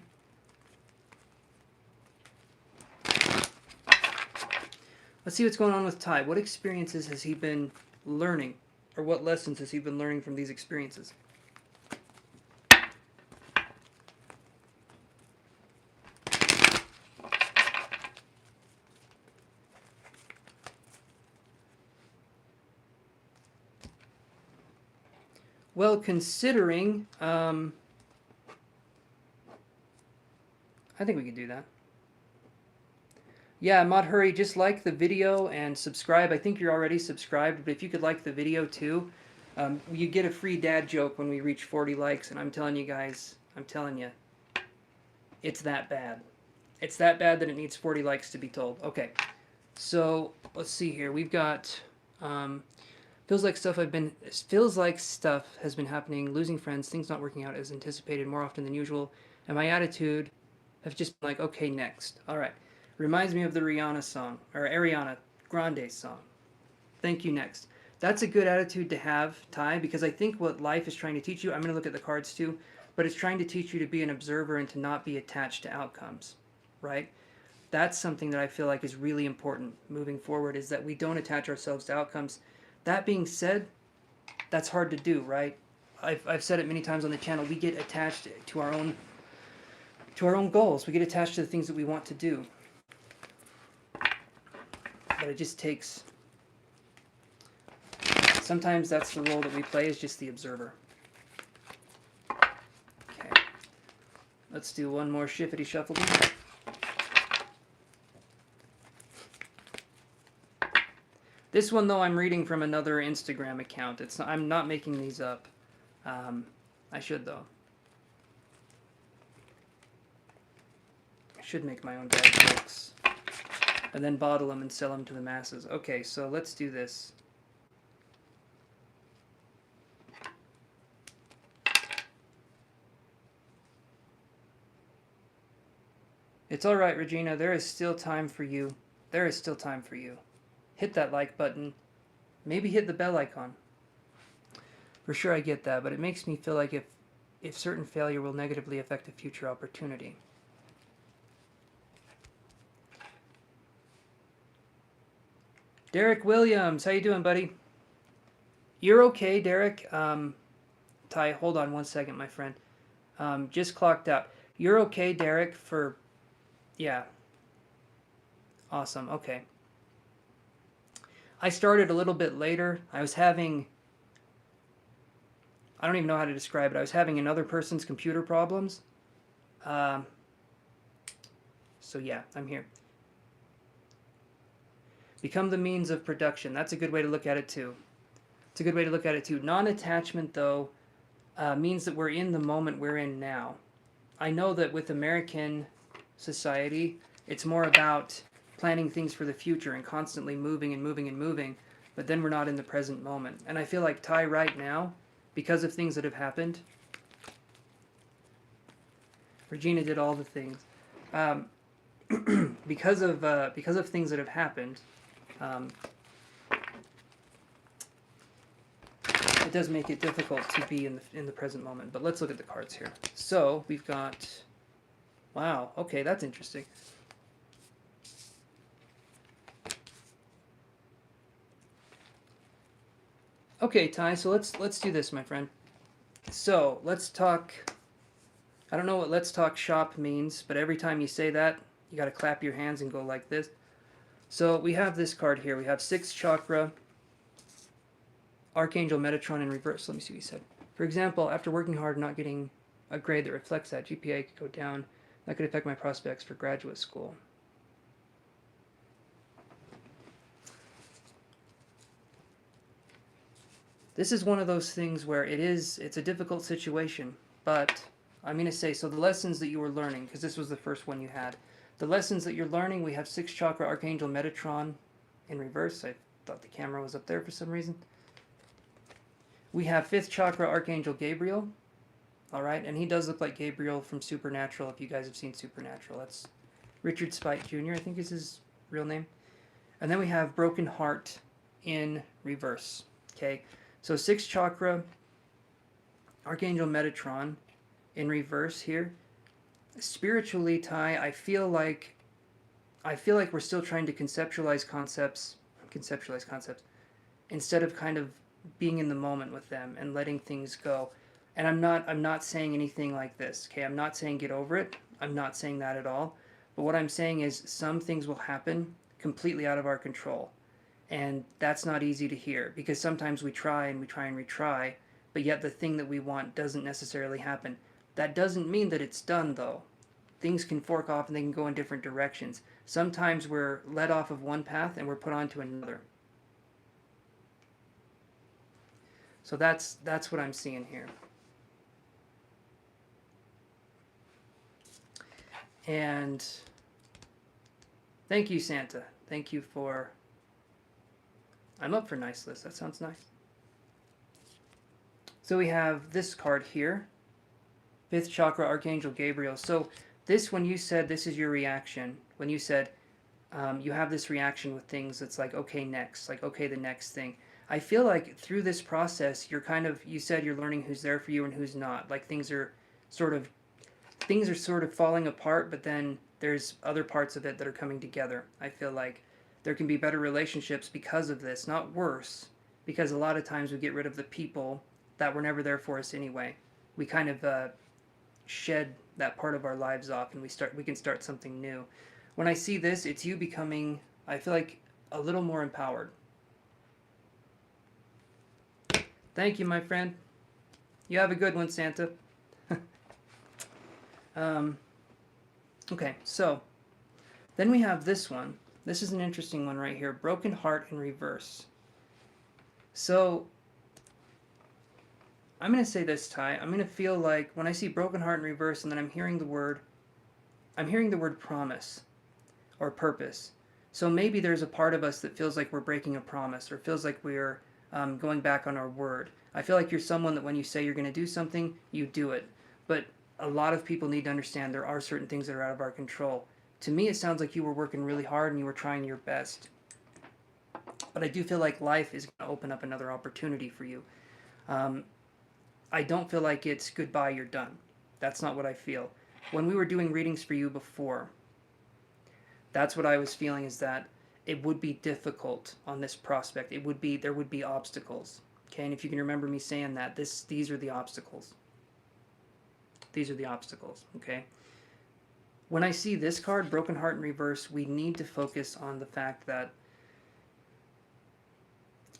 Let's see what's going on with Ty. What experiences has he been learning? Or what lessons has he been learning from these experiences? Well, considering... I think we can do that. Yeah, Madhuri, just like the video and subscribe. I think you're already subscribed, but if you could like the video too, you get a free dad joke when we reach 40 likes, and I'm telling you guys, it's that bad. It's that bad that it needs 40 likes to be told. Okay, so let's see here. We've got, feels like stuff has been happening, losing friends, things not working out as anticipated more often than usual, and my attitude have just been like, okay, next. All right. Reminds me of the Rihanna song, or Ariana Grande song. Thank you, next. That's a good attitude to have, Ty, because I think what life is trying to teach you, I'm going to look at the cards too, but it's trying to teach you to be an observer and to not be attached to outcomes, right? That's something that I feel like is really important moving forward, is that we don't attach ourselves to outcomes. That being said, that's hard to do, right? I've said it many times on the channel. We get attached to our own goals. We get attached to the things that we want to do. But it just takes... Sometimes that's the role that we play, is just the observer. Okay. Let's do one more shiffity shuffle. This one, though, I'm reading from another Instagram account. I'm not making these up. I should, though. I should make my own dad jokes. And then bottle them and sell them to the masses. Okay, so let's do this. It's alright, Regina. There is still time for you. there is still time for you. Hit that like button. Maybe hit the bell icon. For sure I get that, but it makes me feel like if certain failure will negatively affect a future opportunity. Derek Williams, how you doing, buddy? You're okay, Derek. Ty, hold on one second, my friend. Just clocked out. You're okay, Derek, for... Yeah. Awesome, okay. I started a little bit later. I was having... I don't even know how to describe it. I was having another person's computer problems. So yeah, I'm here. Become the means of production. That's a good way to look at it too. It's a good way to look at it too. Non-attachment, though, means that we're in the moment we're in now. I know that with American society, it's more about planning things for the future and constantly moving and moving and moving, but then we're not in the present moment. And I feel like Ty right now, because of things that have happened, Regina did all the things. Because of things that have happened, it does make it difficult to be in the present moment. But let's look at the cards here. So we've got, wow, okay, that's interesting. Okay, Ty, so let's do this, my friend. So let's talk. I don't know what "let's talk shop" means, but every time you say that, you got to clap your hands and go like this. So we have this card here. We have 6th chakra, Archangel Metatron in reverse. Let me see what he said. For example, after working hard and not getting a grade that reflects that, GPA could go down. That could affect my prospects for graduate school. This is one of those things where it's a difficult situation, but I'm going to say, so the lessons that you were learning, because this was the first one you had, the lessons that you're learning, we have 6th chakra Archangel Metatron in reverse. I thought the camera was up there for some reason. We have 5th chakra Archangel Gabriel, all right, and he does look like Gabriel from Supernatural, if you guys have seen Supernatural. That's Richard Spite Jr., I think is his real name. And then we have Broken Heart in reverse, okay? So 6th chakra, Archangel Metatron in reverse here. Spiritually, Ty, I feel like we're still trying to conceptualize concepts instead of kind of being in the moment with them and letting things go. And I'm not saying anything like this, okay? I'm not saying get over it. I'm not saying that at all. But what I'm saying is some things will happen completely out of our control. And that's not easy to hear, because sometimes we try and retry, but yet the thing that we want doesn't necessarily happen. That doesn't mean that it's done, though. Things can fork off and they can go in different directions. Sometimes we're led off of one path and we're put onto another. So that's what I'm seeing here. And thank you, Santa. Thank you for... I'm up for nice list. That sounds nice. So we have this card here. 5th chakra, Archangel Gabriel. So this, when you said this is your reaction, when you said you have this reaction with things that's like, okay, next, like, okay, the next thing. I feel like through this process, you said you're learning who's there for you and who's not. Like things are sort of falling apart, but then there's other parts of it that are coming together. I feel like there can be better relationships because of this, not worse, because a lot of times we get rid of the people that were never there for us anyway. We kind of shed that part of our lives off, and we can start something new. When I see this, it's you becoming, I feel like, a little more empowered. Thank you, my friend. You have a good one, Santa. Okay, so then we have this one. This is an interesting one right here. Broken Heart in reverse. So I'm going to say this, Ty. I'm going to feel like when I see Broken Heart in reverse and then I'm hearing the word promise or purpose. So maybe there's a part of us that feels like we're breaking a promise or feels like we're going back on our word. I feel like you're someone that when you say you're going to do something, you do it. But a lot of people need to understand there are certain things that are out of our control. To me, it sounds like you were working really hard and you were trying your best. But I do feel like life is going to open up another opportunity for you. Um, I don't feel like it's goodbye, you're done. That's not what I feel. When we were doing readings for you before, that's what I was feeling, is that it would be difficult on this prospect. There would be obstacles. Okay, and if you can remember me saying that, these are the obstacles. These are the obstacles, okay? When I see this card, Broken Heart in reverse, we need to focus on the fact that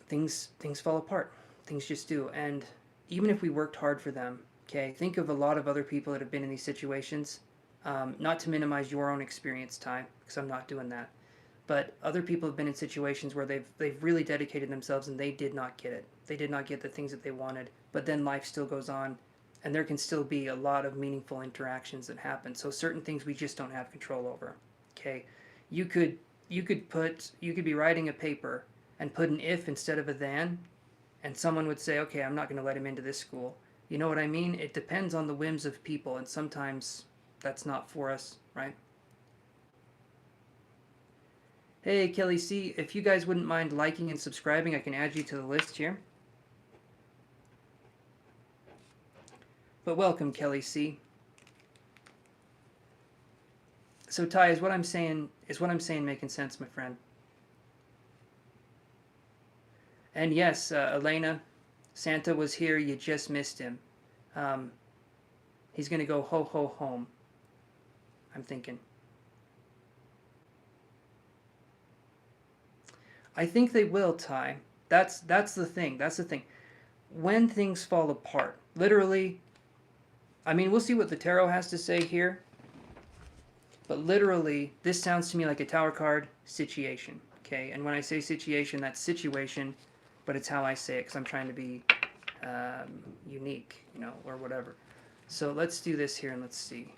things fall apart. Things just do. And even if we worked hard for them, okay, think of a lot of other people that have been in these situations. Not to minimize your own experience, Ty, because I'm not doing that. But other people have been in situations where they've really dedicated themselves and they did not get it. They did not get the things that they wanted. But then life still goes on, and there can still be a lot of meaningful interactions that happen. So certain things we just don't have control over. Okay, you could be writing a paper and put an if instead of a then, and someone would say, okay, I'm not going to let him into this school. You know what I mean? It depends on the whims of people, and sometimes that's not for us, right? Hey, Kelly C, if you guys wouldn't mind liking and subscribing, I can add you to the list here. But welcome, Kelly C. So Ty, is what I'm saying making sense, my friend? And yes, Elena, Santa was here. You just missed him. He's gonna go ho ho home, I'm thinking. I think they will, Ty. That's the thing. That's the thing. When things fall apart, literally. I mean, we'll see what the tarot has to say here. But literally, this sounds to me like a Tower card situation. Okay, and when I say situation, that's situation, but it's how I say it because I'm trying to be unique, you know, or whatever. So let's do this here and let's see.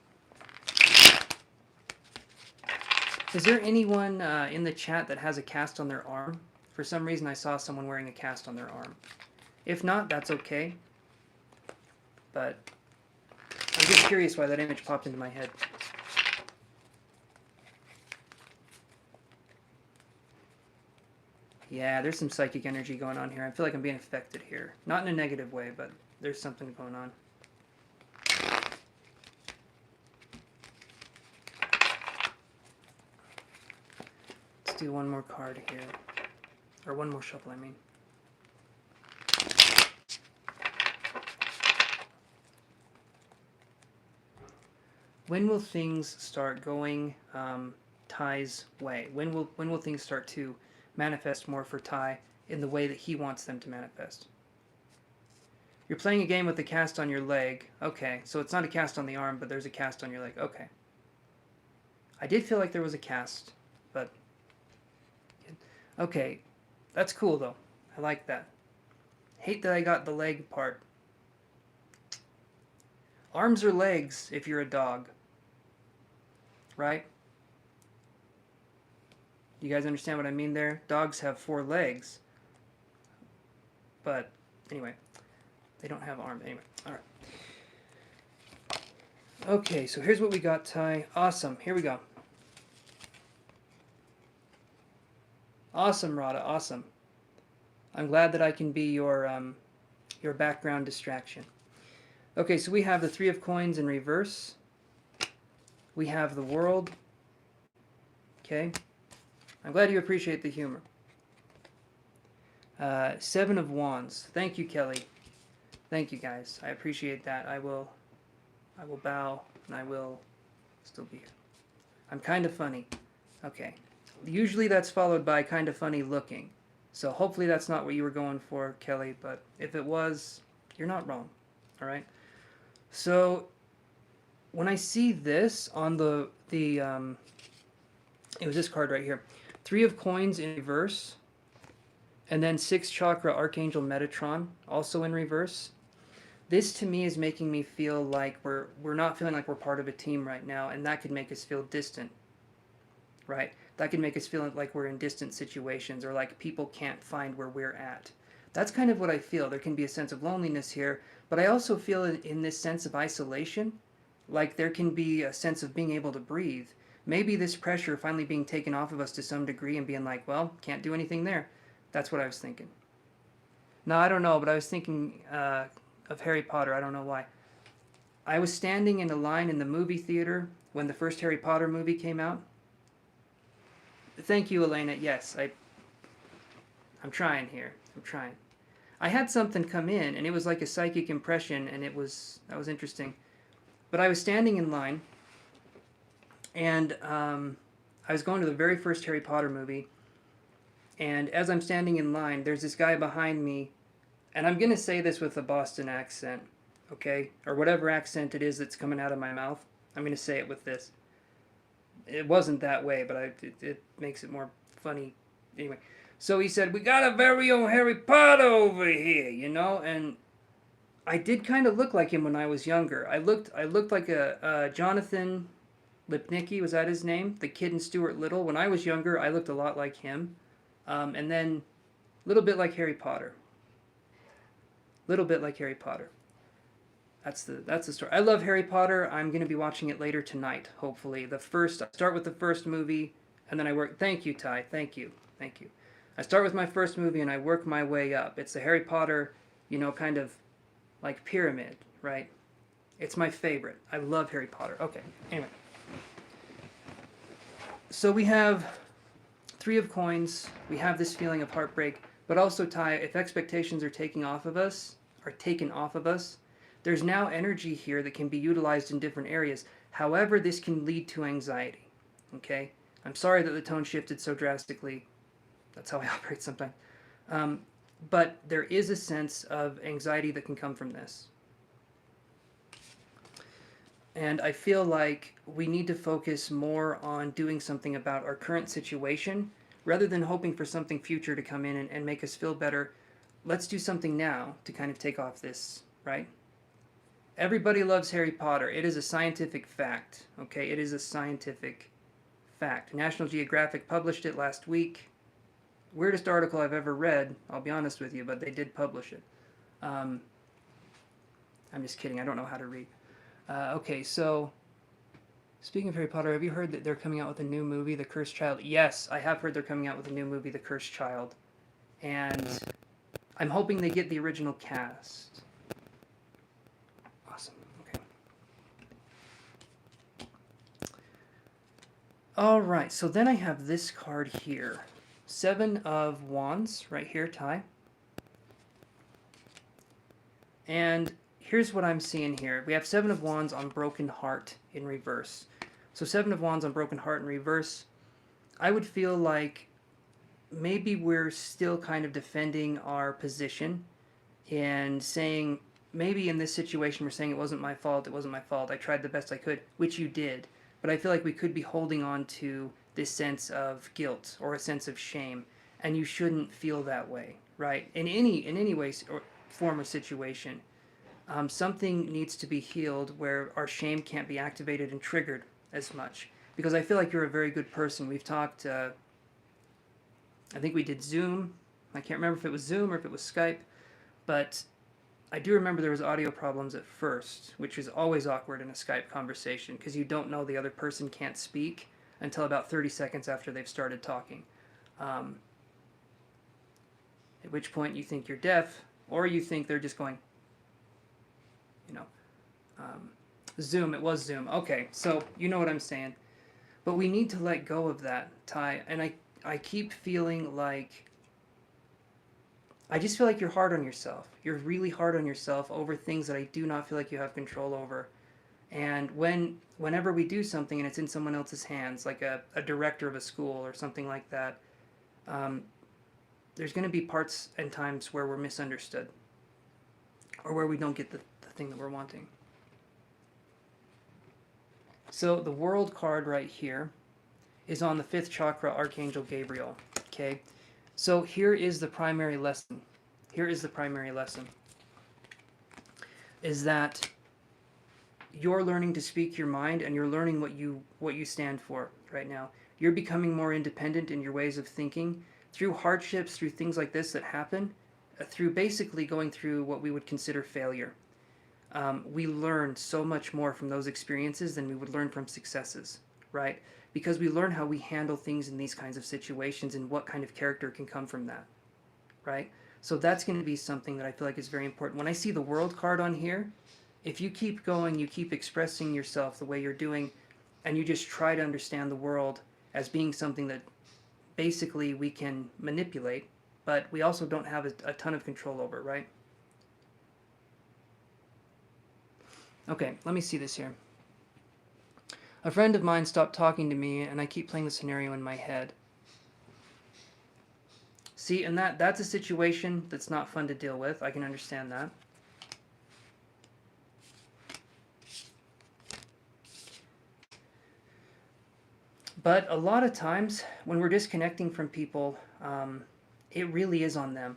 Is there anyone in the chat that has a cast on their arm? For some reason, I saw someone wearing a cast on their arm. If not, that's okay. But I'm just curious why that image popped into my head. Yeah, there's some psychic energy going on here. I feel like I'm being affected here. Not in a negative way, but there's something going on. Let's do one more card here. Or one more shuffle, I mean. When will things start going Ty's way? When will things start to manifest more for Ty in the way that he wants them to manifest? You're playing a game with a cast on your leg. Okay, so it's not a cast on the arm, but there's a cast on your leg. Okay. I did feel like there was a cast, but... Okay, that's cool though. I like that. Hate that I got the leg part. Arms or legs if you're a dog. Right? You guys understand what I mean there? Dogs have 4 legs. But, anyway. They don't have arms. Anyway, alright. Okay, so here's what we got, Ty. Awesome. Here we go. Awesome, Rada. Awesome. I'm glad that I can be your background distraction. Okay, so we have the 3 of Coins in reverse. We have the World. Okay. I'm glad you appreciate the humor. 7 of Wands. Thank you, Kelly. Thank you, guys. I appreciate that. I will bow, and I will still be here. I'm kind of funny. Okay. Usually that's followed by kind of funny looking. So hopefully that's not what you were going for, Kelly, but if it was, you're not wrong. All right? So when I see this on it was this card right here. 3 of Coins in reverse, and then 6 Chakra Archangel Metatron also in reverse. This to me is making me feel like we're not feeling like we're part of a team right now, and that could make us feel distant, right? That could make us feel like we're in distant situations, or like people can't find where we're at. That's kind of what I feel. There can be a sense of loneliness here, but I also feel in this sense of isolation, like there can be a sense of being able to breathe. maybe this pressure finally being taken off of us to some degree and being like, well, can't do anything there. That's what I was thinking. No, I don't know, but I was thinking of Harry Potter. I don't know why. I was standing in a line in the movie theater when the first Harry Potter movie came out. Thank you, Elena. Yes, I'm trying here. I'm trying. I had something come in, and it was like a psychic impression, and that was interesting. But I was standing in line, and I was going to the very first Harry Potter movie, and as I'm standing in line, there's this guy behind me, and I'm going to say this with a Boston accent, okay? Or whatever accent it is that's coming out of my mouth. I'm going to say it with this. It wasn't that way, but it makes it more funny. Anyway, so he said, "We got a very own Harry Potter over here, you know?" And I did kind of look like him when I was younger. I looked like a Jonathan Lipnicki, was that his name? The kid in Stuart Little. When I was younger, I looked a lot like him. And then a little bit like Harry Potter. Little bit like Harry Potter. That's the story. I love Harry Potter. I'm going to be watching it later tonight, hopefully. I start with the first movie, and then I work... Thank you, Ty. Thank you. Thank you. I start with my first movie, and I work my way up. It's the Harry Potter, kind of like pyramid, right? It's my favorite. I love Harry Potter. Okay, anyway. So we have 3 of coins. We have this feeling of heartbreak, but also, Ty, if expectations are taken off of us, there's now energy here that can be utilized in different areas. However, this can lead to anxiety. Okay? I'm sorry that the tone shifted so drastically. That's how I operate sometimes. But there is a sense of anxiety that can come from this. And I feel like we need to focus more on doing something about our current situation rather than hoping for something future to come in and make us feel better. Let's do something now to kind of take off this, right? Everybody loves Harry Potter. It is a scientific fact, okay? It is a scientific fact. National Geographic published it last week. Weirdest article I've ever read, I'll be honest with you, but they did publish it. I'm just kidding. I don't know how to read. Okay, so speaking of Harry Potter, have you heard that they're coming out with a new movie, The Cursed Child? Yes, I have heard they're coming out with a new movie, The Cursed Child. And I'm hoping they get the original cast. Awesome. Okay. All right, so then I have this card here. 7 of Wands, right here, Ty. And here's what I'm seeing here. We have 7 of Wands on Broken Heart in reverse. So 7 of Wands on Broken Heart in reverse. I would feel like maybe we're still kind of defending our position and saying, maybe in this situation we're saying it wasn't my fault, I tried the best I could, which you did. But I feel like we could be holding on to this sense of guilt or a sense of shame, and you shouldn't feel that way, right? In any way or form or situation. Something needs to be healed where our shame can't be activated and triggered as much. Because I feel like you're a very good person. We've talked, I think we did Zoom. I can't remember if it was Zoom or if it was Skype. But I do remember there was audio problems at first, which is always awkward in a Skype conversation because you don't know the other person can't speak until about 30 seconds after they've started talking. At which point you think you're deaf, or you think they're just going, Zoom, it was Zoom. Okay, so you know what I'm saying. But we need to let go of that, Ty. And I keep feeling like, I just feel like you're hard on yourself. You're really hard on yourself over things that I do not feel like you have control over. And whenever we do something and it's in someone else's hands, like a director of a school or something like that, there's going to be parts and times where we're misunderstood. Or where we don't get the thing that we're wanting. So the World card right here is on the 5th chakra, Archangel Gabriel. Okay, so here is the primary lesson. Is that you're learning to speak your mind and you're learning what you stand for right now. You're becoming more independent in your ways of thinking through hardships, through things like this that happen, through basically going through what we would consider failure. We learn so much more from those experiences than we would learn from successes, right? because we learn how we handle things in these kinds of situations and what kind of character can come from that, right? So that's going to be something that I feel like is very important. When I see the World card on here, if you keep going, you keep expressing yourself the way you're doing, and you just try to understand the world as being something that basically we can manipulate, but we also don't have a ton of control over, right? Okay, let me see this here. A friend of mine stopped talking to me, and I keep playing the scenario in my head. See, and that's a situation that's not fun to deal with. I can understand that. But a lot of times, when we're disconnecting from people, it really is on them.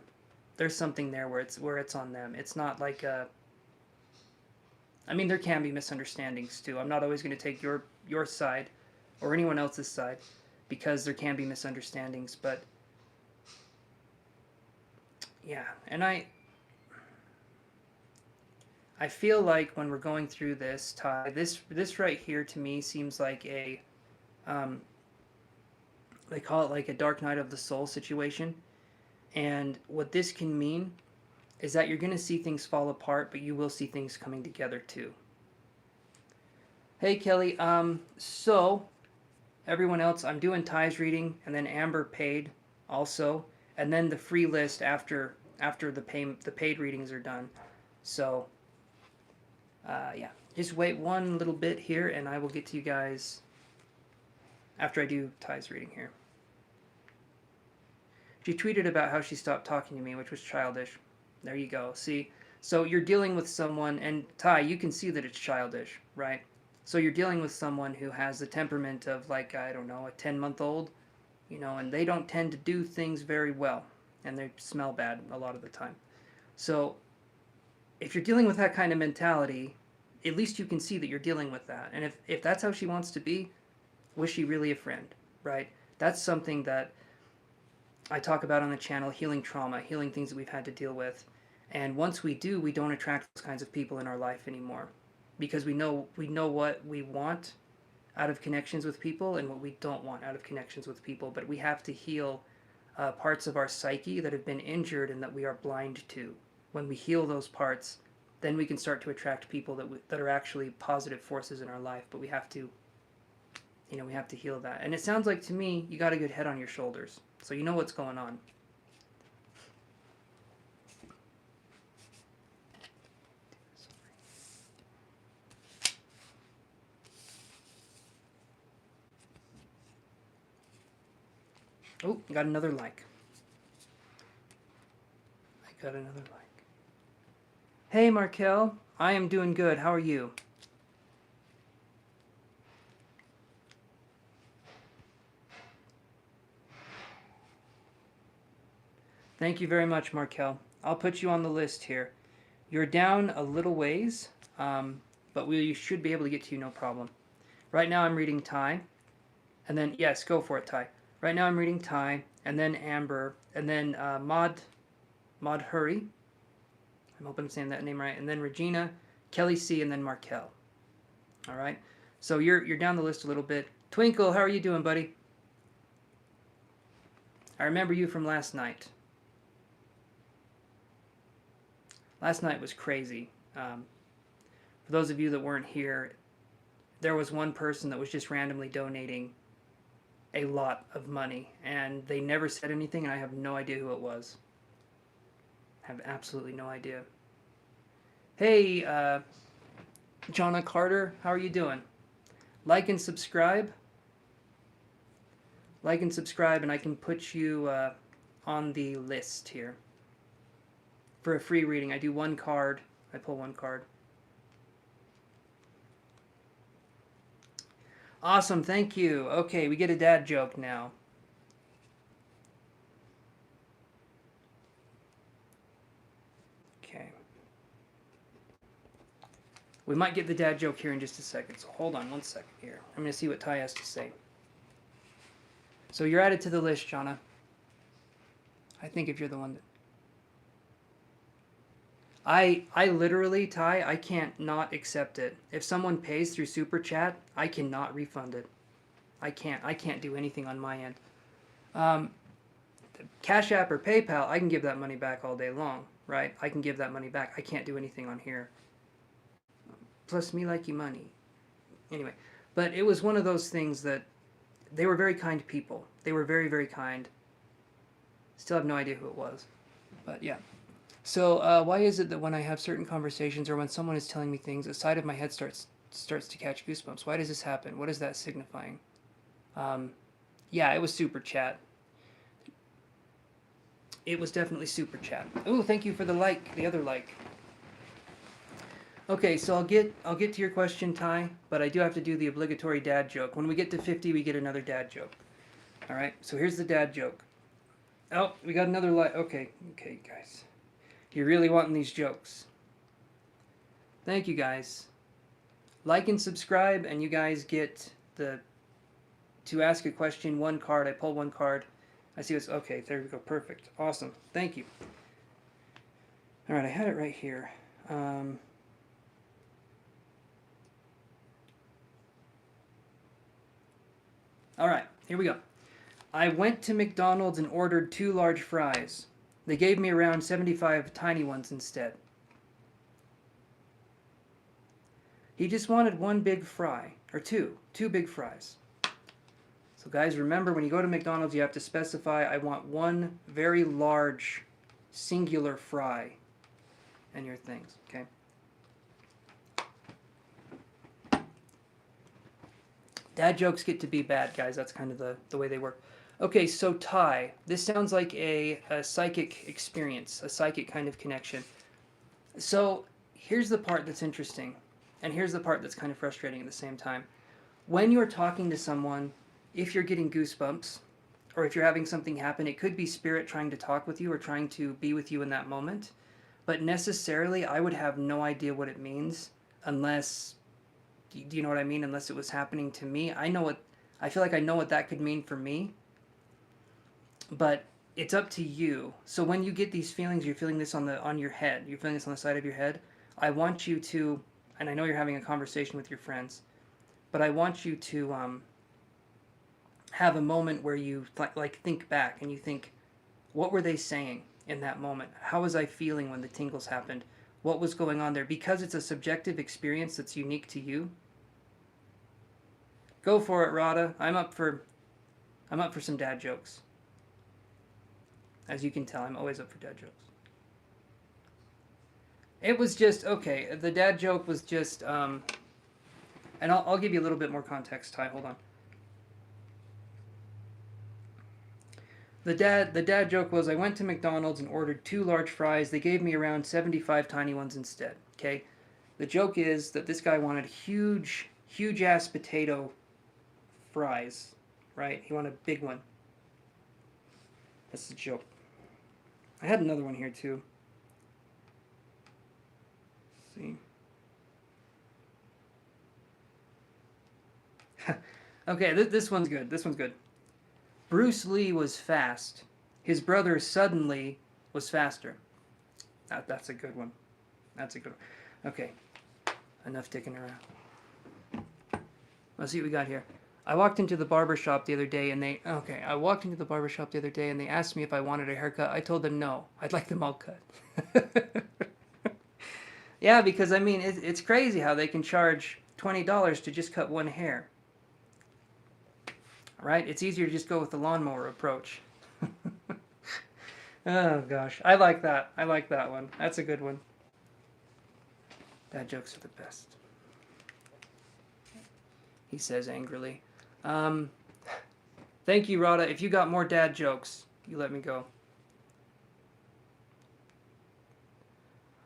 There's something there where it's on them. It's not like a. I mean, there can be misunderstandings too. I'm not always going to take your side or anyone else's side, because there can be misunderstandings. But yeah, and I feel like when we're going through this, Ty, this right here to me seems like a they call it like a dark night of the soul situation. And what this can mean is that you're going to see things fall apart, but you will see things coming together too. Hey Kelly, so everyone else, I'm doing Ty's reading, and then Amber paid also, and then the free list after the paid readings are done. So yeah, just wait one little bit here, and I will get to you guys after I do Ty's reading here. She tweeted about how she stopped talking to me, which was childish. There you go. See? So you're dealing with someone, and Ty, you can see that it's childish, right? So you're dealing with someone who has the temperament of, like, I don't know, a 10-month-old, you know, and they don't tend to do things very well, and they smell bad a lot of the time. So if you're dealing with that kind of mentality, at least you can see that you're dealing with that. And if that's how she wants to be, was she really a friend, right? That's something that I talk about on the channel, healing trauma, healing things that we've had to deal with. And once we do, we don't attract those kinds of people in our life anymore, because we know what we want out of connections with people and what we don't want out of connections with people. But we have to heal parts of our psyche that have been injured and that we are blind to. When we heal those parts, then we can start to attract people that are actually positive forces in our life. But we have to, we have to heal that. And it sounds like to me, you got a good head on your shoulders. So you know what's going on. Oh, got another like. I got another like. Hey, Markel. I am doing good. How are you? Thank you very much, Markel. I'll put you on the list here. You're down a little ways, but we should be able to get to you no problem. Right now I'm reading Ty, and then, yes, go for it, Ty. Right now I'm reading Ty, and then Amber, and then Maud Hurry. I'm hoping I'm saying that name right. And then Regina, Kelly C, and then Markel. All right? So you're down the list a little bit. Twinkle, how are you doing, buddy? I remember you from last night. Last night was crazy. For those of you that weren't here, there was one person that was just randomly donating a lot of money, and they never said anything, and I have no idea who it was. I have absolutely no idea. Hey, Jonna Carter, how are you doing? Like and subscribe. Like and subscribe, and I can put you on the list here for a free reading. I do one card. I pull one card. Awesome, thank you. Okay, we get a dad joke now. Okay. We might get the dad joke here in just a second, so hold on one second here. I'm going to see what Ty has to say. So you're added to the list, Jonna. I think if you're the one that... I literally, Ty, I can't not accept it. If someone pays through Super Chat, I cannot refund it. I can't do anything on my end. Cashapp or PayPal, I can give that money back all day long, right? I can give that money back. I can't do anything on here. Plus, me like you money. Anyway, but it was one of those things that they were very kind people. They were very, very kind. Still have no idea who it was. But yeah. So why is it that when I have certain conversations or when someone is telling me things, the side of my head starts to catch goosebumps? Why does this happen? What is that signifying? Yeah, it was super chat. It was definitely super chat. Ooh, thank you for the like, the other like. Okay, so I'll get to your question, Ty, but I do have to do the obligatory dad joke. When we get to 50, we get another dad joke. All right, so here's the dad joke. Oh, we got another like. Okay, guys. You're really wanting these jokes. Thank you, guys. Like and subscribe, and you guys get to ask a question, one card. I pull one card. I see what's... Okay, there we go. Perfect. Awesome. Thank you. All right, I had it right here. All right, here we go. I went to McDonald's and ordered 2 large fries. They gave me around 75 tiny ones instead. He just wanted 1 big fry, or 2 big fries. So guys, remember when you go to McDonald's, you have to specify, I want 1 very large singular fry and your things, okay? Dad jokes get to be bad, guys. That's kind of the way they work. Okay, so Ty, this sounds like a psychic experience, a psychic kind of connection. So here's the part that's interesting, and here's the part that's kind of frustrating at the same time. When you're talking to someone, if you're getting goosebumps, or if you're having something happen, it could be spirit trying to talk with you or trying to be with you in that moment. But necessarily, I would have no idea what it means unless... Do you know what I mean? Unless it was happening to me. I feel like I know what that could mean for me. But it's up to you. So when you get these feelings, you're feeling this on your head. You're feeling this on the side of your head. I want you to, and I know you're having a conversation with your friends, but I want you to have a moment where you like think back and you think, what were they saying in that moment? How was I feeling when the tingles happened? What was going on there? Because it's a subjective experience that's unique to you. Go for it, Rada. I'm up for some dad jokes. As you can tell, I'm always up for dad jokes. It was just, okay, the dad joke was just, and I'll give you a little bit more context, Ty, hold on. The dad joke was, I went to McDonald's and ordered 2 large fries. They gave me around 75 tiny ones instead, okay? The joke is that this guy wanted huge ass potato fries, right? He wanted a big one. That's the joke. I had another one here too. Let's see. Okay, this one's good. This one's good. Bruce Lee was fast. His brother suddenly was faster. That's a good one. That's a good one. Okay, enough dicking around. Let's see what we got here. I walked into the barber shop the other day and they asked me if I wanted a haircut. I told them no. I'd like them all cut. Yeah, because I mean, it's crazy how they can charge $20 to just cut 1 hair. Right? It's easier to just go with the lawnmower approach. Oh gosh, I like that. I like that one. That's a good one. Dad jokes are the best. He says angrily. Thank you, Rada. If you got more dad jokes, you let me go.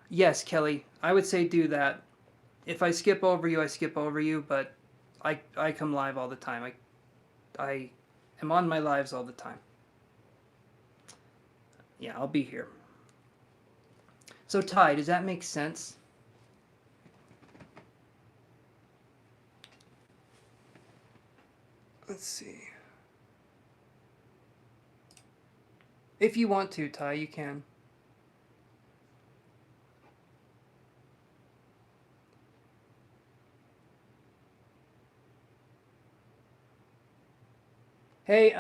Yes, Kelly, I would say do that. If I skip over you, I skip over you, but I come live all the time. I am on my lives all the time. Yeah, I'll be here. So, Ty, does that make sense? Let's see. If you want to, Ty, you can. Hey,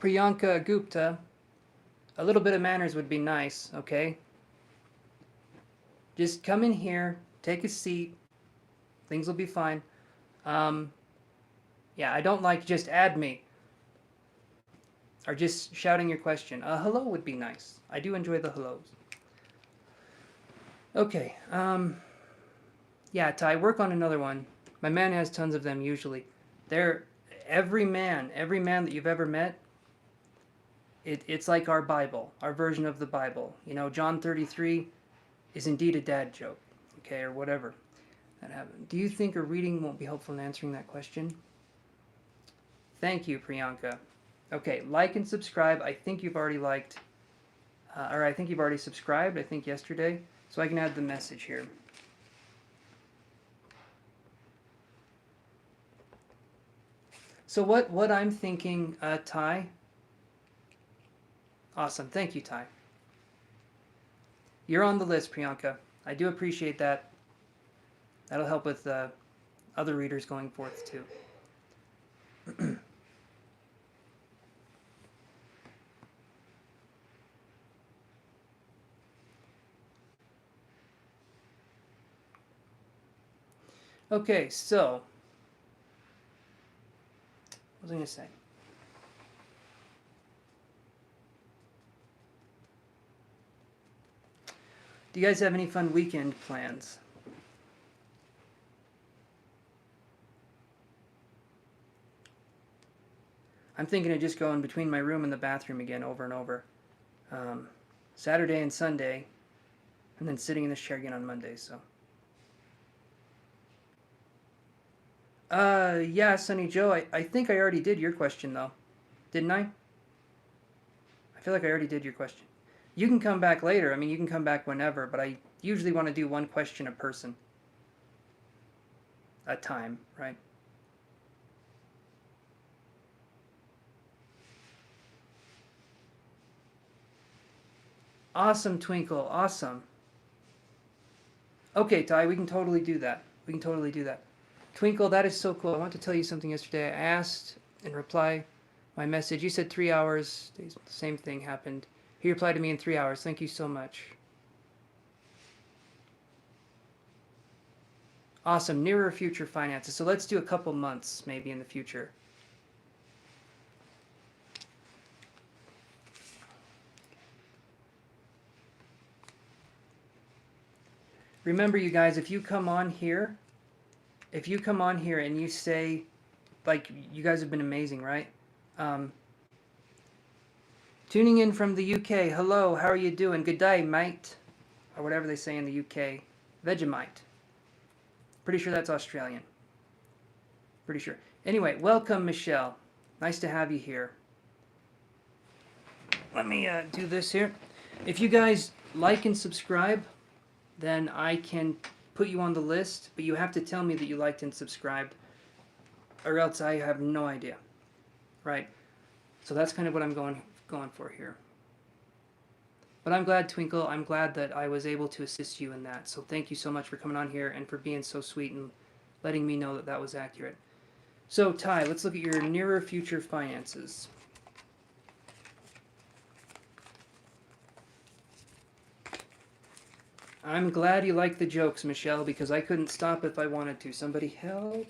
Priyanka Gupta, a little bit of manners would be nice, okay? Just come in here, take a seat, things will be fine. Um, yeah, I don't like just add me or just shouting your question. A hello would be nice. I do enjoy the hellos. Okay, yeah, Ty, work on another one. My man has tons of them usually. They're every man that you've ever met, it's like our Bible, our version of the Bible. You know, John 33 is indeed a dad joke, okay, or whatever that happened. Do you think a reading won't be helpful in answering that question? Thank you, Priyanka. Okay, like and subscribe. I think you've already liked, or I think you've already subscribed, I think yesterday. So I can add the message here. So what I'm thinking, Ty. Awesome, thank you, Ty. You're on the list, Priyanka. I do appreciate that. That'll help with other readers going forth too. Okay, so what was I going to say? Do you guys have any fun weekend plans? I'm thinking of just going between my room and the bathroom again over and over. Saturday and Sunday, and then sitting in this chair again on Monday, so. Yeah, Sunny Joe, I think I already did your question, though. Didn't I? I feel like I already did your question. You can come back later. I mean, you can come back whenever, but I usually want to do one question a person. A time, right? Awesome, Twinkle. Awesome. Okay, Ty, we can totally do that. We can totally do that. Twinkle, that is so cool. I want to tell you something yesterday. I asked in reply my message. You said 3 hours. The same thing happened. He replied to me in 3 hours. Thank you so much. Awesome. Nearer future finances. So let's do a couple months maybe in the future. Remember, you guys, if you come on here and you say, like, you guys have been amazing, right? Tuning in from the UK. Hello, how are you doing? Good day, mate. Or whatever they say in the UK. Vegemite. Pretty sure that's Australian. Pretty sure. Anyway, welcome, Michelle. Nice to have you here. Let me do this here. If you guys like and subscribe, then I can put you on the list, but you have to tell me that you liked and subscribed, or else I have no idea. Right? So that's kind of what I'm going for here. But I'm glad, Twinkle, I'm glad that I was able to assist you in that. So thank you so much for coming on here and for being so sweet and letting me know that that was accurate. So, Ty, let's look at your nearer future finances. I'm glad you like the jokes, Michelle, because I couldn't stop if I wanted to. Somebody help?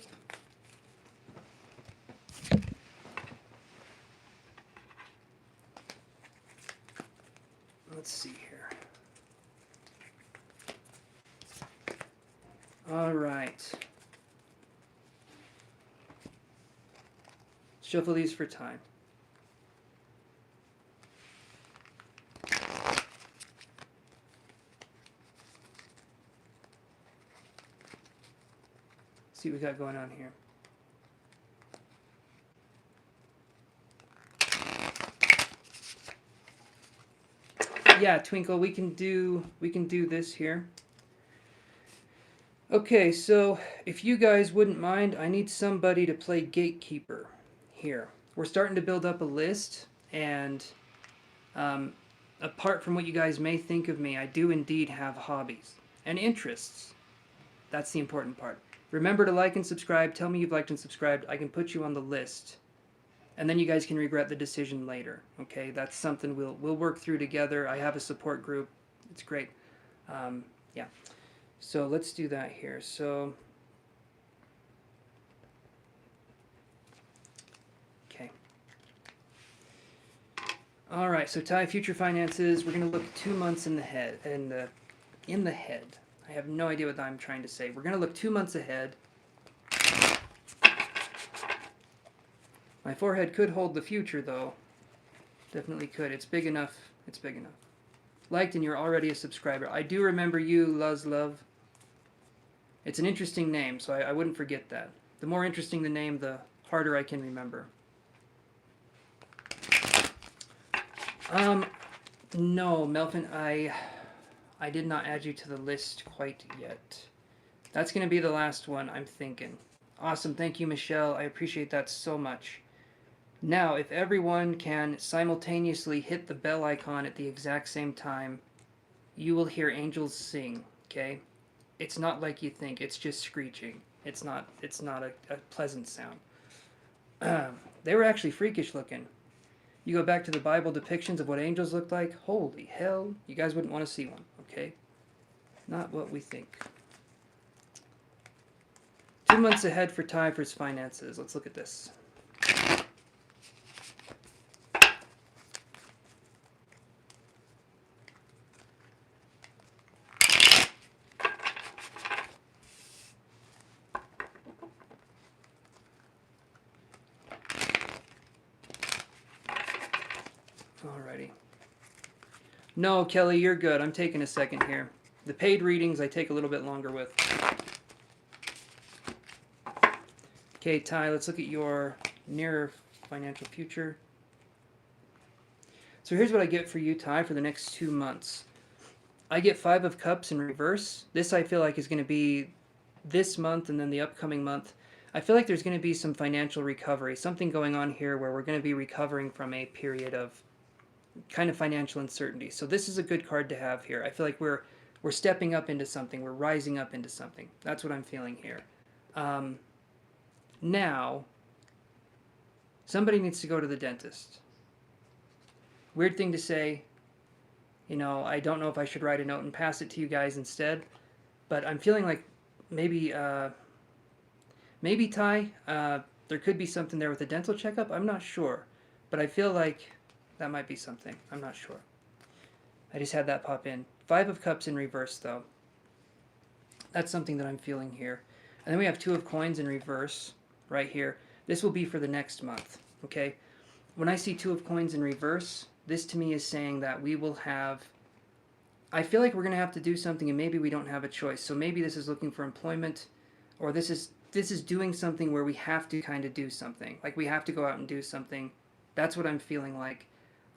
Let's see here. All right. Shuffle these for time. See what we got going on here. Yeah, Twinkle, we can do this here. Okay, so if you guys wouldn't mind, I need somebody to play gatekeeper here. We're starting to build up a list, and apart from what you guys may think of me, I do indeed have hobbies and interests. That's the important part. Remember to like and subscribe. Tell me you've liked and subscribed. I can put you on the list. and then you guys can regret the decision later. Okay, that's something we'll work through together. I have a support group. It's great. Yeah. So let's do that here. So, okay. All right. So Ty, future finances. We're gonna look 2 months in the head. In the head. I have no idea what I'm trying to say. We're gonna look 2 months ahead. My forehead could hold the future, though. Definitely could. It's big enough. It's big enough. Liked, and you're already a subscriber. I do remember you, Luz Love. It's an interesting name, so I wouldn't forget that. The more interesting the name, the harder I can remember. No, Melvin, I did not add you to the list quite yet. That's going to be the last one, I'm thinking. Awesome, thank you, Michelle. I appreciate that so much. Now, if everyone can simultaneously hit the bell icon at the exact same time, you will hear angels sing, okay? It's not like you think, it's just screeching. It's not a pleasant sound. They were actually freakish looking. You go back to the Bible depictions of what angels looked like, holy hell, you guys wouldn't want to see one, okay? Not what we think. 2 months ahead for Ty for his finances. Let's look at this. Alrighty. No, Kelly, you're good. I'm taking a second here. The paid readings I take a little bit longer with. Okay, Ty, let's look at your nearer financial future. So here's what I get for you, Ty, for the next 2 months. I get 5 of Cups in reverse. This I feel like is going to be this month and then the upcoming month. I feel like there's going to be some financial recovery, something going on here where we're going to be recovering from a period of kind of financial uncertainty. So this is a good card to have here. I feel like we're stepping up into something. We're rising up into something. That's what I'm feeling here. Now, somebody needs to go to the dentist. Weird thing to say. You know, I don't know if I should write a note and pass it to you guys instead. But I'm feeling like maybe Ty, there could be something there with a dental checkup. I'm not sure. But I feel like that might be something. I'm not sure. I just had that pop in. 5 of Cups in reverse, though. That's something that I'm feeling here. And then we have 2 of Coins in reverse right here. This will be for the next month, okay? When I see 2 of Coins in reverse, this to me is saying that we will have... I feel like we're going to have to do something and maybe we don't have a choice. So maybe this is looking for employment, or this is doing something where we have to kind of do something. Like we have to go out and do something. That's what I'm feeling like.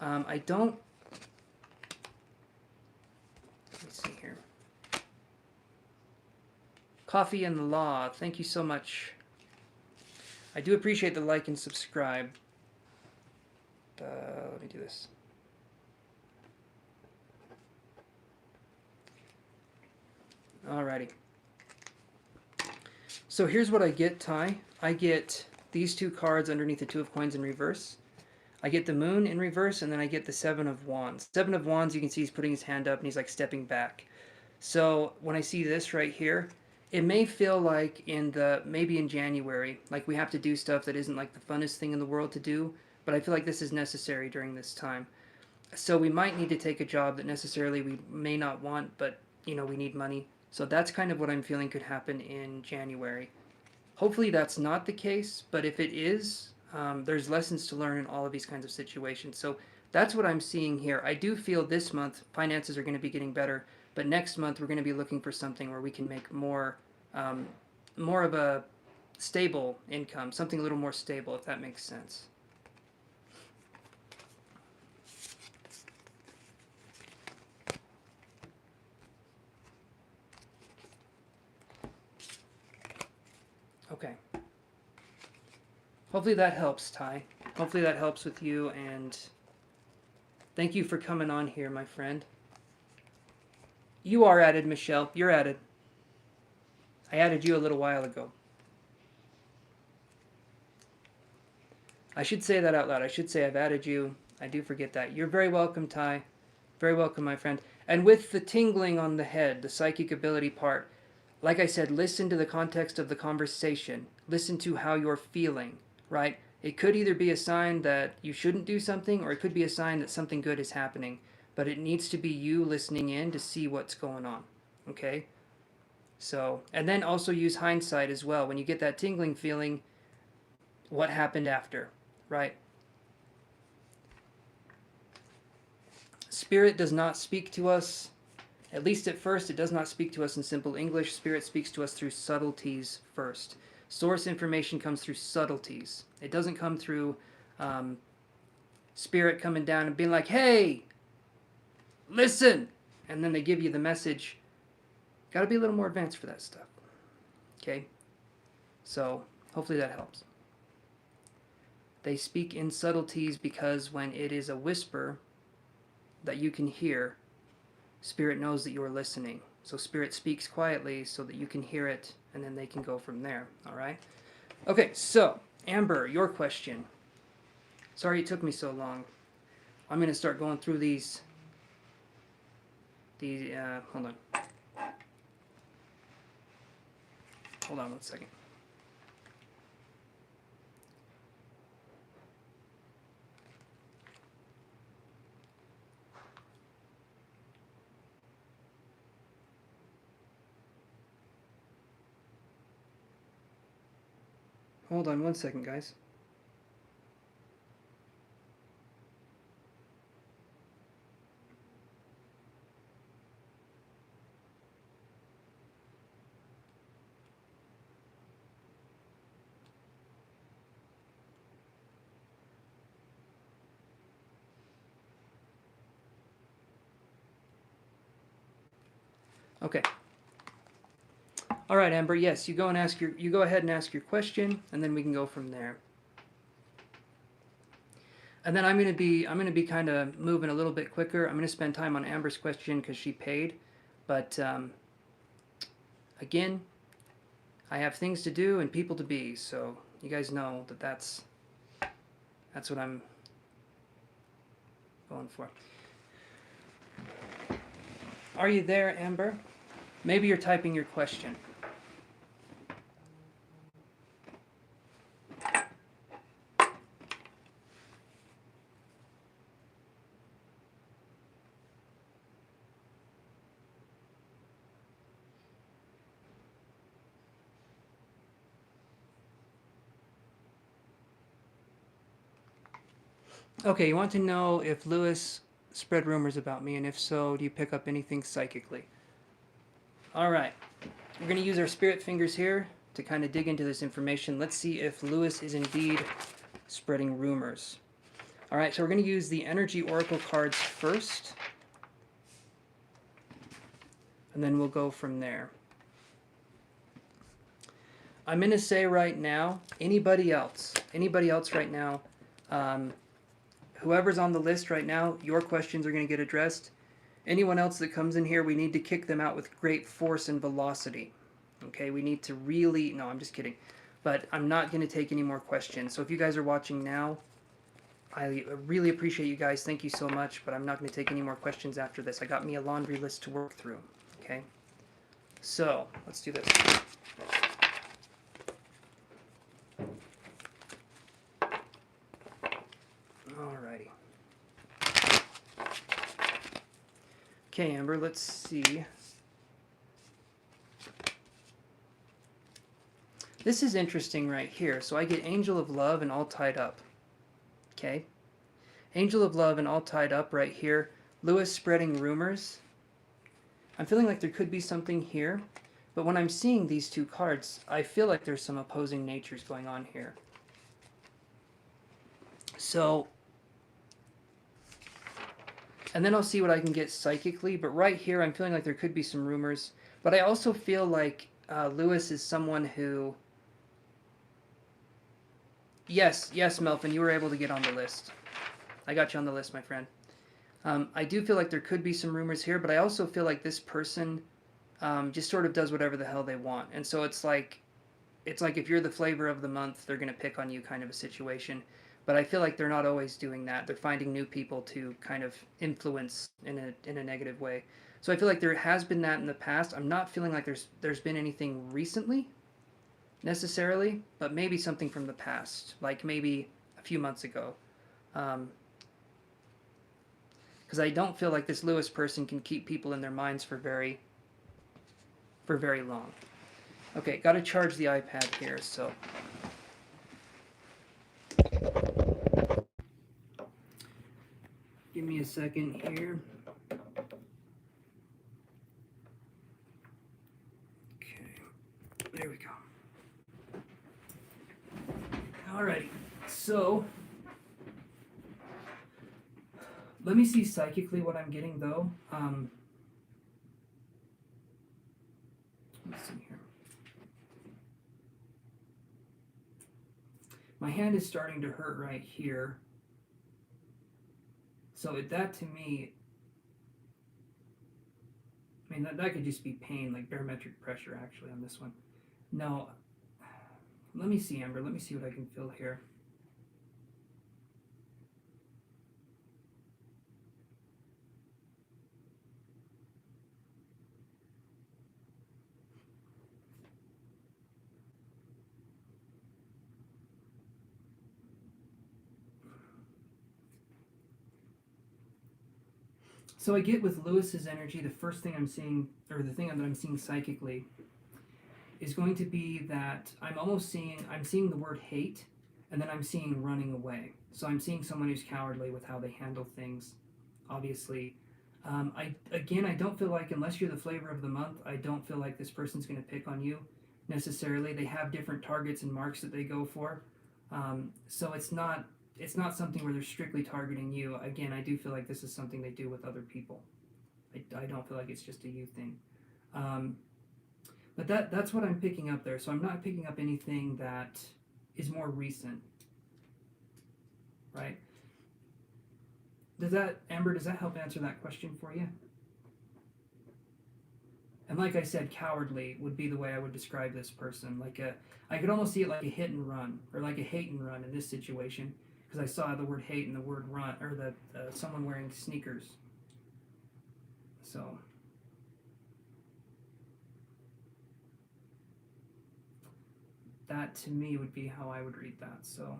I don't... Let's see here. Coffee and the Law. Thank you so much. I do appreciate the like and subscribe. Let me do this. Alrighty. So here's what I get, Ty. I get these 2 cards underneath the 2 of Coins in reverse. I get the Moon in reverse, and then I get the 7 of Wands. 7 of Wands, you can see he's putting his hand up, and he's like stepping back. So when I see this right here, it may feel like maybe in January, like we have to do stuff that isn't like the funnest thing in the world to do, but I feel like this is necessary during this time. So we might need to take a job that necessarily we may not want, but you know, we need money. So that's kind of what I'm feeling could happen in January. Hopefully that's not the case, but if it is, there's lessons to learn in all of these kinds of situations. So that's what I'm seeing here. I do feel this month finances are going to be getting better, but next month we're going to be looking for something where we can make more of a stable income, something a little more stable, if that makes sense. Okay. Hopefully that helps, Ty. Hopefully that helps with you, and thank you for coming on here, my friend. You are added, Michelle. You're added. I added you a little while ago. I should say that out loud. I should say I've added you. I do forget that. You're very welcome, Ty. Very welcome, my friend. And with the tingling on the head, the psychic ability part, like I said, listen to the context of the conversation. Listen to how you're feeling, right? It could either be a sign that you shouldn't do something, or it could be a sign that something good is happening. But it needs to be you listening in to see what's going on, okay? So, and then also use hindsight as well. When you get that tingling feeling, what happened after, right? Spirit does not speak to us, at least at first, it does not speak to us in simple English. Spirit speaks to us through subtleties first. Source information comes through subtleties. It doesn't come through Spirit coming down and being like, hey, listen, and then they give you the message. Got to be a little more advanced for that stuff. Okay? So, hopefully that helps. They speak in subtleties because when it is a whisper that you can hear, Spirit knows that you are listening. So Spirit speaks quietly so that you can hear it, and then they can go from there. All right? Okay, so, Amber, your question. Sorry it took me so long. I'm going to start going through these, hold on. Hold on 1 second. Hold on 1 second, guys. Okay. All right, Amber. Yes, you go ahead and ask your question, and then we can go from there. And then I'm gonna be kind of moving a little bit quicker. I'm gonna spend time on Amber's question because she paid, but again, I have things to do and people to be. So you guys know that that's what I'm going for. Are you there, Amber? Maybe you're typing your question. Okay, you want to know if Lewis spread rumors about me, and if so, do you pick up anything psychically? All right, we're going to use our spirit fingers here to kind of dig into this information. Let's see if Lewis is indeed spreading rumors. All right, so we're going to use the energy oracle cards first, and then we'll go from there. I'm going to say right now, anybody else right now, whoever's on the list right now, your questions are going to get addressed. Anyone else that comes in here, we need to kick them out with great force and velocity. Okay, we need to really... No, I'm just kidding. But I'm not going to take any more questions. So if you guys are watching now, I really appreciate you guys. Thank you so much. But I'm not going to take any more questions after this. I got me a laundry list to work through. Okay? So, let's do this. Alrighty. Okay, Amber, let's see. This is interesting right here. So I get Angel of Love and All Tied Up. Okay? Angel of Love and All Tied Up right here. Lewis spreading rumors. I'm feeling like there could be something here. But when I'm seeing these two cards, I feel like there's some opposing natures going on here. So... And then I'll see what I can get psychically. But right here, I'm feeling like there could be some rumors. But I also feel like Lewis is someone who... Yes, Melvin, you were able to get on the list. I got you on the list, my friend. I do feel like there could be some rumors here, but I also feel like this person just sort of does whatever the hell they want. And so it's like if you're the flavor of the month, they're going to pick on you kind of a situation. But I feel like they're not always doing that. They're finding new people to kind of influence in a negative way. So I feel like there has been that in the past. I'm not feeling like there's been anything recently necessarily, but maybe something from the past, like maybe a few months ago. Because I don't feel like this Lewis person can keep people in their minds for very long. Okay, got to charge the iPad here, so. Give me a second here. Okay, there we go. Alrighty, so let me see psychically what I'm getting though. Let's see here. My hand is starting to hurt right here. So that to me, I mean, that could just be pain, like barometric pressure actually on this one. No, let me see, Amber. Let me see what I can feel here. So I get with Lewis's energy, the first thing I'm seeing, or the thing that I'm seeing psychically, is going to be that I'm seeing the word hate, and then I'm seeing running away. So I'm seeing someone who's cowardly with how they handle things, obviously. I don't feel like, unless you're the flavor of the month, I don't feel like this person's going to pick on you necessarily. They have different targets and marks that they go for. So it's not something where they're strictly targeting you. Again, I do feel like this is something they do with other people. I don't feel like it's just a you thing. But that's what I'm picking up there. So I'm not picking up anything that is more recent, right? Amber, does that help answer that question for you? And like I said, cowardly would be the way I would describe this person. I could almost see it like a hit and run, or like a hate and run in this situation, because I saw the word hate and the word run, or someone wearing sneakers. So that to me would be how I would read that. So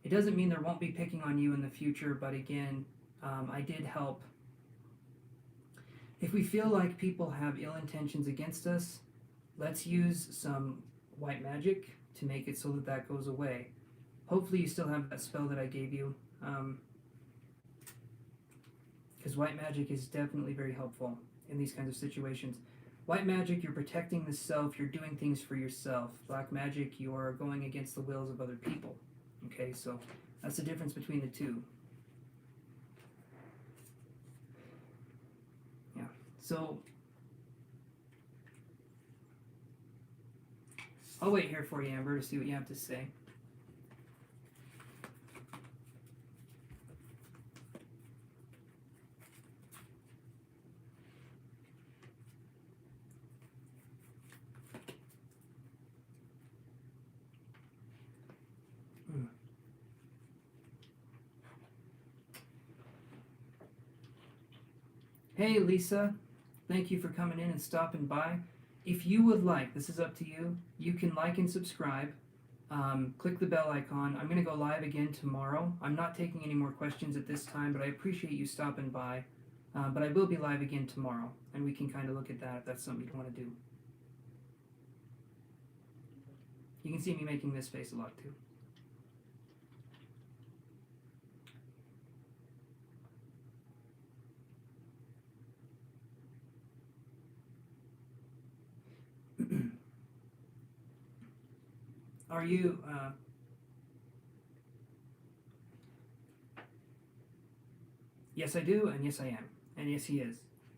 it doesn't mean there won't be picking on you in the future, but again, I did help. If we feel like people have ill intentions against us, let's use some white magic to make it so that goes away. Hopefully you still have that spell that I gave you, because white magic is definitely very helpful in these kinds of situations. White magic, you're protecting the self, you're doing things for yourself. Black magic, you're going against the wills of other people. Okay, so that's the difference between the two. Yeah, so I'll wait here for you, Amber, to see what you have to say. Hey Lisa, thank you for coming in and stopping by. If you would like, this is up to you, you can like and subscribe. Click the bell icon. I'm going to go live again tomorrow. I'm not taking any more questions at this time, but I appreciate you stopping by. But I will be live again tomorrow, and we can kind of look at that if that's something you want to do. You can see me making this face a lot too. Are you, yes I do, and yes I am, and yes he is.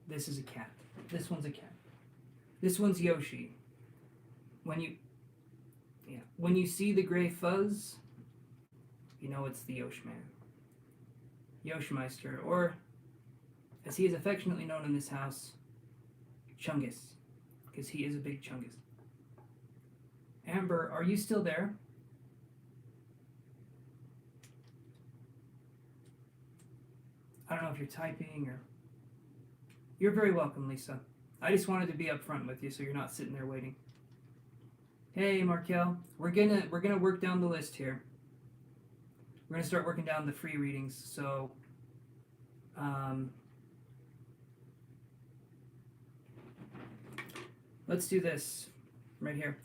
This is a cat. This one's a cat. This one's Yoshi. When you see the gray fuzz, you know it's the Yoshman. Yoshmeister, or as he is affectionately known in this house, Chungus, because he is a big Chungus. Amber, are you still there? I don't know if you're typing or... You're very welcome, Lisa. I just wanted to be upfront with you so you're not sitting there waiting. Hey, Markel. We're gonna work down the list here. We're gonna start working down the free readings. So, let's do this right here.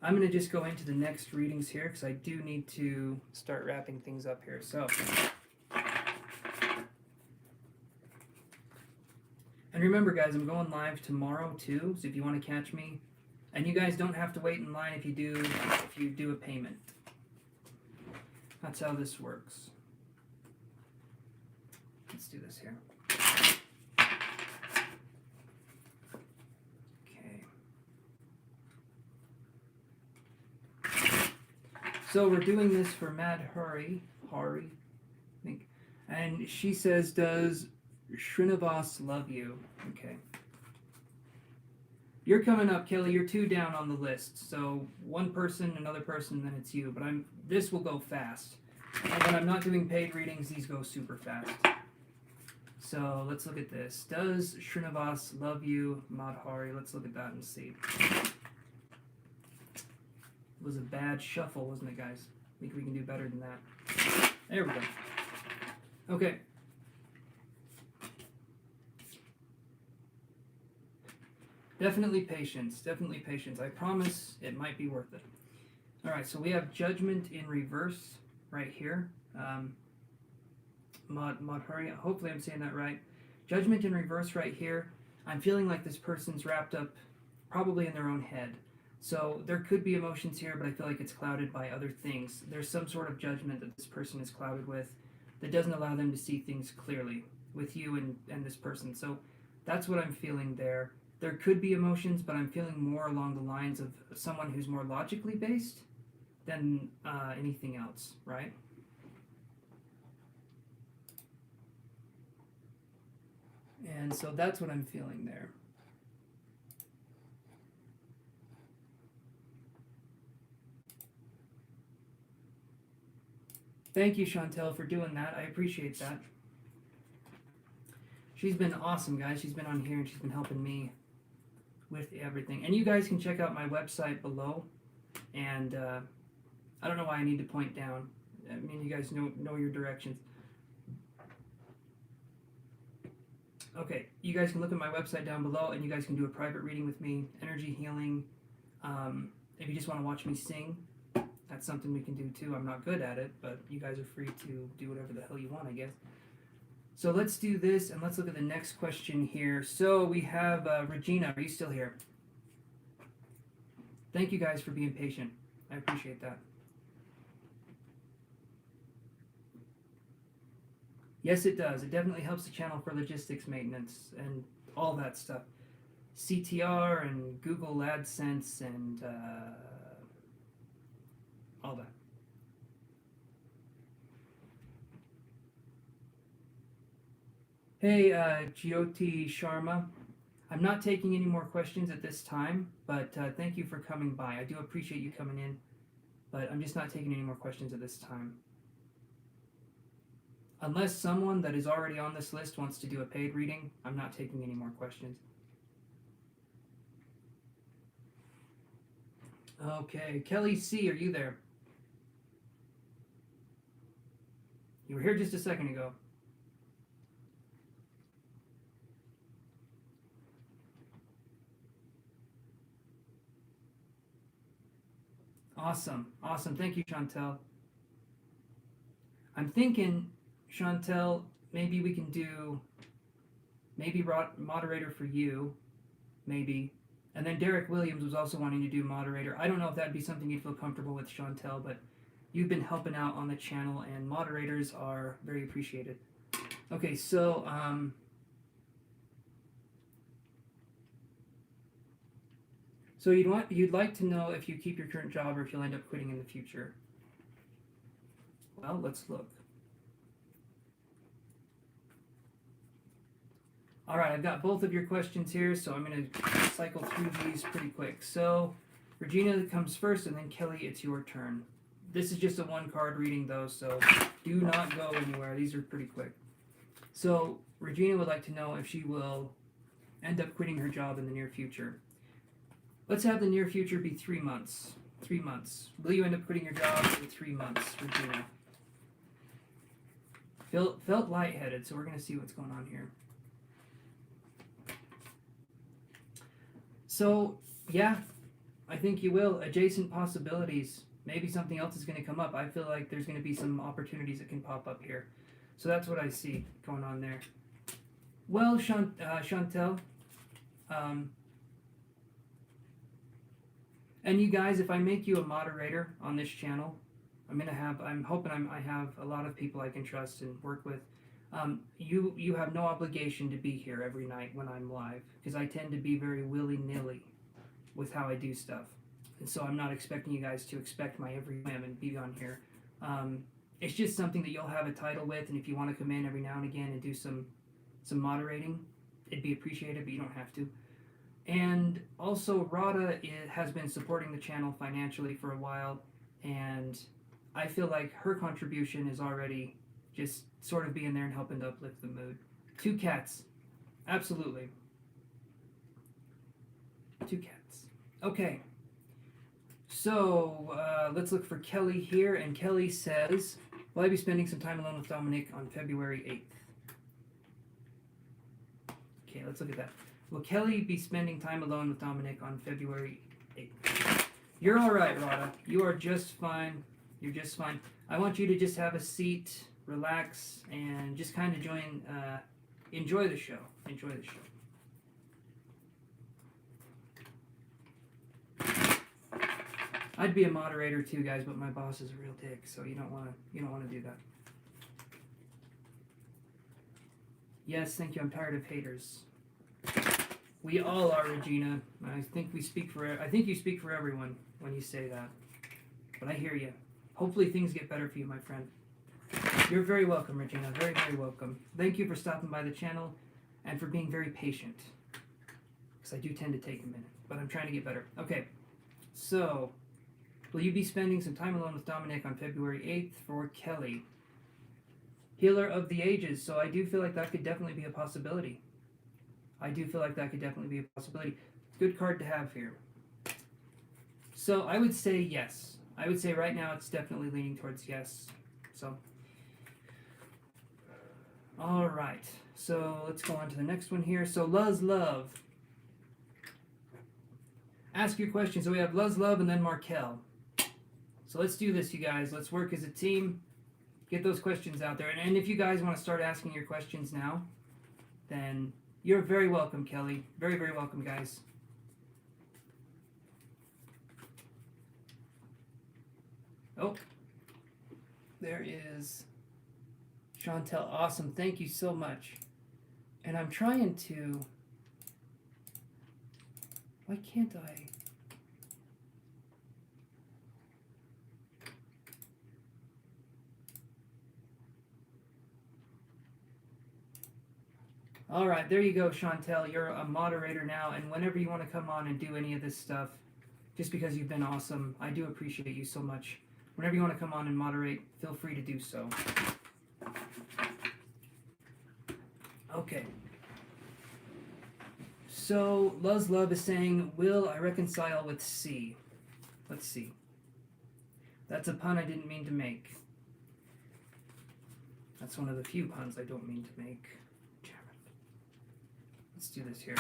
I'm gonna just go into the next readings here because I do need to start wrapping things up here. So. And remember, guys, I'm going live tomorrow too, so if you want to catch me, and you guys don't have to wait in line if you do a payment. That's how this works. Let's do this here. Okay. So we're doing this for Mad Hari, I think, and she says, "Does Srinivas love you?" Okay. You're coming up, Kelly. You're 2 down on the list. So one person, another person, then it's you. But this will go fast. And when I'm not doing paid readings, these go super fast. So let's look at this. Does Srinivas love you, Madhari? Let's look at that and see. It was a bad shuffle, wasn't it, guys? I think we can do better than that. There we go. Okay. Definitely patience. Definitely patience. I promise it might be worth it. All right, so we have Judgment in reverse right here. Madhuri, hopefully I'm saying that right. Judgment in reverse right here. I'm feeling like this person's wrapped up probably in their own head. So there could be emotions here, but I feel like it's clouded by other things. There's some sort of judgment that this person is clouded with that doesn't allow them to see things clearly with you and this person. So that's what I'm feeling there. There could be emotions, but I'm feeling more along the lines of someone who's more logically based than anything else, right? And so that's what I'm feeling there. Thank you, Chantel, for doing that. I appreciate that. She's been awesome, guys. She's been on here and she's been helping me with everything. And you guys can check out my website below. And I don't know why I need to point down. I mean, you guys know your directions. Okay, you guys can look at my website down below, and you guys can do a private reading with me, energy healing. If you just want to watch me sing, that's something we can do too. I'm not good at it, but you guys are free to do whatever the hell you want, I guess. So let's do this, and let's look at the next question here. So we have Regina. Are you still here? Thank you guys for being patient. I appreciate that. Yes, it does. It definitely helps the channel for logistics maintenance and all that stuff. CTR and Google AdSense and all that. Hey, Jyoti Sharma. I'm not taking any more questions at this time, but thank you for coming by. I do appreciate you coming in, but I'm just not taking any more questions at this time. Unless someone that is already on this list wants to do a paid reading, I'm not taking any more questions. Okay, Kelly C., are you there? You were here just a second ago. Awesome, awesome. Thank you, Chantel. I'm thinking, Chantel, maybe we can do moderator for you, maybe. And then Derek Williams was also wanting to do moderator. I don't know if that'd be something you'd feel comfortable with, Chantel, but you've been helping out on the channel, and moderators are very appreciated. Okay, so so you'd like to know if you keep your current job or if you'll end up quitting in the future. Well, let's look. All right, I've got both of your questions here, so I'm going to cycle through these pretty quick. So, Regina comes first, and then Kelly, it's your turn. This is just a one-card reading, though, so do not go anywhere. These are pretty quick. So Regina would like to know if she will end up quitting her job in the near future. Let's have the near future be 3 months. 3 months. Will you end up quitting your job in 3 months, Regina? Felt lightheaded, so we're going to see what's going on here. So, yeah, I think you will. Adjacent possibilities. Maybe something else is going to come up. I feel like there's going to be some opportunities that can pop up here. So that's what I see going on there. Well, Chantel, and you guys, if I make you a moderator on this channel, I'm hoping I have a lot of people I can trust and work with. You have no obligation to be here every night when I'm live, because I tend to be very willy-nilly with how I do stuff. And so I'm not expecting you guys to expect my every whim and be on here. It's just something that you'll have a title with, and if you want to come in every now and again and do some moderating, it'd be appreciated, but you don't have to. And also, Radha has been supporting the channel financially for a while, and I feel like her contribution is already just sort of being there and helping to uplift the mood. 2 cats. Absolutely. 2 cats. Okay. So, let's look for Kelly here, and Kelly says, will I be spending some time alone with Dominic on February 8th? Okay, let's look at that. Will Kelly be spending time alone with Dominic on February 8th? You're alright, Radha. You are just fine. You're just fine. I want you to just have a seat, relax, and just kind of enjoy the show. Enjoy the show. I'd be a moderator too, guys, but my boss is a real dick, so you don't want to do that. Yes, thank you. I'm tired of haters. We all are, Regina. I think you speak for everyone when you say that. But I hear you. Hopefully things get better for you, my friend. You're very welcome, Regina. Very, very welcome. Thank you for stopping by the channel and for being very patient. Because I do tend to take a minute, but I'm trying to get better. Okay, so will you be spending some time alone with Dominic on February 8th for Kelly? Healer of the Ages. So I do feel like that could definitely be a possibility. Good card to have here. So I would say yes. I would say right now it's definitely leaning towards yes. So, all right. So let's go on to the next one here. So Love. Ask your question. So we have Love and then Markel. So let's do this, you guys. Let's work as a team. Get those questions out there. And if you guys want to start asking your questions now, then you're very welcome, Kelly. Very, very welcome, guys. Oh, there is Chantel. Awesome. Thank you so much. And I'm trying to... Why can't I... All right, there you go, Chantel. You're a moderator now, and whenever you want to come on and do any of this stuff, just because you've been awesome, I do appreciate you so much. Whenever you want to come on and moderate, feel free to do so. Okay. So, Love is saying, will I reconcile with C? Let's see. That's a pun I didn't mean to make. That's one of the few puns I don't mean to make. Let's do this here.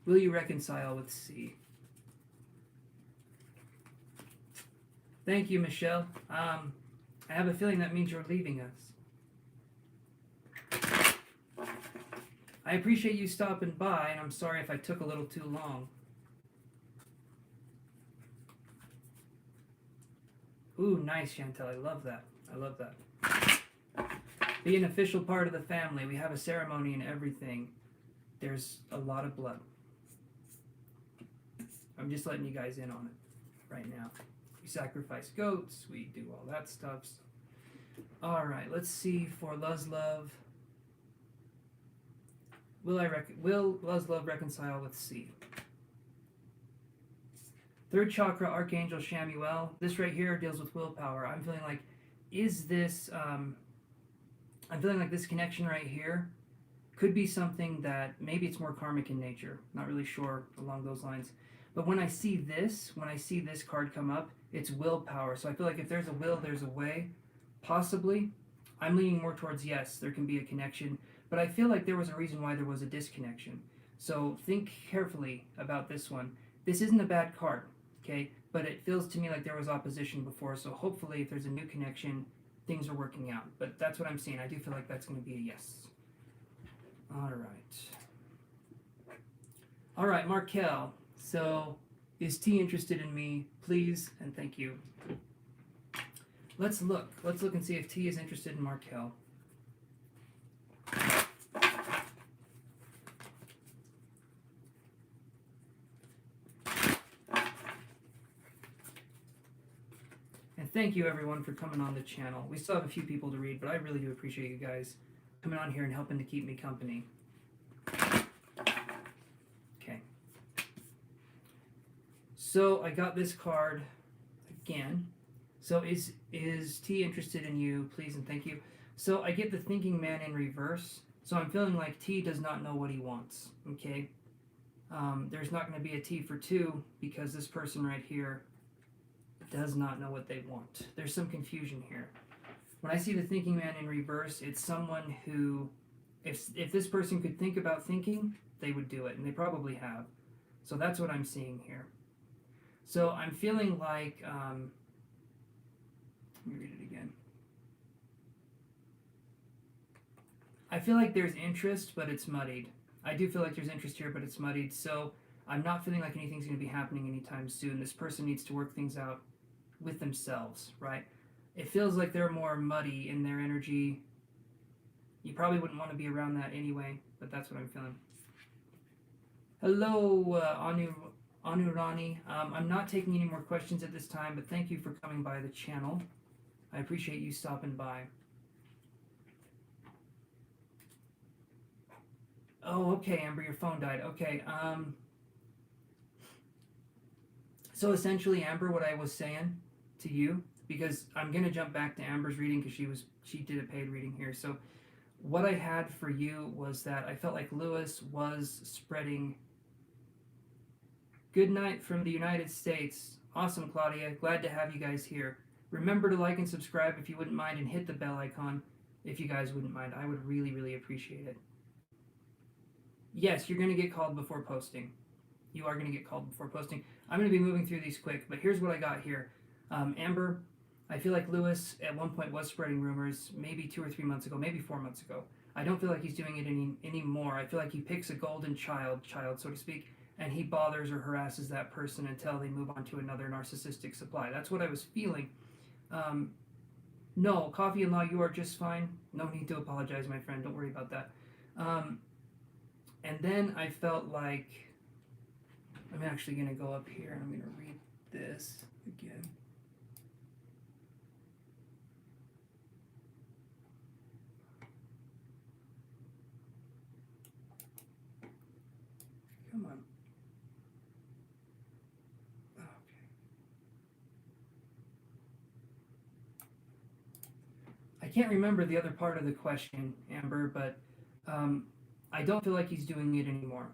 Will you reconcile with C? Thank you, Michelle. I have a feeling that means you're leaving us. I appreciate you stopping by, and I'm sorry if I took a little too long. Ooh, nice, Chantel. I love that. I love that. Be an official part of the family. We have a ceremony and everything. There's a lot of blood. I'm just letting you guys in on it right now. We sacrifice goats. We do all that stuff. So. All right, let's see for Love. Will Love reconcile with C? Third chakra, Archangel Shamuel. This right here deals with willpower. I'm feeling like, is this I'm feeling like this connection right here could be something that maybe it's more karmic in nature. Not really sure along those lines. But when I see this card come up, it's willpower. So I feel like if there's a will, there's a way. Possibly. I'm leaning more towards yes, there can be a connection. But I feel like there was a reason why there was a disconnection. So think carefully about this one. This isn't a bad card, okay? But it feels to me like there was opposition before. So hopefully if there's a new connection, things are working out. But that's what I'm seeing. I do feel like that's going to be a yes. All right. All right, Markel. So, is T interested in me? Please and thank you. Let's look. Let's look and see if T is interested in Markel. And thank you everyone for coming on the channel. We still have a few people to read, but I really do appreciate you guys coming on here and helping to keep me company. Okay. So I got this card again. So is T interested in you? Please and thank you. So I get the thinking man in reverse. So I'm feeling like T does not know what he wants. Okay. There's not going to be a T for 2 because this person right here does not know what they want. There's some confusion here. When I see the thinking man in reverse, it's someone who, if this person could think about thinking, they would do it, and they probably have. So that's what I'm seeing here. So I'm feeling like, let me read it again. I feel like there's interest, but it's muddied. I do feel like there's interest here, but it's muddied. So I'm not feeling like anything's going to be happening anytime soon. This person needs to work things out with themselves, right? It feels like they're more muddy in their energy. You probably wouldn't want to be around that anyway, but that's what I'm feeling. Hello, Anurani. I'm not taking any more questions at this time, but thank you for coming by the channel. I appreciate you stopping by. Oh, okay, Amber, your phone died. Okay, so essentially, Amber, what I was saying to you, because I'm going to jump back to Amber's reading because she did a paid reading here. So what I had for you was that I felt like Lewis was spreading. Good night from the United States. Awesome, Claudia. Glad to have you guys here. Remember to like and subscribe if you wouldn't mind, and hit the bell icon if you guys wouldn't mind. I would really, really appreciate it. Yes, you're going to get called before posting. You are going to get called before posting. I'm going to be moving through these quick, but here's what I got here. Amber, I feel like Lewis at one point was spreading rumors, maybe 2 or 3 months ago, maybe 4 months ago. I don't feel like he's doing it anymore. I feel like he picks a golden child, so to speak, and he bothers or harasses that person until they move on to another narcissistic supply. That's what I was feeling. No, Coffee and Law, you are just fine. No need to apologize, my friend. Don't worry about that. And then I felt like, I'm actually going to go up here and I'm going to read this again. Come on. Okay. I can't remember the other part of the question, Amber, but I don't feel like he's doing it anymore.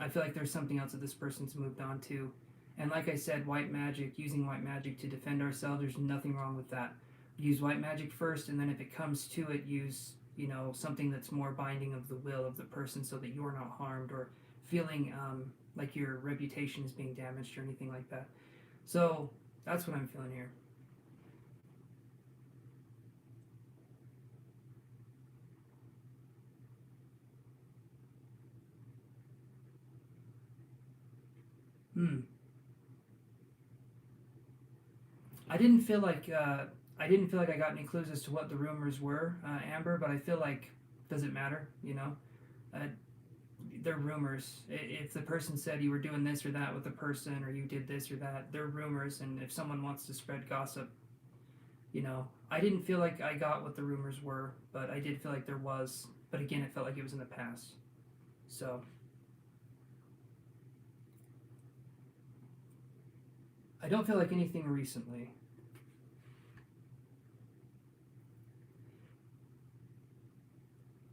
I feel like there's something else that this person's moved on to. And like I said, white magic, using white magic to defend ourselves, there's nothing wrong with that. Use white magic first, and then if it comes to it, use, something that's more binding of the will of the person so that you're not harmed or feeling like your reputation is being damaged or anything like that. So that's what I'm feeling here. I didn't feel like I got any clues as to what the rumors were, Amber. But I feel like, does it matter? They're rumors. If the person said you were doing this or that with the person, or you did this or that, they're rumors. And if someone wants to spread gossip, I didn't feel like I got what the rumors were, but I did feel like there was. But again, it felt like it was in the past. So. I don't feel like anything recently.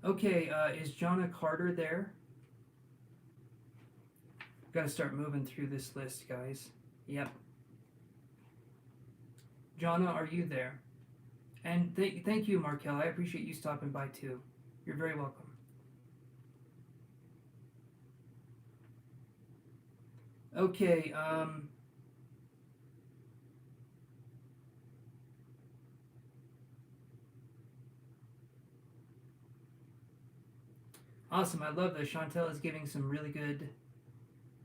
Okay, is Jonna Carter there? Got to start moving through this list, guys. Yep. Jonna, are you there? And thank you, Markel. I appreciate you stopping by too. You're very welcome. Okay, awesome. I love that Chantel is giving some really good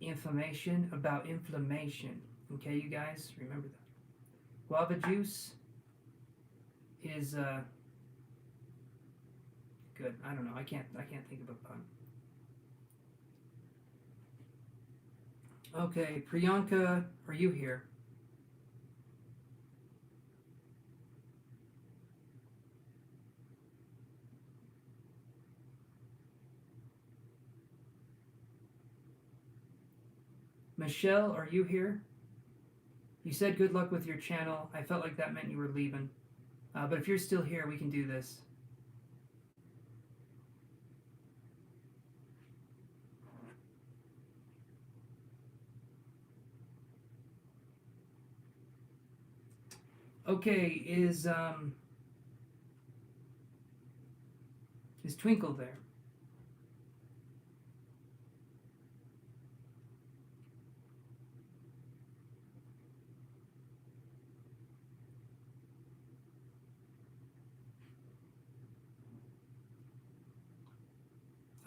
information about inflammation. Okay, you guys, remember that. Guava juice is good. I don't know. I can't think of a pun. Okay, Priyanka, are you here? Michelle, are you here? You said good luck with your channel. I felt like that meant you were leaving. But if you're still here, we can do this. Okay, is Twinkle there?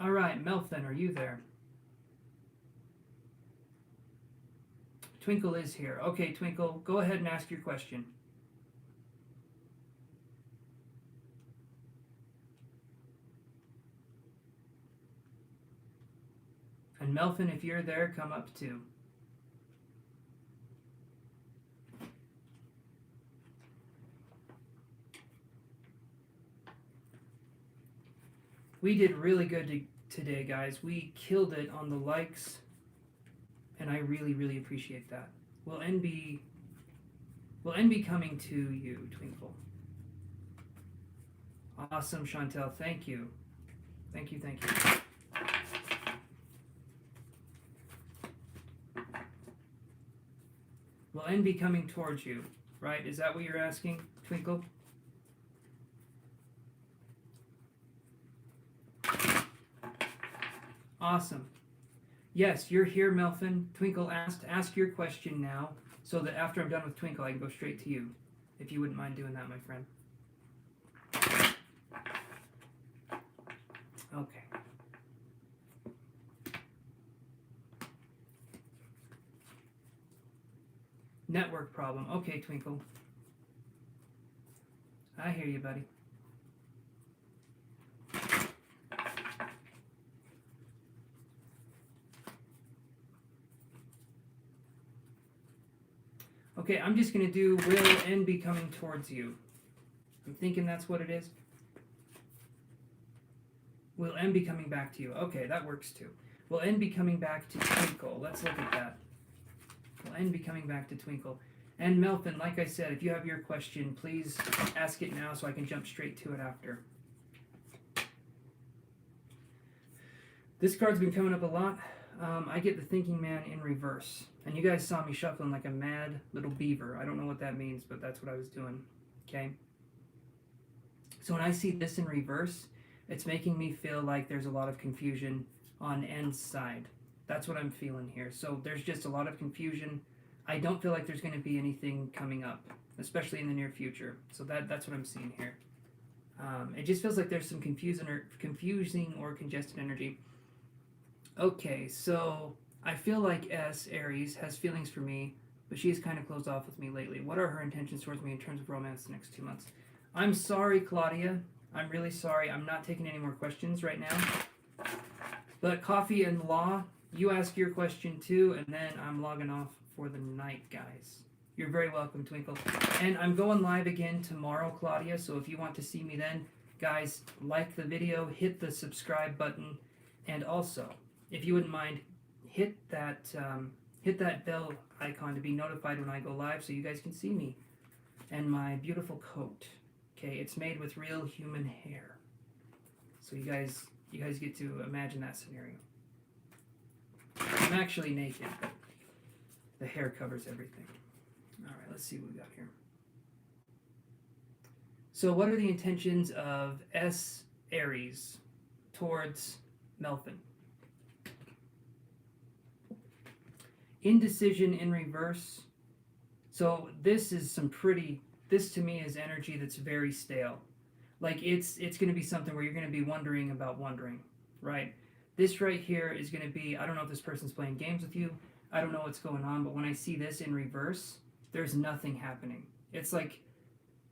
All right, Melfin, are you there? Twinkle is here. Okay, Twinkle, go ahead and ask your question. And Melfin, if you're there, come up too. We did really good today, guys. We killed it on the likes, and I really, really appreciate that. Will N be coming to you, Twinkle? Awesome, Chantel. Thank you. Thank you, thank you. Will N be coming towards you, right? Is that what you're asking, Twinkle? Awesome. Yes, you're here, Melfin. Twinkle ask your question now, so that after I'm done with Twinkle, I can go straight to you, if you wouldn't mind doing that, my friend. Okay. Network problem. Okay, Twinkle. I hear you, buddy. Okay, I'm just going to do will N be coming towards you. I'm thinking that's what it is. Will N be coming back to you? Okay, that works too. Will N be coming back to Twinkle? Let's look at that. Will N be coming back to Twinkle? And Melfin, like I said, if you have your question, please ask it now so I can jump straight to it after. This card's been coming up a lot. I get the Thinking Man in reverse. And you guys saw me shuffling like a mad little beaver. I don't know what that means, but that's what I was doing. Okay? So when I see this in reverse, it's making me feel like there's a lot of confusion on N's side. That's what I'm feeling here. So there's just a lot of confusion. I don't feel like there's going to be anything coming up, especially in the near future. So that's what I'm seeing here. It just feels like there's some confusing or congested energy. Okay, so I feel like S, Aries, has feelings for me, but she's kind of closed off with me lately. What are her intentions towards me in terms of romance the next 2 months? I'm sorry, Claudia. I'm really sorry. I'm not taking any more questions right now. But Coffee and Law, you ask your question too, and then I'm logging off for the night, guys. You're very welcome, Twinkle. And I'm going live again tomorrow, Claudia, so if you want to see me then, guys, like the video, hit the subscribe button, and also, if you wouldn't mind, hit that bell icon to be notified when I go live so you guys can see me and my beautiful coat. Okay, it's made with real human hair. So you guys get to imagine that scenario. I'm actually naked, but the hair covers everything. All right, let's see what we got here. So what are the intentions of S. Aries towards Melvin? Indecision in reverse. So this is this to me is energy that's very stale. Like it's going to be something where you're going to be wondering about wondering, right? This right here is going to be, I don't know if this person's playing games with you. I don't know what's going on, but when I see this in reverse, there's nothing happening. It's like,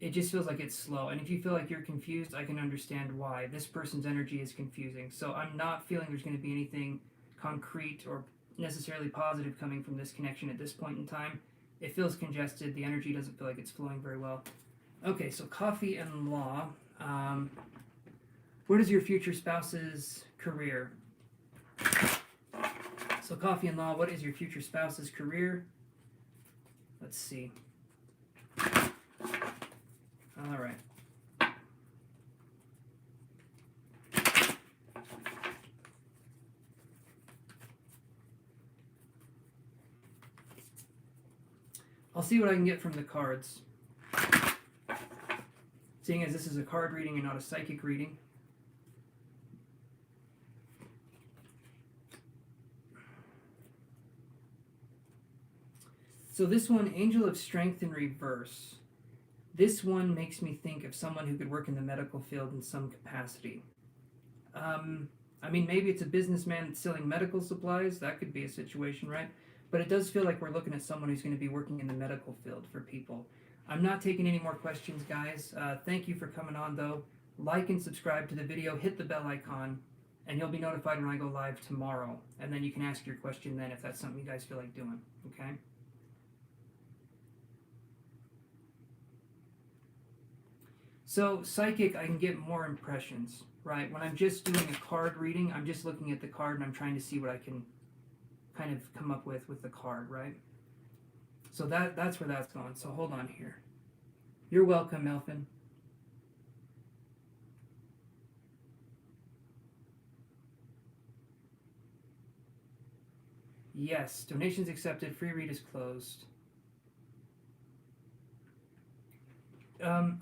it just feels like it's slow. And if you feel like you're confused, I can understand why. This person's energy is confusing. So I'm not feeling there's going to be anything concrete or necessarily positive coming from this connection at this point in time. It feels congested. The energy doesn't feel like it's flowing very well. Okay, so coffee and law. What is your future spouse's career? So coffee and law, what is your future spouse's career? Let's see. All right. I'll see what I can get from the cards. Seeing as this is a card reading and not a psychic reading. So this one, Angel of Strength in reverse. This one makes me think of someone who could work in the medical field in some capacity. I mean, maybe it's a businessman that's selling medical supplies. That could be a situation, right? But it does feel like we're looking at someone who's going to be working in the medical field for people. I'm not taking any more questions, guys. Thank you for coming on, though. Like and subscribe to the video. Hit the bell icon, and you'll be notified when I go live tomorrow. And then you can ask your question then if that's something you guys feel like doing, okay? So, psychic, I can get more impressions, right? When I'm just doing a card reading, I'm just looking at the card and I'm trying to see what I can kind of come up with the card, right? So that's where that's going. So hold on here. You're welcome, Melvin. Yes, donations accepted, free read is closed.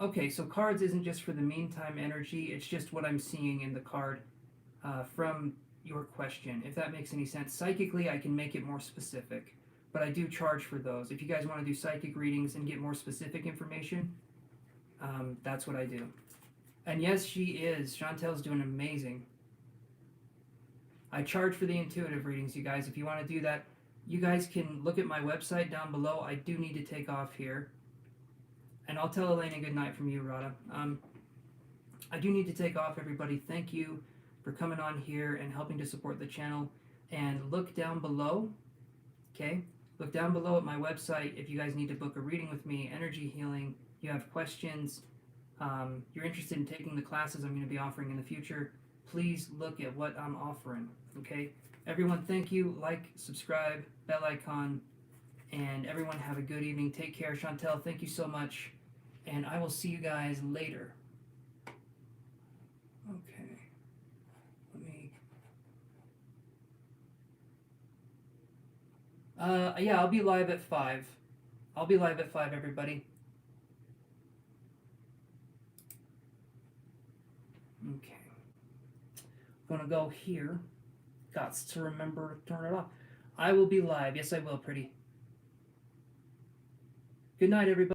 Okay, so cards isn't just for the meantime energy, it's just what I'm seeing in the card from your question, if that makes any sense. Psychically, I can make it more specific, but I do charge for those. If you guys want to do psychic readings and get more specific information, that's what I do. And yes, she is. Chantel's doing amazing. I charge for the intuitive readings, you guys. If you want to do that, you guys can look at my website down below. I do need to take off here. And I'll tell Elena good night from you, Radha. I do need to take off, everybody. Thank you for coming on here and helping to support the channel. And look down below, okay? Look down below at my website if you guys need to book a reading with me, energy healing, you have questions, you're interested in taking the classes I'm going to be offering in the future, please look at what I'm offering, okay? Everyone, thank you. Like, subscribe, bell icon, and everyone have a good evening. Take care. Chantel, thank you so much. And I will see you guys later. Okay. Let me... yeah, I'll be live at 5. I'll be live at 5, everybody. Okay. I'm gonna go here. Got to remember to turn it off. I will be live. Yes, I will, pretty. Good night, everybody.